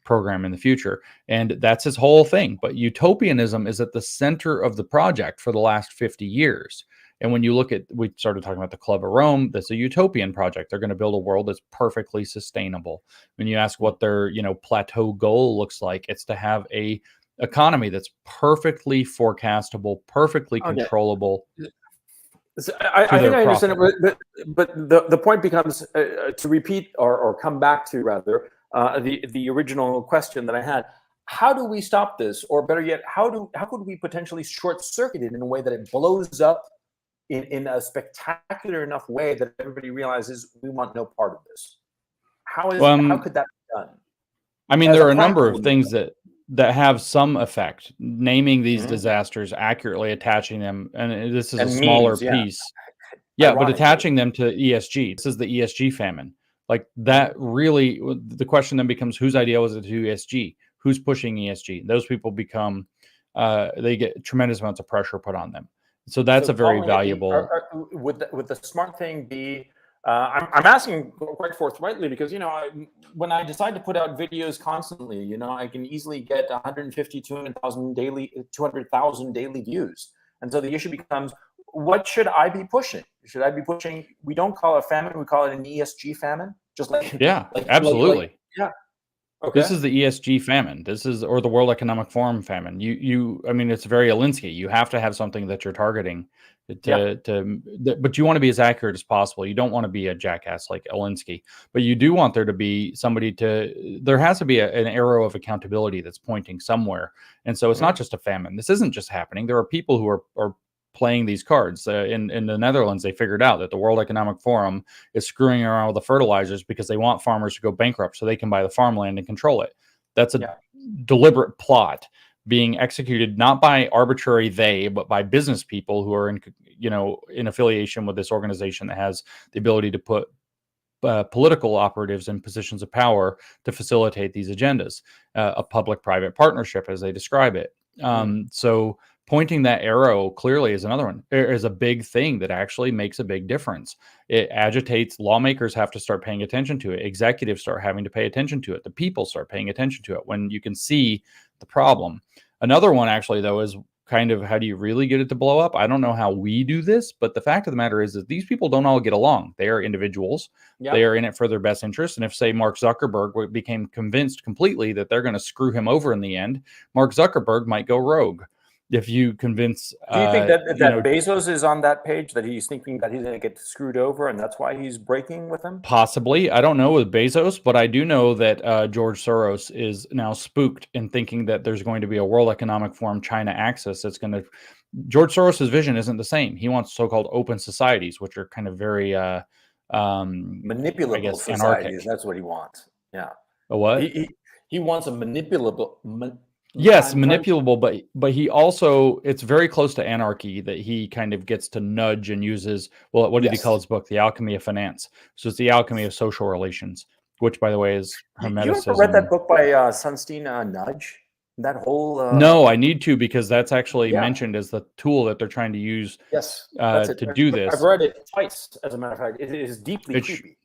program in the future. And that's his whole thing. But utopianism is at the center of the project for the last 50 years. And when you look at, we started talking about the Club of Rome, that's a utopian project. They're going to build a world that's perfectly sustainable. When you ask what their, plateau goal looks like, it's to have a economy that's perfectly forecastable, perfectly controllable. So I think I understand it, but the point becomes, to repeat or come back to, rather, the original question that I had. How do we stop this? Or better yet, how could we potentially short circuit it in a way that it blows up in a spectacular enough way that everybody realizes we want no part of this? How could that be done? I mean, there are a number of things that have some effect. Naming these disasters accurately, attaching them, and this is a smaller piece. Yeah, but attaching them to ESG. This is the ESG famine. Like that really, the question then becomes, whose idea was it to do ESG? Who's pushing ESG? Those people become, they get tremendous amounts of pressure put on them. So that's a very valuable. Would the smart thing be? I'm asking quite forthrightly because when I decide to put out videos constantly, I can easily get 150, 200,000 daily views, and so the issue becomes, what should I be pushing? Should I be pushing? We don't call it a famine; we call it an ESG famine. Just like absolutely. Yeah. Okay. This is the ESG famine. Or the World Economic Forum famine. I mean, it's very Alinsky. You have to have something that you're targeting but you want to be as accurate as possible. You don't want to be a jackass like Alinsky, but you do want there to be there has to be an arrow of accountability that's pointing somewhere. And so it's not just a famine. This isn't just happening. There are people who are playing these cards. In the Netherlands, they figured out that the World Economic Forum is screwing around with the fertilizers because they want farmers to go bankrupt so they can buy the farmland and control it. That's a deliberate plot being executed not by arbitrary but by business people who are in affiliation with this organization that has the ability to put political operatives in positions of power to facilitate these agendas. A public-private partnership, as they describe it. So pointing that arrow clearly is another one. There is a big thing that actually makes a big difference. It agitates. Lawmakers have to start paying attention to it. Executives start having to pay attention to it. The people start paying attention to it when you can see the problem. Another one, actually, though, is kind of, how do you really get it to blow up? I don't know how we do this, but the fact of the matter is that these people don't all get along. They are individuals. Yep. They are in it for their best interest. And if, say, Mark Zuckerberg became convinced completely that they're going to screw him over in the end, Mark Zuckerberg might go rogue. If you convince, do you think that Bezos is on that page, that he's thinking that he's going to get screwed over, and that's why he's breaking with him? Possibly. I don't know with Bezos, but I do know that George Soros is now spooked in thinking that there's going to be a World Economic Forum China axis that's going to. George Soros's vision isn't the same. He wants so-called open societies, which are kind of very manipulable societies. Anarchic. That's what he wants. Yeah. A what? He wants a manipulable. Yes, manipulable, but he also, it's very close to anarchy that he kind of gets to nudge and uses. Well, what did he call his book? The Alchemy of Finance. So it's the alchemy of social relations, which, by the way, is Hermeticism. You ever read that book by Sunstein, Nudge? That whole No, I need to, because that's actually mentioned as the tool that they're trying to use to do this. I've read it twice, as a matter of fact. It is deeply creepy.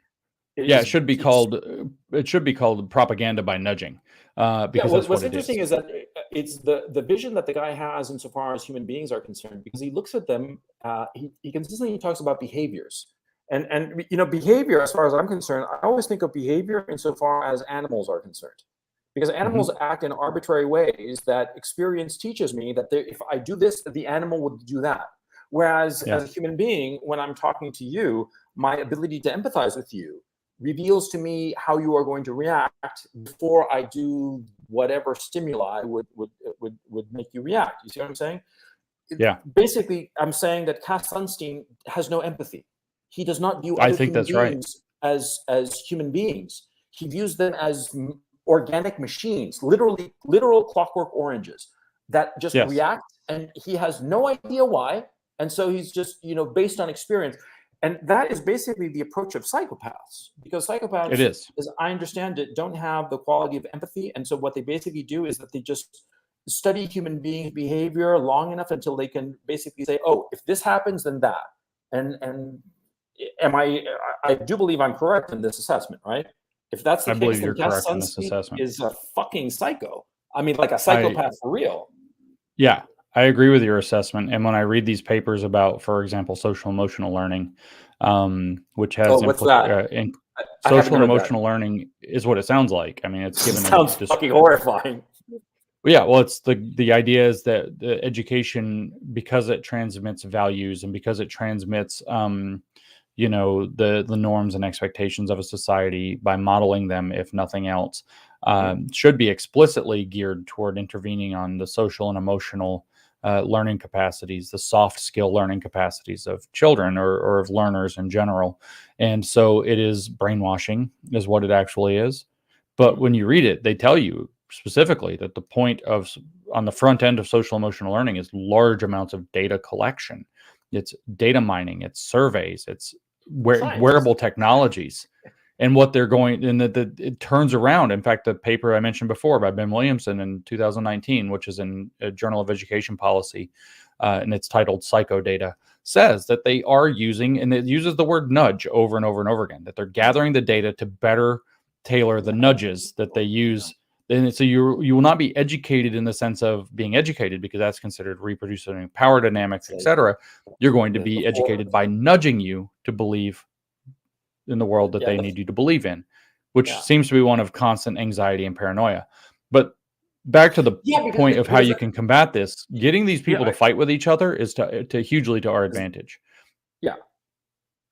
It should be called propaganda by nudging. Because what's interesting is that it's the vision that the guy has insofar as human beings are concerned, because he looks at them, he consistently talks about behaviors. And behavior, as far as I'm concerned, I always think of behavior insofar as animals are concerned. because animals act in arbitrary ways that experience teaches me that if I do this, the animal will do that. Whereas as a human being, when I'm talking to you, my ability to empathize with you reveals to me how you are going to react before I do whatever stimuli would make you react. You see what I'm saying? Yeah. Basically, I'm saying that Cass Sunstein has no empathy. He does not view I other think human that's right. beings as human beings. He views them as organic machines, literal clockwork oranges that just Yes. react, and he has no idea why. And so he's just, based on experience. And that is basically the approach of psychopaths, because psychopaths, It is. as I understand it, don't have the quality of empathy. And so what they basically do is that they just study human beings' behavior long enough until they can basically say, oh, if this happens, then that. And I do believe I'm correct in this assessment, right? If that's the I case, believe then you're Cass correct in this Sunstein assessment. is a fucking psycho. I mean, like a psychopath for real. Yeah, I agree with your assessment. And when I read these papers about, for example, social emotional learning, which has what's that? social and emotional learning is what it sounds like. I mean, it's given sounds fucking horrifying. Yeah, well, it's the idea is that the education, because it transmits values and because it transmits the norms and expectations of a society by modeling them, if nothing else, should be explicitly geared toward intervening on the social and emotional learning capacities, the soft skill learning capacities of children or of learners in general. And so it is brainwashing is what it actually is. But when you read it, they tell you specifically that the point on the front end of social emotional learning is large amounts of data collection. It's data mining, it's surveys, it's wearable technologies, and what they're going, and it turns around. In fact, the paper I mentioned before by Ben Williamson in 2019, which is in a Journal of Education Policy, and it's titled Psychodata, says that they are using, and it uses the word nudge over and over and over again, that they're gathering the data to better tailor the nudges that they use. And so you will not be educated in the sense of being educated, because that's considered reproducing power dynamics, etc. You're going to be educated by nudging you to believe in the world that they need you to believe in, which seems to be one of constant anxiety and paranoia. But back to the point of how you can combat this, getting these people to fight with each other is hugely to our advantage. Yeah.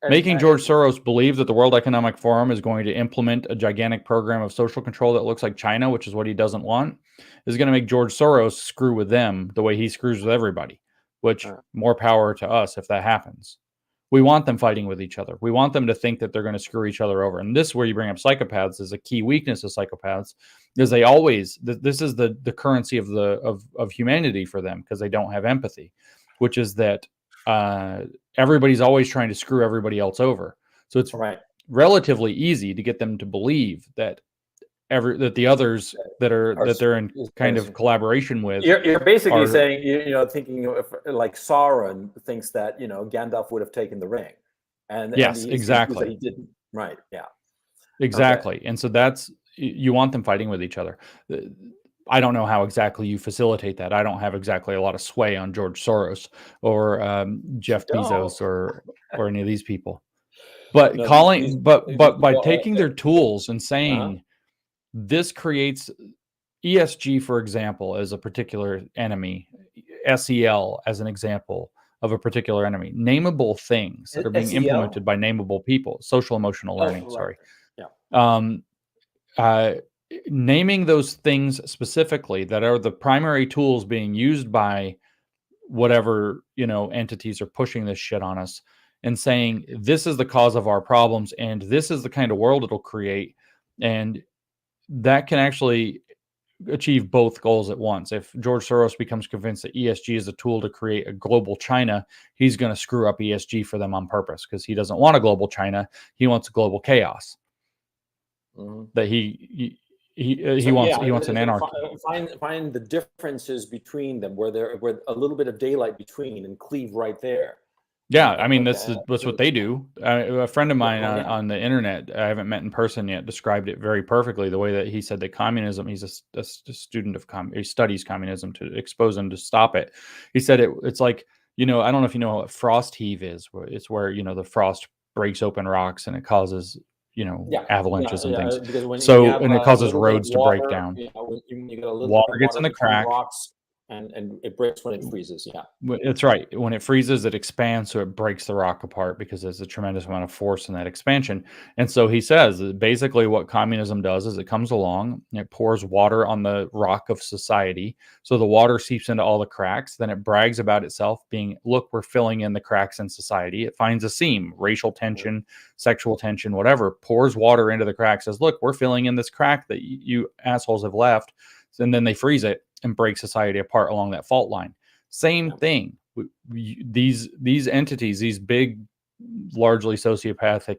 Making George Soros believe that the World Economic Forum is going to implement a gigantic program of social control that looks like China, which is what he doesn't want, is going to make George Soros screw with them the way he screws with everybody, which more power to us if that happens. We want them fighting with each other. We want them to think that they're going to screw each other over. And this is where you bring up psychopaths is a key weakness of psychopaths, is they always, this is the currency of humanity for them, because they don't have empathy, which is that everybody's always trying to screw everybody else over. So it's relatively easy to get them to believe that the others that they're in kind of collaboration with. You're basically saying, thinking of, like Sauron thinks that Gandalf would have taken the ring, and yes, and exactly. that he didn't. Right. Yeah. Exactly. Okay. And so that's, you want them fighting with each other. I don't know how exactly you facilitate that. I don't have exactly a lot of sway on George Soros or Jeff Bezos or any of these people. But by taking their tools and saying this creates ESG, for example, as a particular enemy, SEL as an example of a particular enemy, nameable things that are being implemented by nameable people, social emotional learning. Sorry. Yeah. Naming those things specifically that are the primary tools being used by whatever entities are pushing this shit on us, and saying this is the cause of our problems and this is the kind of world it'll create, and that can actually achieve both goals at once. If George Soros becomes convinced that ESG is a tool to create a global China, he's going to screw up ESG for them on purpose, because he doesn't want a global China. He wants a global chaos. That he wants an anarchy. Find the differences between them, where a little bit of daylight between, and cleave right there. Yeah, I mean that's what they do. A friend of mine on the internet, I haven't met in person yet, described it very perfectly. The way that he said that communism, he's a student of he studies communism to expose and to stop it. He said it's like, I don't know if you know what frost heave is. It's where the frost breaks open rocks and it causes avalanches and things. Because when you So, have and it a causes little bit of roads to break water, down. when you get a little Water bit of gets in water the between crack. rocks, and it breaks when it freezes. Yeah. That's right. When it freezes, it expands, so it breaks the rock apart because there's a tremendous amount of force in that expansion. And so he says that basically what communism does is it comes along, and it pours water on the rock of society. So the water seeps into all the cracks. Then it brags about itself being, look, we're filling in the cracks in society. It finds a seam, racial tension, sexual tension, whatever, pours water into the crack, says, look, we're filling in this crack that you assholes have left. And then they freeze it and break society apart along that fault line. Same thing. These entities, these big, largely sociopathic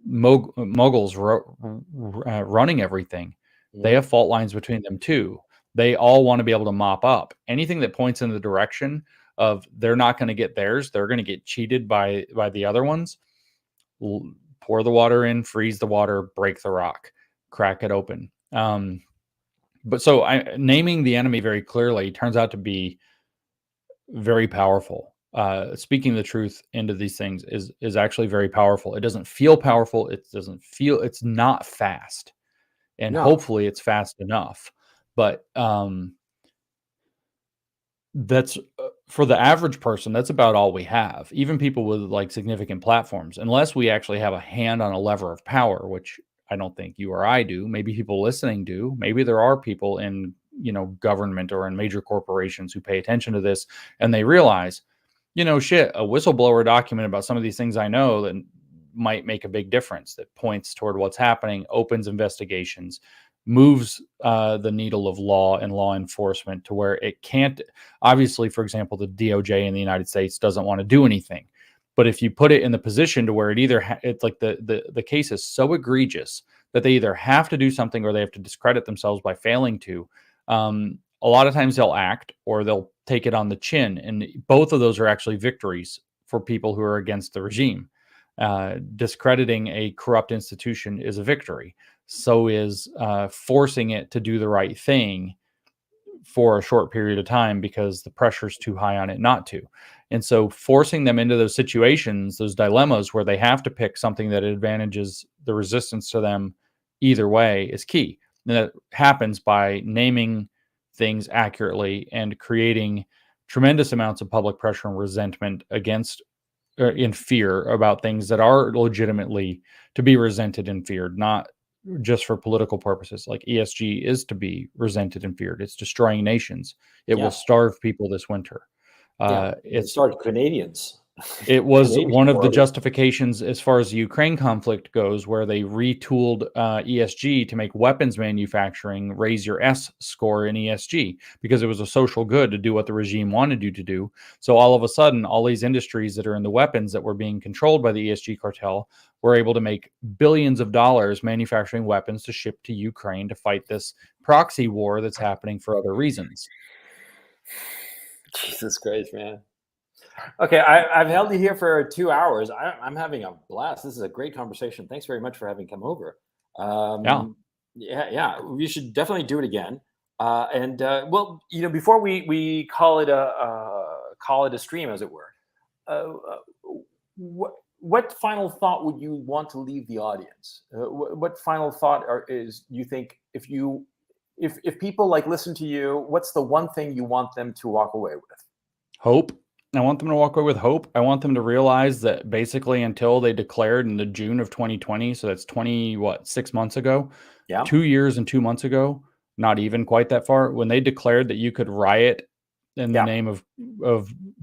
moguls running everything, they have fault lines between them too. They all want to be able to mop up anything that points in the direction of they're not going to get theirs. They're going to get cheated by the other ones. Pour the water in, freeze the water, break the rock, crack it open. But so naming the enemy very clearly turns out to be very powerful. Speaking the truth into these things is actually very powerful. It doesn't feel powerful. It's not fast, and hopefully it's fast enough. But that's for the average person, that's about all we have. Even people with like significant platforms, unless we actually have a hand on a lever of power, which I don't think you or I do. Maybe people listening do. Maybe there are people in government or in major corporations who pay attention to this, and they realize, shit, a whistleblower document about some of these things I know that might make a big difference, that points toward what's happening, opens investigations, moves the needle of law and law enforcement to where it can't. Obviously, for example, the DOJ in the United States doesn't want to do anything. But if you put it in the position to where it's like the case is so egregious that they either have to do something or they have to discredit themselves by failing to, a lot of times they'll act or they'll take it on the chin. And both of those are actually victories for people who are against the regime. Discrediting a corrupt institution is a victory. So is forcing it to do the right thing for a short period of time because the pressure's too high on it not to. And so forcing them into those situations, those dilemmas where they have to pick something that advantages the resistance to them either way is key. And that happens by naming things accurately and creating tremendous amounts of public pressure and resentment against in fear about things that are legitimately to be resented and feared, not just for political purposes. Like ESG is to be resented and feared. It's destroying nations. It will starve people this winter. It started Canadians. It was one of the justifications as far as the Ukraine conflict goes, where they retooled ESG to make weapons manufacturing raise your S score in ESG because it was a social good to do what the regime wanted you to do. So all of a sudden, all these industries that are in the weapons that were being controlled by the ESG cartel were able to make billions of dollars manufacturing weapons to ship to Ukraine to fight this proxy war that's happening for other reasons. Jesus Christ, man. Okay, I've held you here for 2 hours. I'm having a blast. This is a great conversation. Thanks very much for having come over. Yeah. We should definitely do it again. Well, before we call it a stream, as it were, what final thought would you want to leave the audience? What final thought is you think if people listen to you, what's the one thing you want them to walk away with? Hope. I want them to walk away with hope. I want them to realize that basically until they declared in the June of 2020, so that's 6 months ago, 2 years and 2 months ago, not even quite that far, when they declared that you could riot in the name of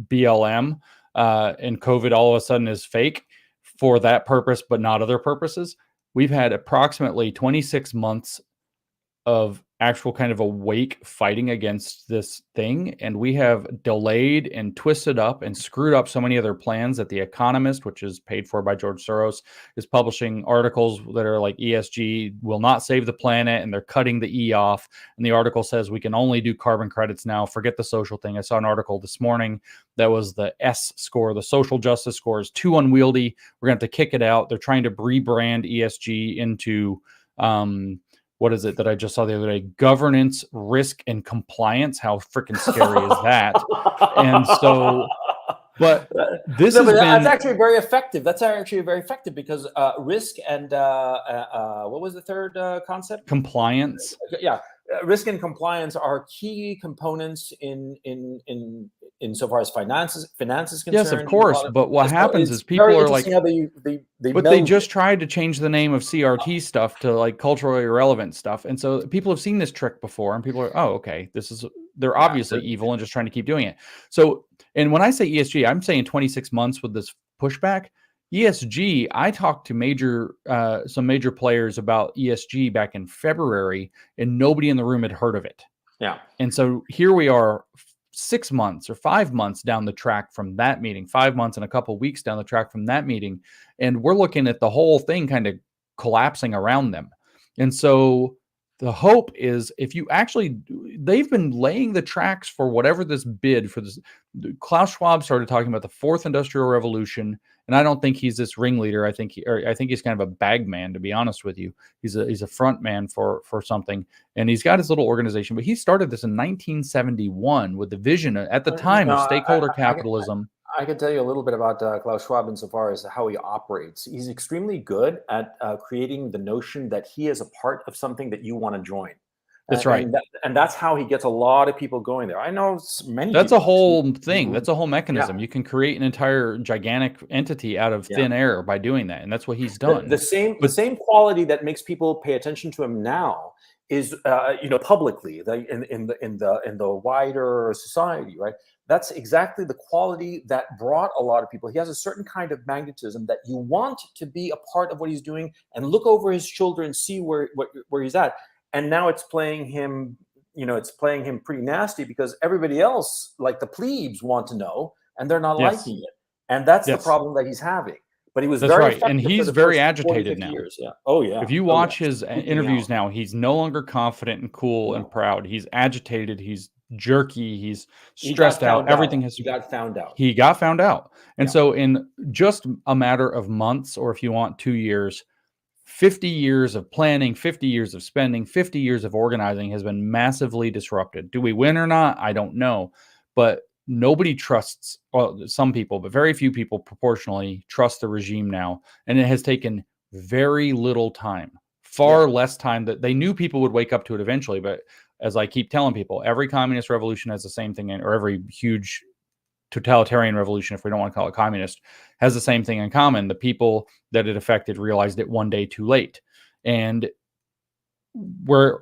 BLM and COVID all of a sudden is fake for that purpose, but not other purposes. We've had approximately 26 months of actual kind of awake fighting against this thing, and we have delayed and twisted up and screwed up so many other plans that The Economist, which is paid for by George Soros, is publishing articles that are like ESG will not save the planet, and they're cutting the E off. And the article says we can only do carbon credits now, forget the social thing. I saw an article this morning that was the S score, the social justice score is too unwieldy, we're going to have to kick it out. They're trying to rebrand ESG into what is it that I just saw the other day? Governance, risk, and compliance. How freaking scary is that? And so, but this No, has but that's been actually very effective. That's actually very effective because risk and what was the third concept? compliance. Yeah, risk and compliance are key components insofar as finances is concerned. Yes, of course. But what So happens it's is people very are like, interesting how they but they meld just it. tried to change the name of CRT stuff to like culturally irrelevant stuff. And so people have seen this trick before and people are, oh, okay, they're Yeah, obviously evil and just trying to keep doing it. So, and when I say ESG, I'm saying 26 months with this pushback. ESG, I talked to some major players about ESG back in February and nobody in the room had heard of it. yeah. And so here we are 6 months or 5 months down the track from that meeting, 5 months and a couple of weeks down the track from that meeting. And we're looking at the whole thing kind of collapsing around them. And so the hope is if you actually, they've been laying the tracks for whatever this bid for this. Klaus Schwab started talking about the fourth industrial revolution. And I don't think he's this ringleader. I think he's kind of a bag man, to be honest with you. He's a front man for something. And he's got his little organization, but he started this in 1971 with the vision at the time of stakeholder capitalism. I can tell you a little bit about Klaus Schwab insofar as how he operates. He's extremely good at creating the notion that he is a part of something that you want to join. That's right. And that's how he gets a lot of people going there. I know many. That's a people whole thing. That's a whole mechanism. Yeah. You can create an entire gigantic entity out of thin air by doing that. And that's what he's done. The same quality that makes people pay attention to him now is, publicly in the wider society, right? That's exactly the quality that brought a lot of people. He has a certain kind of magnetism that you want to be a part of what he's doing and look over his shoulder and see where he's at. And now it's playing him, pretty nasty because everybody else, like the plebes, want to know and they're not liking it. And that's the problem that he's having. But he was very effective, and he's very agitated now. Years. Yeah. Oh yeah. If you watch his interviews now, he's no longer confident and cool and proud. He's agitated. He's jerky. He's stressed out. Everything he got found out. He got found out. And so in just a matter of months, or if you want 2 years, 50 years of planning, 50 years of spending, 50 years of organizing has been massively disrupted. Do we win or not? I don't know. But nobody trusts, well, some people, but very few people proportionally trust the regime now. And it has taken very little time, far less time that they knew people would wake up to it eventually. But as I keep telling people, every communist revolution has the same thing, or every huge totalitarian revolution, if we don't want to call it communist, has the same thing in common. The people that it affected realized it one day too late. And we're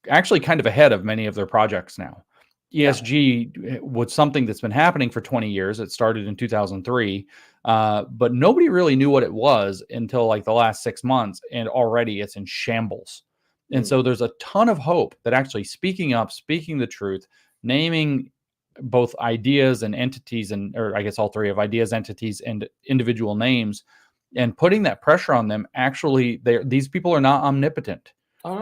actually kind of ahead of many of their projects now. ESG was something that's been happening for 20 years. It started in 2003, but nobody really knew what it was until like the last 6 months, and already it's in shambles. And so there's a ton of hope that actually speaking up, speaking the truth, naming both ideas and entities, or I guess all three of ideas, entities, and individual names, and putting that pressure on them. Actually, these people are not omnipotent.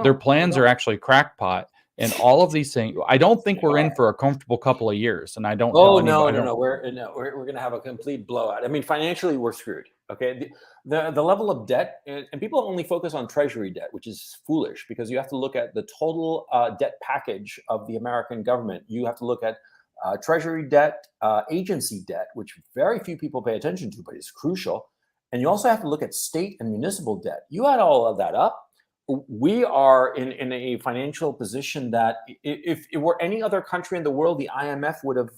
Their plans are actually crackpot. And all of these things, I don't think we're in for a comfortable couple of years. And I don't. Oh no! We're going to have a complete blowout. I mean, financially, we're screwed. Okay, the level of debt, and people only focus on treasury debt, which is foolish because you have to look at the total debt package of the American government. You have to look at treasury debt, agency debt, which very few people pay attention to, but is crucial. And you also have to look at state and municipal debt. You add all of that up, we are in a financial position that if it were any other country in the world, the IMF would have,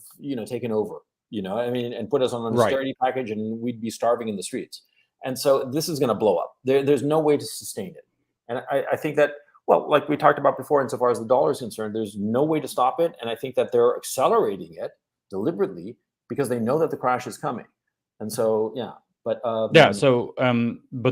taken over, and put us on an austerity package and we'd be starving in the streets. And so this is going to blow up. There's no way to sustain it. And I think that, well, like we talked about before, insofar as the dollar is concerned, there's no way to stop it. And I think that they're accelerating it deliberately because they know that the crash is coming. And so, but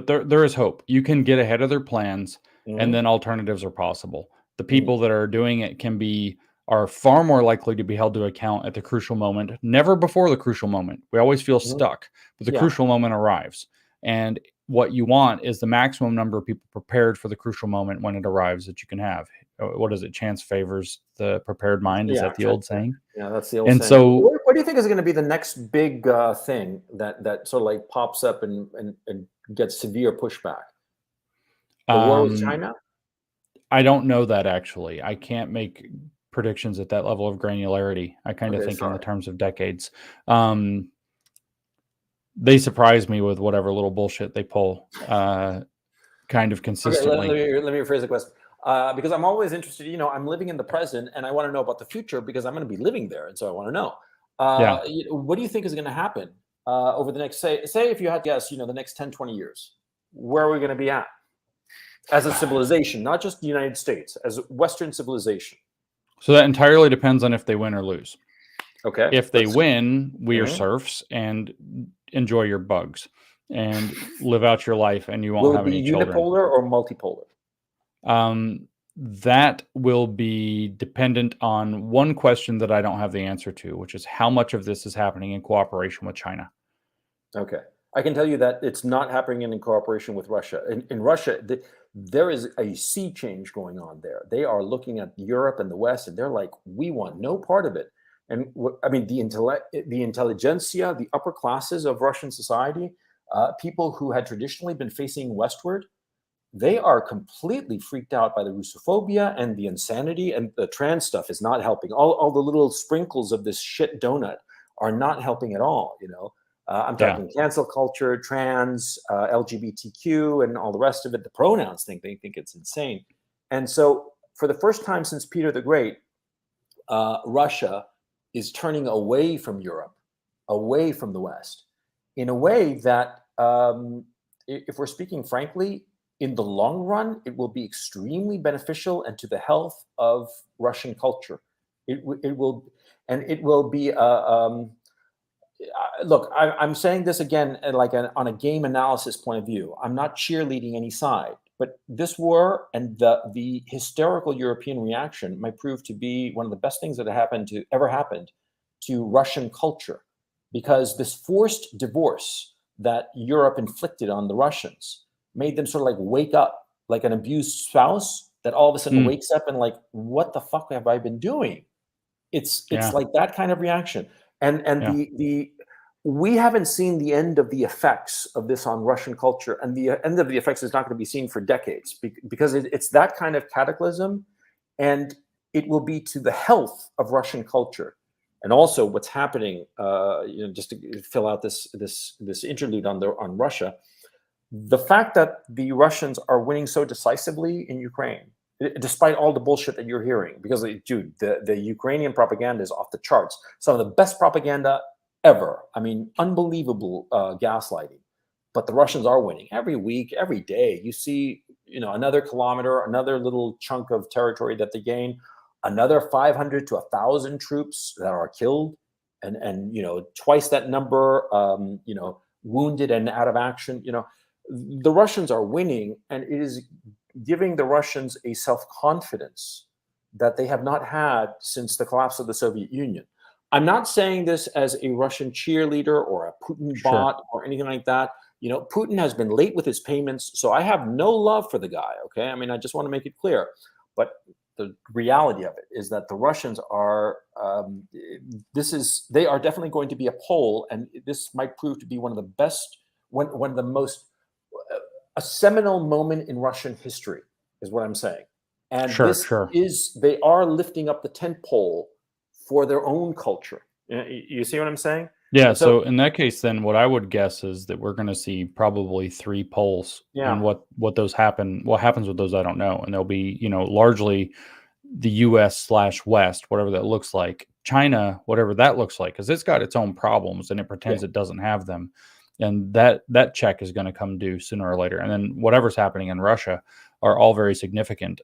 there is hope. You can get ahead of their plans, and then alternatives are possible. The people that are doing it are far more likely to be held to account at the crucial moment, never before the crucial moment. We always feel stuck, but the crucial moment arrives. And what you want is the maximum number of people prepared for the crucial moment when it arrives that you can have. What is it? Chance favors the prepared mind. Is that the old saying? Yeah, that's the old saying. And so what do you think is going to be the next big thing that sort of like pops up and gets severe pushback? The war with China? I don't know that, actually. I can't make predictions at that level of granularity. I kind of think in the terms of decades. they surprise me with whatever little bullshit they pull, kind of consistently. Okay, let me rephrase the question. Because I'm always interested, I'm living in the present and I want to know about the future because I'm going to be living there. And so I want to know. Yeah. What do you think is going to happen over the next, say if you had to guess, the next 10, 20 years? Where are we going to be at as a civilization, not just the United States, as Western civilization? So that entirely depends on if they win or lose. Okay. If they win, we are serfs and enjoy your bugs and live out your life, and you won't have any children. Will it be unipolar or multipolar? That will be dependent on one question that I don't have the answer to, which is how much of this is happening in cooperation with China. Okay. I can tell you that it's not happening in cooperation with Russia. In Russia, there is a sea change going on there. They are looking at Europe and the West, and they're like, we want no part of it. And the intelligentsia, the upper classes of Russian society, people who had traditionally been facing westward, they are completely freaked out by the Russophobia and the insanity, and the trans stuff is not helping. All the little sprinkles of this shit donut are not helping at all, I'm talking cancel culture, trans, LGBTQ, and all the rest of it. The pronouns thing, they think it's insane. And so for the first time since Peter the Great, Russia is turning away from Europe, away from the West, in a way that, if we're speaking frankly, in the long run, it will be extremely beneficial and to the health of Russian culture. It will be look, I'm saying this again, on a game analysis point of view. I'm not cheerleading any side, but this war and the hysterical European reaction might prove to be one of the best things that ever happened to Russian culture, because this forced divorce that Europe inflicted on the Russians made them sort of like wake up, like an abused spouse that all of a sudden wakes up and like, what the fuck have I been doing? It's like that kind of reaction. And we haven't seen the end of the effects of this on Russian culture, and the end of the effects is not going to be seen for decades, because it's that kind of cataclysm, and it will be to the health of Russian culture. And also what's happening, just to fill out this interlude on Russia, the fact that the Russians are winning so decisively in Ukraine, despite all the bullshit that you're hearing, because, dude, the Ukrainian propaganda is off the charts. Some of the best propaganda ever. I mean, unbelievable gaslighting. But the Russians are winning every week, every day. You see, another kilometer, another little chunk of territory that they gain, another 500 to 1,000 troops that are killed, and twice that number, wounded and out of action. The Russians are winning, and it is giving the Russians a self-confidence that they have not had since the collapse of the Soviet Union. I'm not saying this as a Russian cheerleader or a Putin bot or anything like that. Putin has been late with his payments, so I have no love for the guy, okay? I mean, I just want to make it clear. But the reality of it is that the Russians are, they are definitely going to be a pole, and this might prove to be one of the best, one of the most, a seminal moment in Russian history, is what I'm saying. And they are lifting up the tent pole for their own culture. You see what I'm saying? Yeah. So in that case, then what I would guess is that we're going to see probably 3 poles. Yeah. And what happens with those, I don't know. And they'll be, largely the US/West, whatever that looks like. China, whatever that looks like, because it's got its own problems and it pretends it doesn't have them. And that check is going to come due sooner or later. And then whatever's happening in Russia are all very significant.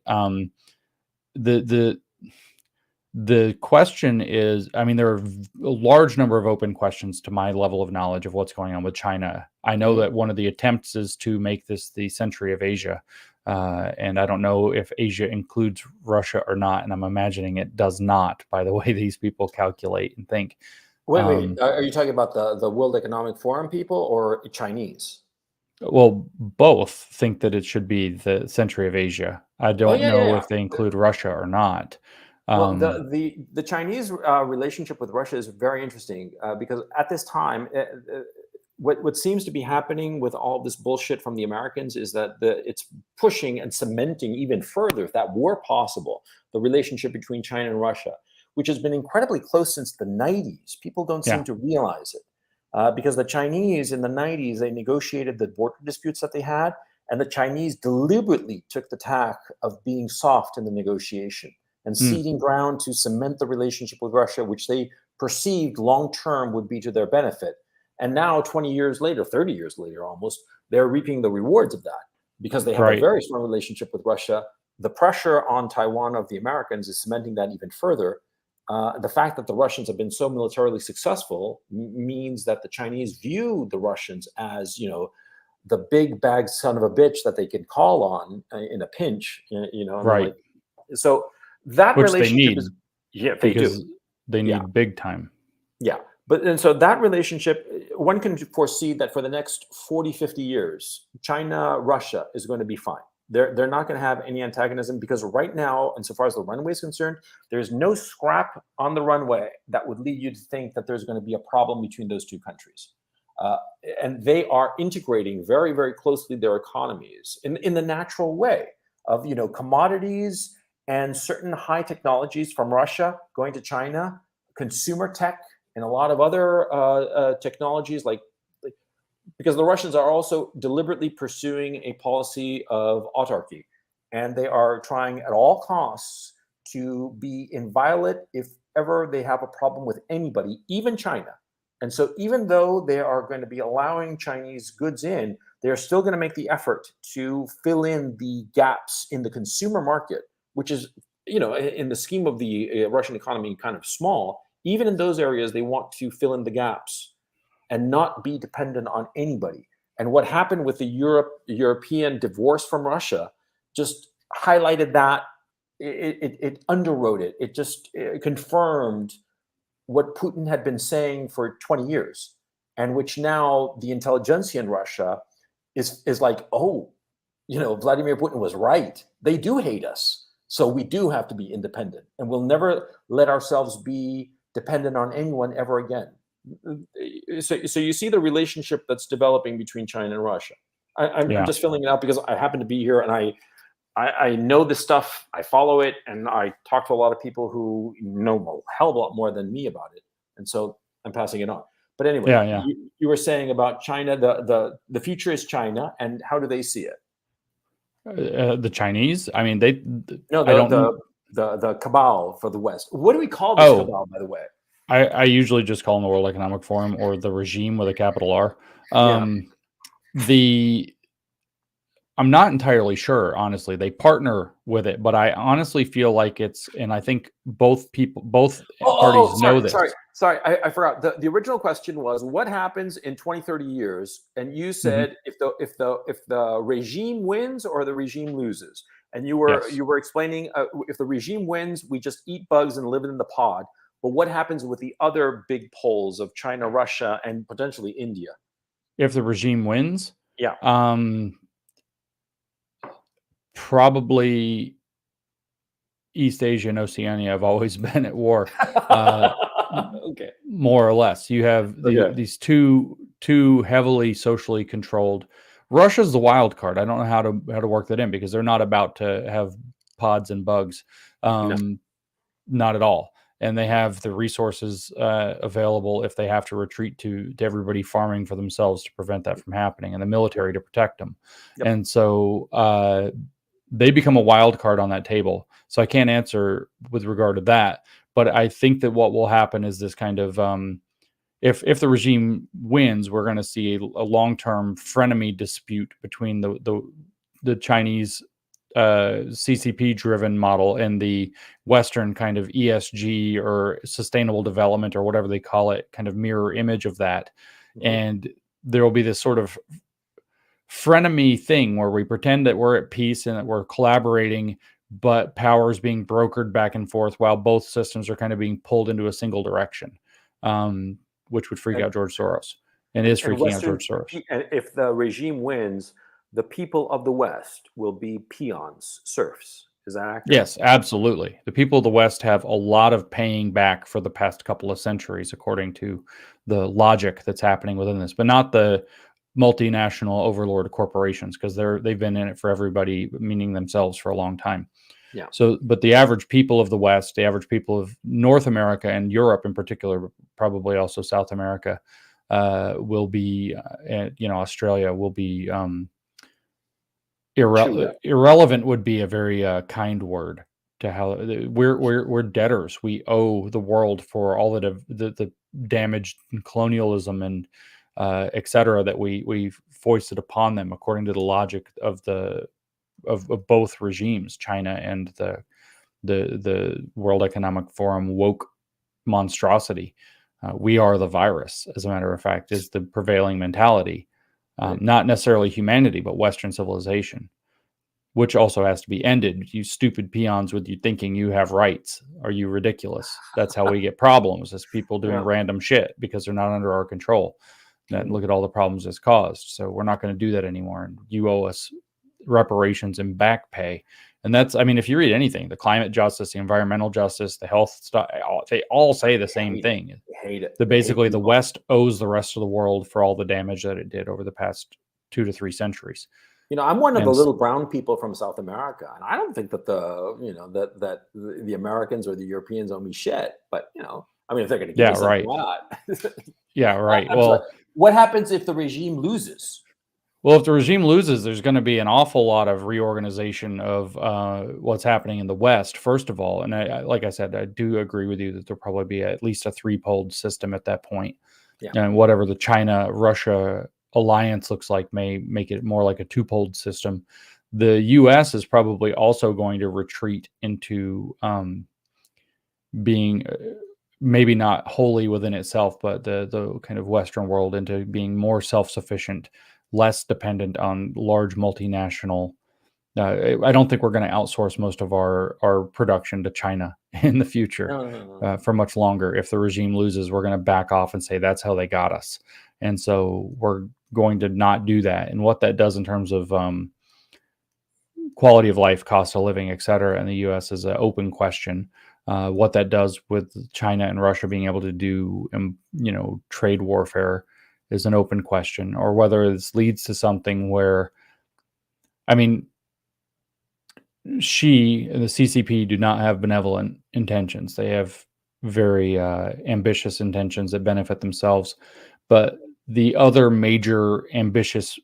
The question is, I mean, there are a large number of open questions to my level of knowledge of what's going on with China. I know that one of the attempts is to make this the century of Asia. And I don't know if Asia includes Russia or not. And I'm imagining it does not, by the way these people calculate and think. Wait. Are you talking about the World Economic Forum people or Chinese? Well, both think that it should be the century of Asia. I don't know if they include Russia or not. Well, the Chinese relationship with Russia is very interesting because at this time, what seems to be happening with all this bullshit from the Americans is that it's pushing and cementing even further, if that were possible, the relationship between China and Russia, which has been incredibly close since the 90s. People don't seem to realize it. because the Chinese in the 90s, they negotiated the border disputes that they had, and the Chinese deliberately took the tack of being soft in the negotiation and ceding ground to cement the relationship with Russia, which they perceived long-term would be to their benefit. And now 20 years later, 30 years later almost, they're reaping the rewards of that because they have a very strong relationship with Russia. The pressure on Taiwan of the Americans is cementing that even further. The fact that the Russians have been so militarily successful means that the Chinese view the Russians as, the big bag son of a bitch that they can call on in a pinch, Right. So that Which relationship they need, they do. They need big time. Yeah. And so that relationship, one can foresee that for the next 40, 50 years, China, Russia is going to be fine. They're not going to have any antagonism because right now, insofar as the runway is concerned, there's no scrap on the runway that would lead you to think that there's going to be a problem between those two countries. And they are integrating very, very closely their economies in the natural way of, commodities and certain high technologies from Russia going to China, consumer tech, and a lot of other technologies because the Russians are also deliberately pursuing a policy of autarky, and they are trying at all costs to be inviolate if ever they have a problem with anybody, even China. And so even though they are going to be allowing Chinese goods in, they're still going to make the effort to fill in the gaps in the consumer market, which is, in the scheme of the Russian economy, kind of small. Even in those areas, they want to fill in the gaps and not be dependent on anybody. And what happened with the European divorce from Russia just highlighted that. It underwrote it. It just confirmed what Putin had been saying for 20 years, and which now the intelligentsia in Russia is like, Vladimir Putin was right. They do hate us. So we do have to be independent, and we'll never let ourselves be dependent on anyone ever again. So you see the relationship that's developing between China and Russia. I'm just filling it out because I happen to be here and I know this stuff. I follow it, and I talk to a lot of people who know a hell of a lot more than me about it, and so I'm passing it on. But anyway, you were saying about China. The future is China, and how do they see it? The Chinese. I mean, the cabal for the West. What do we call this cabal, by the way? I usually just call them the World Economic Forum or the regime with a capital R. I'm not entirely sure, honestly. They partner with it, but I honestly feel like and I think both parties know this. Sorry, I forgot. The original question was, what happens in 20, 30 years? And you said if the regime wins or the regime loses. And you were explaining if the regime wins, we just eat bugs and live in the pod. But what happens with the other big poles of China, Russia, and potentially India? If the regime wins? Yeah. Probably East Asia and Oceania have always been at war. Okay. More or less. You have these two heavily socially controlled. Russia's the wild card. I don't know how to work that in because they're not about to have pods and bugs. Not at all. And they have the resources available if they have to retreat to everybody farming for themselves to prevent that from happening, and the military to protect them. Yep. And so they become a wild card on that table. So I can't answer with regard to that. But I think that what will happen is this kind of if the regime wins, we're going to see a long-term frenemy dispute between the Chinese CCP-driven model and the Western kind of ESG or sustainable development or whatever they call it, kind of mirror image of that. Mm-hmm. And there will be this sort of frenemy thing where we pretend that we're at peace and that we're collaborating, but power is being brokered back and forth while both systems are kind of being pulled into a single direction, which would freak out George Soros and is freaking out George Soros. And if the regime wins, the people of the West will be peons, serfs. Is that accurate? Yes, absolutely. The people of the West have a lot of paying back for the past couple of centuries, according to the logic that's happening within this, but not the multinational overlord corporations, because they've been in it for everybody, meaning themselves, for a long time. Yeah. So, but the average people of the West, the average people of North America and Europe in particular, probably also South America, will be, Australia will be irrelevant would be a very kind word to how we're debtors. We owe the world for all the damage and colonialism and et cetera that we foisted upon them according to the logic of both regimes, China and the World Economic Forum woke monstrosity. We are the virus, as a matter of fact, is the prevailing mentality. Not necessarily humanity, but Western civilization, which also has to be ended. You stupid peons with you thinking you have rights. Are you ridiculous? That's how we get problems, is people doing random shit because they're not under our control. And look at all the problems it's caused. So we're not going to do that anymore. And you owe us reparations and back pay. And that's, I mean, if you read anything, the climate justice, the environmental justice, the health stuff, they all say the same thing. Hate it. That basically the West owes the rest of the world for all the damage that it did over the past 2 to 3 centuries. I'm one of the little brown people from South America, and I don't think that the Americans or the Europeans owe me shit. But I mean, if they're going to give me something, why not? Yeah, right. Well, what happens if the regime loses? Well, if the regime loses, there's going to be an awful lot of reorganization of what's happening in the West, first of all. And like I said, I do agree with you that there'll probably be at least a 3-poled system at that point. Yeah. And whatever the China-Russia alliance looks like may make it more like a 2-poled system. The U.S. is probably also going to retreat into being maybe not wholly within itself, but the kind of Western world into being more self-sufficient, less dependent on large multinational. I don't think we're going to outsource most of our production to China in the future. No. For much longer. If the regime loses, we're going to back off and say that's how they got us. And so we're going to not do that. And what that does in terms of quality of life, cost of living, et cetera, in the U.S. is an open question. What that does with China and Russia being able to do, trade warfare is an open question, or whether this leads to something where, I mean, Xi and the CCP do not have benevolent intentions. They have very ambitious intentions that benefit themselves. But the other major ambitious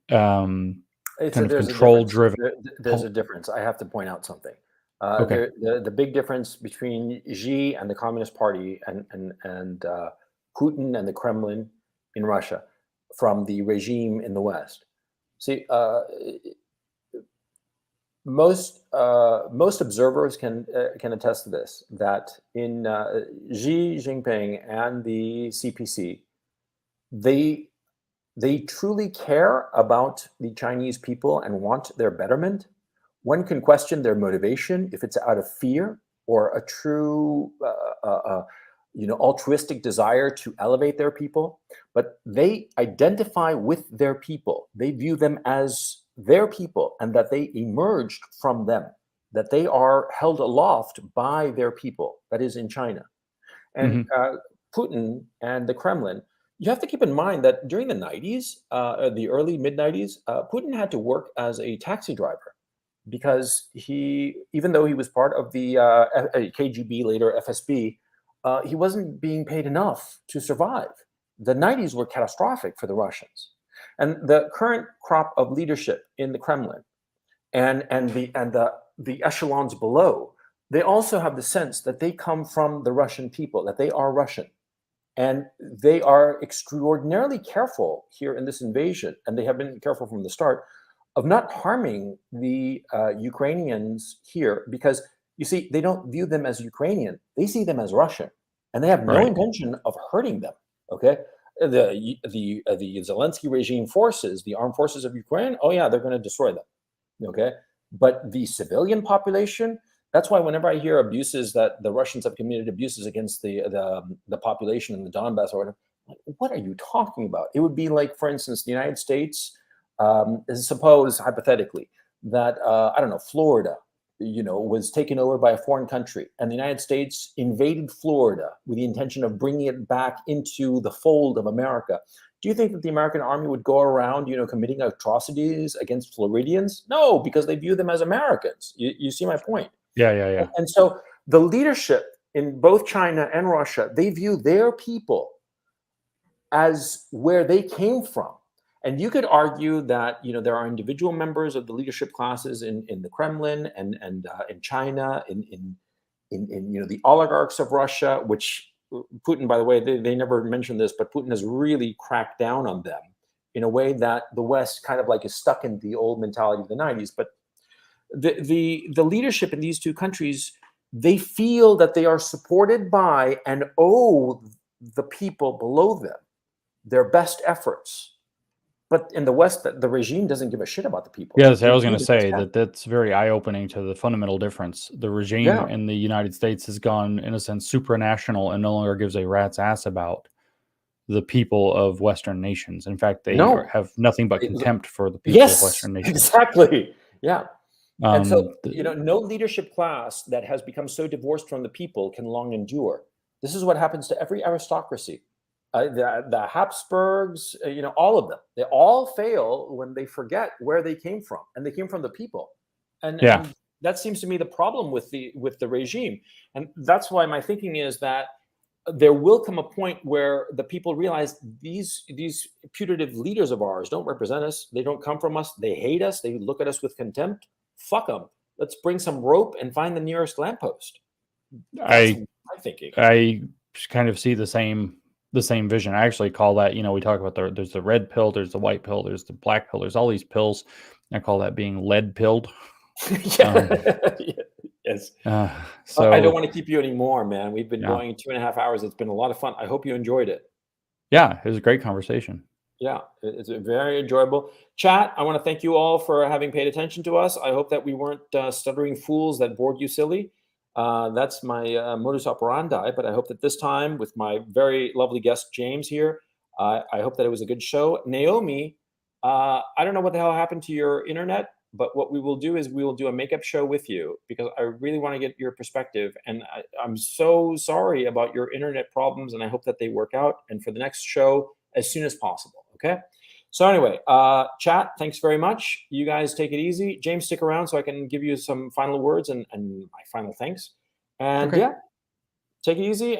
kind of control-driven... There's a difference. I have to point out something. The big difference between Xi and the Communist Party and Putin and the Kremlin in Russia from the regime in the West. See, most observers can attest to this, that in Xi Jinping and the CPC, they truly care about the Chinese people and want their betterment. One can question their motivation if it's out of fear or a true altruistic desire to elevate their people, but they identify with their people. They view them as their people and that they emerged from them, that they are held aloft by their people, that is in China. And Putin and the Kremlin, you have to keep in mind that during the 90s, the early mid-90s, Putin had to work as a taxi driver because even though he was part of the KGB, later FSB, he wasn't being paid enough to survive. The 90s were catastrophic for the Russians. And the current crop of leadership in the Kremlin and the echelons below, they also have the sense that they come from the Russian people, that they are Russian. And they are extraordinarily careful here in this invasion, and they have been careful from the start, of not harming the Ukrainians here, because, you see, they don't view them as Ukrainian. They see them as Russian, and they have no intention of hurting them, okay? The Zelensky regime forces, the armed forces of Ukraine, oh yeah, they're going to destroy them, okay? But the civilian population, that's why whenever I hear abuses that the Russians have committed abuses against the population in the Donbass or whatever, what are you talking about? It would be like, for instance, the United States, suppose hypothetically that, I don't know, Florida, was taken over by a foreign country, and the United States invaded Florida with the intention of bringing it back into the fold of America. Do you think that the American army would go around, committing atrocities against Floridians? No, because they view them as Americans. You see my point? Yeah. And so the leadership in both China and Russia, they view their people as where they came from. And you could argue that, you know, there are individual members of the leadership classes in the Kremlin and in China, in you know, the oligarchs of Russia, which Putin, by the way, they never mentioned this, but Putin has really cracked down on them in a way that the West kind of like is stuck in the old mentality of the 90s. But the leadership in these two countries, they feel that they are supported by and owe the people below them their best efforts. But in the West, the regime doesn't give a shit about the people. Yes, I was going to say that's very eye-opening to the fundamental difference. The regime Yeah. in the United States has gone, in a sense, supranational and no longer gives a rat's ass about the people of Western nations. In fact, they have nothing but contempt for the people of Western nations. Exactly. Yeah. And so, The- you know, no leadership class that has become so divorced from the people can long endure. This is what happens to every aristocracy. The Habsburgs, you know, all of them, they all fail when they forget where they came from, and they came from the people. And that seems to me the problem with the regime. And that's why my thinking is that there will come a point where the people realize these putative leaders of ours don't represent us. They don't come from us. They hate us. They look at us with contempt. Fuck them. Let's bring some rope and find the nearest lamppost. That's my thinking. I kind of see the same vision. I actually call that, you know, we talk about there's the red pill, there's the white pill, there's the black pill, there's all these pills. I call that being lead pilled. Yes. So I don't want to keep you anymore, man. We've been going 2.5 hours. It's been a lot of fun. I hope you enjoyed it. Yeah, it was a great conversation. Yeah, it's very enjoyable. Chat, I want to thank you all for having paid attention to us. I hope that we weren't stuttering fools that bored you silly. That's my modus operandi, but I hope that this time with my very lovely guest, James here, I hope that it was a good show. Naomi, I don't know what the hell happened to your internet, but what we will do is we will do a makeup show with you because I really want to get your perspective. And I'm so sorry about your internet problems, and I hope that they work out. And for the next show, as soon as possible, okay? So anyway, chat, thanks very much. You guys take it easy. James, stick around so I can give you some final words and my final thanks. And yeah, take it easy.